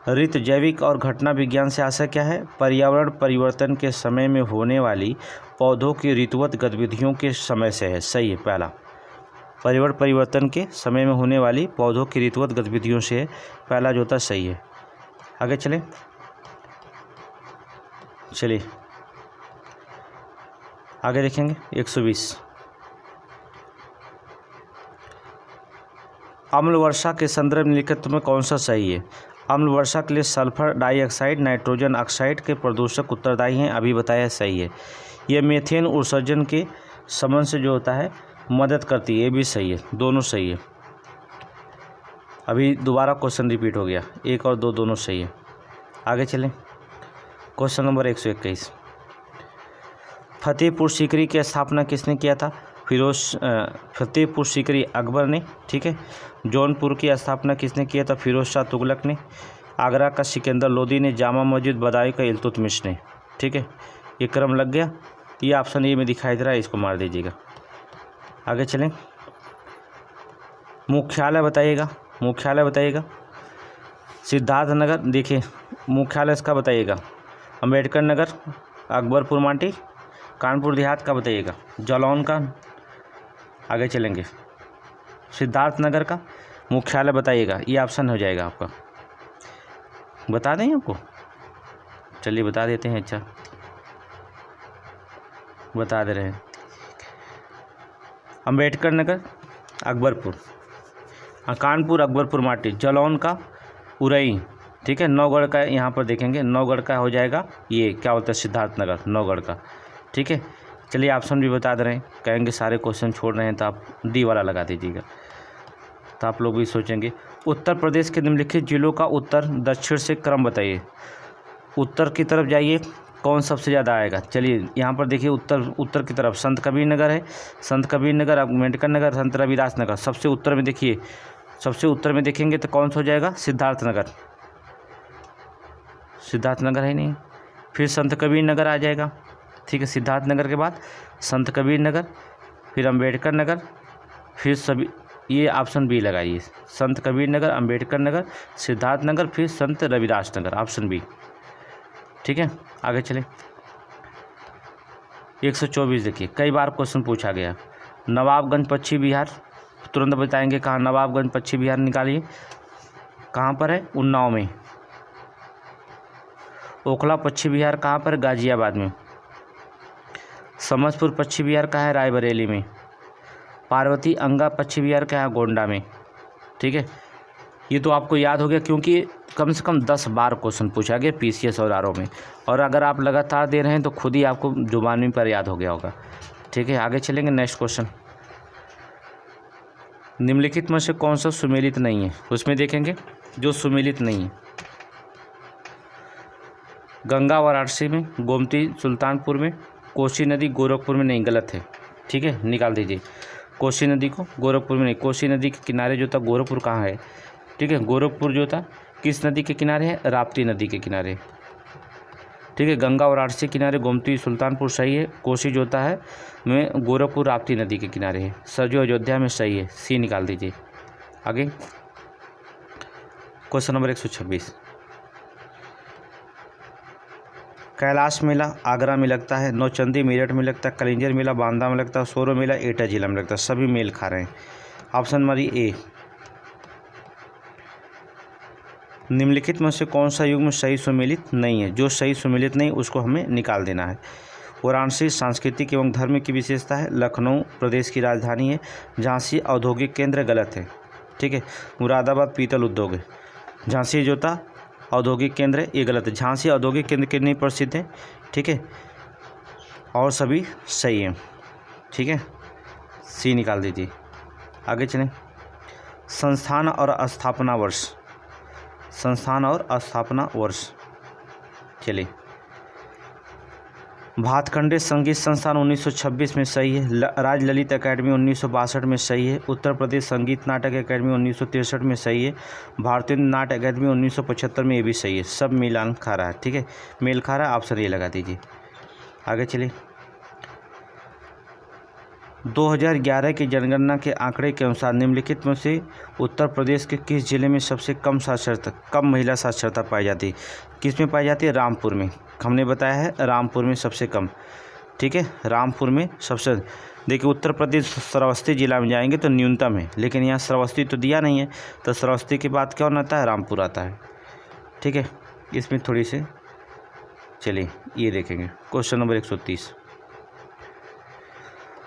ऋतु जैविक और घटना विज्ञान से आशय क्या है? पर्यावरण परिवर्तन के समय में होने वाली पौधों की ऋतुवत गतिविधियों के समय से है। सही है पहला, पर्यावरण परिवर्तन के समय में होने वाली पौधों की ऋतुवत गतिविधियों से है, पहला जो होता सही है। आगे चलें, चलिए आगे देखेंगे। 120, अम्ल वर्षा के संदर्भ निम्नलिखित में कौन सा सही है? अम्ल वर्षा के लिए सल्फर डाइऑक्साइड, नाइट्रोजन ऑक्साइड के प्रदूषक उत्तरदायी हैं, अभी बताया सही है। यह मीथेन उत्सर्जन के समन से जो होता है मदद करती है, ये भी सही है, दोनों सही है। अभी दोबारा क्वेश्चन रिपीट हो गया, 1 और 2 दोनों सही है। आगे चलें, क्वेश्चन नंबर 121, फतेहपुर सीकरी की स्थापना किसने किया था? फतेहपुर सीकरी अकबर ने, ठीक है। जौनपुर की स्थापना किसने किया था? फिरोज शाह तुगलक ने। आगरा का सिकंदर लोदी ने। जामा मस्जिद बदायूं का इल्तुतमिश ने, ठीक है। ये क्रम लग गया। ये ऑप्शन ए में दिखाई दे रहा है, इसको मार दीजिएगा। आगे चलें, मुख्यालय बताइएगा, मुख्यालय बताइएगा। सिद्धार्थ नगर, देखिए मुख्यालय इसका बताइएगा। अम्बेडकर नगर, अकबरपुर माटी, कानपुर देहात का बताइएगा, जालौन का। आगे चलेंगे, सिद्धार्थ नगर का मुख्यालय बताइएगा, ये ऑप्शन हो जाएगा आपका। बता दें आपको, चलिए बता देते हैं। अच्छा बता दे रहे हैं, अम्बेडकर नगर, अकबरपुर, कानपुर, अकबरपुर माटी, जालौन का, उरई, ठीक है। नौगढ़ का यहाँ पर देखेंगे, नौगढ़ का हो जाएगा ये क्या बोलते हैं, सिद्धार्थ नगर, नौगढ़ का, ठीक है। चलिए ऑप्शन भी बता दे रहे हैं, कहेंगे सारे क्वेश्चन छोड़ रहे हैं तो आप डी वाला लगा दीजिएगा, तो आप लोग भी सोचेंगे। उत्तर प्रदेश के निम्नलिखित जिलों का उत्तर दक्षिण से क्रम बताइए। उत्तर की तरफ जाइए, कौन सबसे ज़्यादा आएगा। चलिए यहाँ पर देखिए, उत्तर की तरफ संत कबीर नगर है, संत कबीर नगर, अम्बेडकर नगर, संत रविदास नगर। सबसे उत्तर में देखिए, सबसे उत्तर में देखेंगे तो कौन सा हो जाएगा, सिद्धार्थ नगर, सिद्धार्थ नगर है नहीं, फिर संत कबीर नगर आ जाएगा, ठीक है। सिद्धार्थ नगर के बाद संत कबीर नगर, फिर अम्बेडकर नगर, फिर सभी, ये ऑप्शन बी लगाइए, संत कबीर नगर, अम्बेडकर नगर, सिद्धार्थ नगर, फिर संत रविदास नगर, ऑप्शन बी, ठीक है। आगे चलें, 124 देखिए, कई बार क्वेश्चन पूछा गया। नवाबगंज पश्चिम बिहार, तुरंत बताएंगे कहाँ, नवाबगंज पश्चिम बिहार निकालिए, कहाँ पर है, उन्नाव में। ओखला पश्चिम बिहार कहाँ पर, गाजियाबाद में। समस्तपुर पश्चिम बिहार कहाँ है, रायबरेली में। पार्वती अंगा पश्चिम बिहार कहाँ है, गोंडा में, ठीक है। ये तो आपको याद हो गया, क्योंकि कम से कम 10 बार क्वेश्चन पूछा गया पीसीएस और आरओ में, और अगर आप लगातार दे रहे हैं तो खुद ही आपको जुबानी पर याद हो गया होगा, ठीक है। आगे चलेंगे, नेक्स्ट क्वेश्चन, निम्नलिखित में से कौन सा सुमेलित नहीं है। उसमें देखेंगे जो सुमेलित नहीं है, गंगा वाराणसी में, गोमती सुल्तानपुर में, कोसी नदी गोरखपुर में नहीं, गलत है, ठीक है, निकाल दीजिए कोसी नदी को। गोरखपुर में नहीं, कोसी नदी के किनारे जो था गोरखपुर कहाँ है, ठीक है। गोरखपुर जो था किस नदी के किनारे है, राप्ती नदी के किनारे, ठीक है। गंगा वाराणसी किनारे, गोमती सुल्तानपुर सही है, कोसी जो होता है में गोरखपुर राप्ती नदी के किनारे है, सरजू अयोध्या में सही है, सी निकाल दीजिए। आगे क्वेश्चन नंबर 126, कैलाश मेला आगरा में लगता है, नौचंदी मेरठ में लगता है, कलिंजर मेला बांदा में लगता है, सोरो मेला एटा जिला में लगता है। सभी मेल खा रहे हैं, ऑप्शन नंबर ए। निम्नलिखित में से कौन सा युग में सही सुमेलित नहीं है। जो सही सुमेलित नहीं उसको हमें निकाल देना है। वाराणसी सांस्कृतिक एवं धर्म की विशेषता है, लखनऊ प्रदेश की राजधानी है, झांसी औद्योगिक केंद्र, गलत है, ठीक है। मुरादाबाद पीतल उद्योग है, झांसी जो था औद्योगिक केंद्र है, ये गलत है। झांसी औद्योगिक केंद्र के लिए प्रसिद्ध है, ठीक है, और सभी सही है, ठीक है, सी निकाल दीजिए। आगे चलें, संस्थान और स्थापना वर्ष, संस्थान और स्थापना वर्ष, चलिए भातखंडे संगीत संस्थान 1926 में सही है, राज ललित एकेडमी 1962 में सही है, उत्तर प्रदेश संगीत नाटक एकेडमी 1963 में सही है, भारतीय नाट्य अकादमी 1975 में, ये भी सही है। सब मिलान खा रहा है, ठीक है, मेल खा रहा है, ऑप्शन ये लगा दीजिए। आगे चलिए, 2011 की जनगणना के आंकड़े के अनुसार निम्नलिखित में से उत्तर प्रदेश के किस जिले में सबसे कम महिला साक्षरता पाई जाती है। किस में पाई जाती है, रामपुर में, हमने बताया है रामपुर में सबसे कम, ठीक है, रामपुर में सबसे। देखिए उत्तर प्रदेश श्रावस्ती जिला में जाएंगे तो न्यूनतम है, लेकिन यहाँ श्रावस्ती तो दिया नहीं है, तो श्रावस्ती के बाद कौन आता है, रामपुर आता है, ठीक है। इसमें थोड़ी से चलिए ये देखेंगे, क्वेश्चन नंबर 130,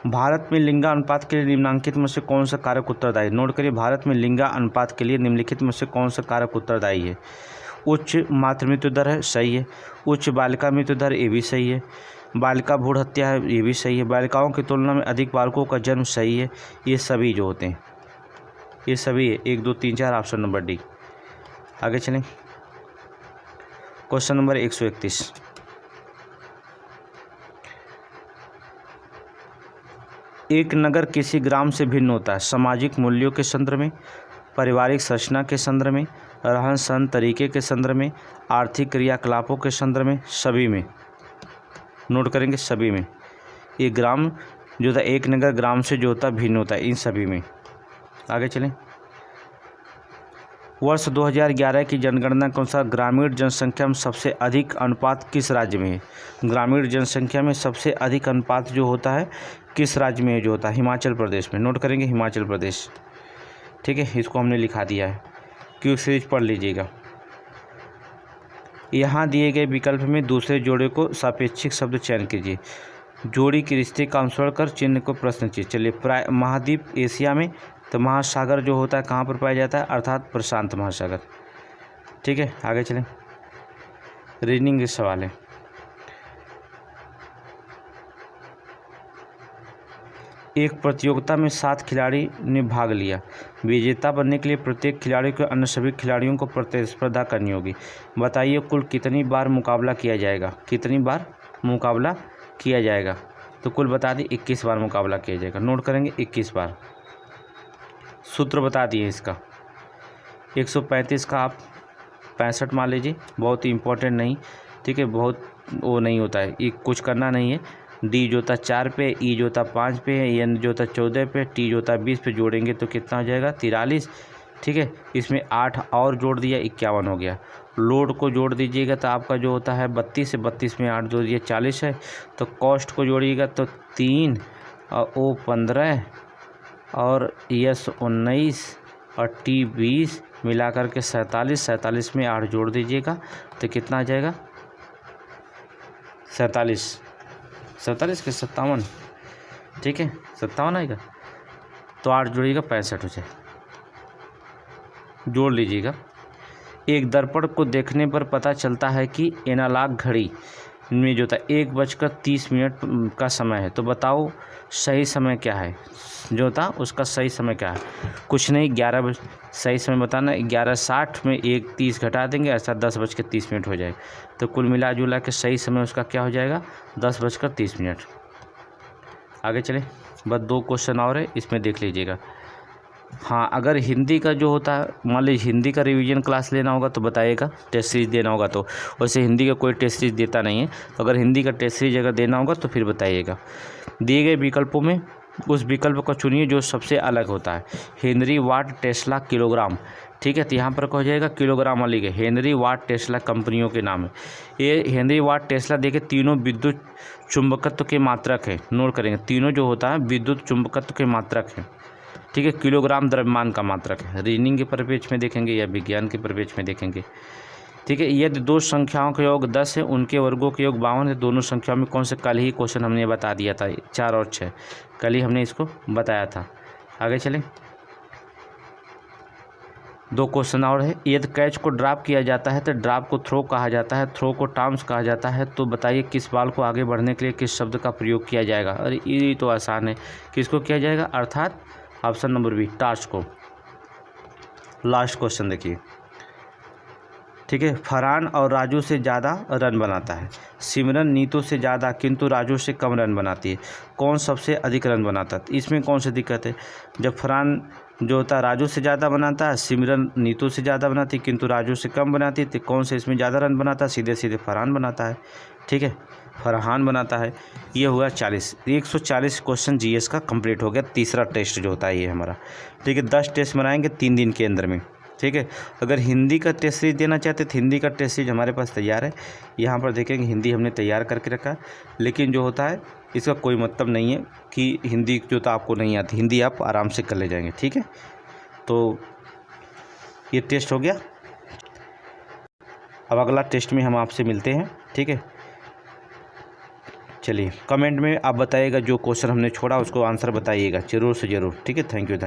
भारत में लिंगा अनुपात के लिए निम्नलिखित में से कौन सा कारक उत्तरदायी। नोट करिए, भारत में लिंगा अनुपात के लिए निम्नलिखित में से कौन सा कारक उत्तरदायी है। उच्च मातृ मृत्यु दर है, सही है। उच्च बालिका मृत्यु दर, ये भी सही है। बालिका भ्रूण हत्या है, ये भी सही है। बालिकाओं की तुलना में अधिक बालकों का जन्म, सही है। ये सभी जो होते हैं ये सभी है, 1 2 3 4, ऑप्शन नंबर डी। आगे चलें, क्वेश्चन नंबर 131, एक नगर किसी ग्राम से भिन्न होता है, सामाजिक मूल्यों के संदर्भ में, पारिवारिक संरचना के संदर्भ में, रहन सहन तरीके के संदर्भ में, आर्थिक क्रियाकलापों के संदर्भ में, सभी में। नोट करेंगे, सभी में। ये ग्राम जो था एक नगर ग्राम से जो होता भिन्न होता है इन सभी में। आगे चलें। वर्ष 2011 की जनगणना के अनुसार ग्रामीण जनसंख्या में सबसे अधिक अनुपात किस राज्य में है? ग्रामीण जनसंख्या में सबसे अधिक अनुपात जो होता है किस राज्य में जो होता है? हिमाचल प्रदेश में। नोट करेंगे हिमाचल प्रदेश, ठीक है, इसको हमने लिखा दिया है, क्यों सीरीज पढ़ लीजिएगा। यहाँ दिए गए विकल्प में दूसरे जोड़े को सापेक्षिक शब्द चयन कीजिए। जोड़ी के रिश्ते का अनुसरण कर चिन्ह को प्रश्न कीजिए। चलिए, महाद्वीप एशिया में, तो महासागर जो होता है कहाँ पर पाया जाता है? अर्थात प्रशांत महासागर, ठीक है। आगे चलें, रीजनिंग के सवाल है। एक प्रतियोगिता में 7 खिलाड़ी ने भाग लिया। विजेता बनने के लिए प्रत्येक खिलाड़ी को अन्य सभी खिलाड़ियों को प्रतिस्पर्धा करनी होगी। बताइए कुल कितनी बार मुकाबला किया जाएगा? कितनी बार मुकाबला किया जाएगा? तो कुल बता दी 21 बार मुकाबला किया जाएगा। नोट करेंगे 21 बार। सूत्र बता दिए इसका। 135 का आप 65 मान लीजिए, बहुत ही इम्पोर्टेंट नहीं, ठीक है, बहुत वो नहीं होता है, ये कुछ करना नहीं है। डी जो था 4 पे, ई जो था 5 पे, एन जो था 14 पे, टी जो था 20 पे जोड़ेंगे तो कितना हो जाएगा? 43, ठीक है। इसमें 8 और जोड़ दिया, 51 हो गया। लोड को जोड़ दीजिएगा तो आपका जो होता है 32 से 32 में 8 जोड़ दिए 40 है। तो कॉस्ट को जोड़िएगा तो 3 और ओ 15 और यस 19 और टी 20 मिला करके 47 में 8 जोड़ दीजिएगा तो कितना आ जाएगा? 47 के 57, ठीक है, 57 आएगा। तो 8 जोड़िएगा 65 हो जाए, जोड़ लीजिएगा। एक दर्पण को देखने पर पता चलता है कि एनालॉग घड़ी में जो था 1:30 का समय है। तो बताओ सही समय क्या है? जो था उसका सही समय क्या है? कुछ नहीं, 11 बजे सही समय बताना। 11:60 में 1:30 घटा देंगे, ऐसा 10:30 हो जाएगा। तो कुल मिला जुला के सही समय उसका क्या हो जाएगा? 10:30। आगे चले, बस 2 क्वेश्चन और है, इसमें देख लीजिएगा। हाँ, अगर हिंदी का जो होता है, मान लीजिए हिंदी का रिवीजन क्लास लेना होगा तो बताइएगा, टेस्ट सीरीज देना होगा तो। वैसे हिंदी का कोई टेस्ट सीरीज देता नहीं है, तो अगर हिंदी का टेस्ट सीरीज अगर देना होगा तो फिर बताइएगा। दिए गए विकल्पों में उस विकल्प को चुनिए जो सबसे अलग होता है। हेनरी वाट टेस्ला किलोग्राम, ठीक है, तो यहाँ पर हो जाएगा किलोग्राम वाली के। हेनरी वाट टेस्ला कंपनियों के नाम है। ये हेनरी वाट टेस्ला देखिए तीनों विद्युत चुंबकत्व के मात्रक है। नोट करेंगे, तीनों जो होता है विद्युत चुंबकत्व के मात्रक है, ठीक है। किलोग्राम द्रव्यमान का मात्रक है। रीजनिंग के परिपेक्ष में देखेंगे या विज्ञान के परिपेक्ष में देखेंगे, ठीक है। यदि 2 संख्याओं का योग 10 है, उनके वर्गों के योग 52 है, दोनों संख्याओं में कौन से? कल ही क्वेश्चन हमने बता दिया था, 4 और 6 कल ही हमने इसको बताया था। आगे चलें, 2 क्वेश्चन और है। यदि कैच को ड्रॉप किया जाता है तो ड्रॉप को थ्रो कहा जाता है, थ्रो को टाउंस कहा जाता है। तो बताइए किस बॉल को आगे बढ़ने के लिए किस शब्द का प्रयोग किया जाएगा? अरे ये तो आसान है, किसको किया जाएगा? अर्थात ऑप्शन नंबर बी, टॉर्च को। लास्ट क्वेश्चन देखिए, ठीक है। फरहान और राजू से ज़्यादा रन बनाता है। सिमरन नीतू से ज़्यादा किंतु राजू से कम रन बनाती है। कौन सबसे अधिक रन बनाता है? इसमें कौन सी दिक्कत है? जब फरहान जो होता है राजू से ज़्यादा बनाता है, सिमरन नीतू से ज़्यादा बनाती है किंतु राजू से कम बनाती है, तो कौन से इसमें ज़्यादा रन बनाता है? सीधे सीधे फरहान बनाता है, ठीक है, फरहान बनाता है। ये हुआ 40। 140 क्वेश्चन जीएस का कंप्लीट हो गया। तीसरा टेस्ट जो होता है ये हमारा, ठीक है। 10 टेस्ट बनाएंगे 3 दिन के अंदर में, ठीक है। अगर हिंदी का टेस्ट सीरीज देना चाहते तो हिंदी का टेस्ट सीरीज हमारे पास तैयार है। यहाँ पर देखेंगे हिंदी हमने तैयार करके रखा है, लेकिन जो होता है इसका कोई मतलब नहीं है कि हिंदी जो तो आपको नहीं आती, हिंदी आप आराम से कर ले जाएंगे, ठीक है। तो ये टेस्ट हो गया। अब अगला टेस्ट में हम आपसे मिलते हैं, ठीक है। चलिए, कमेंट में आप बताइएगा जो क्वेश्चन हमने छोड़ा उसको आंसर बताइएगा ज़रूर से ज़रूर, ठीक है। थैंक यू, धन्यवाद।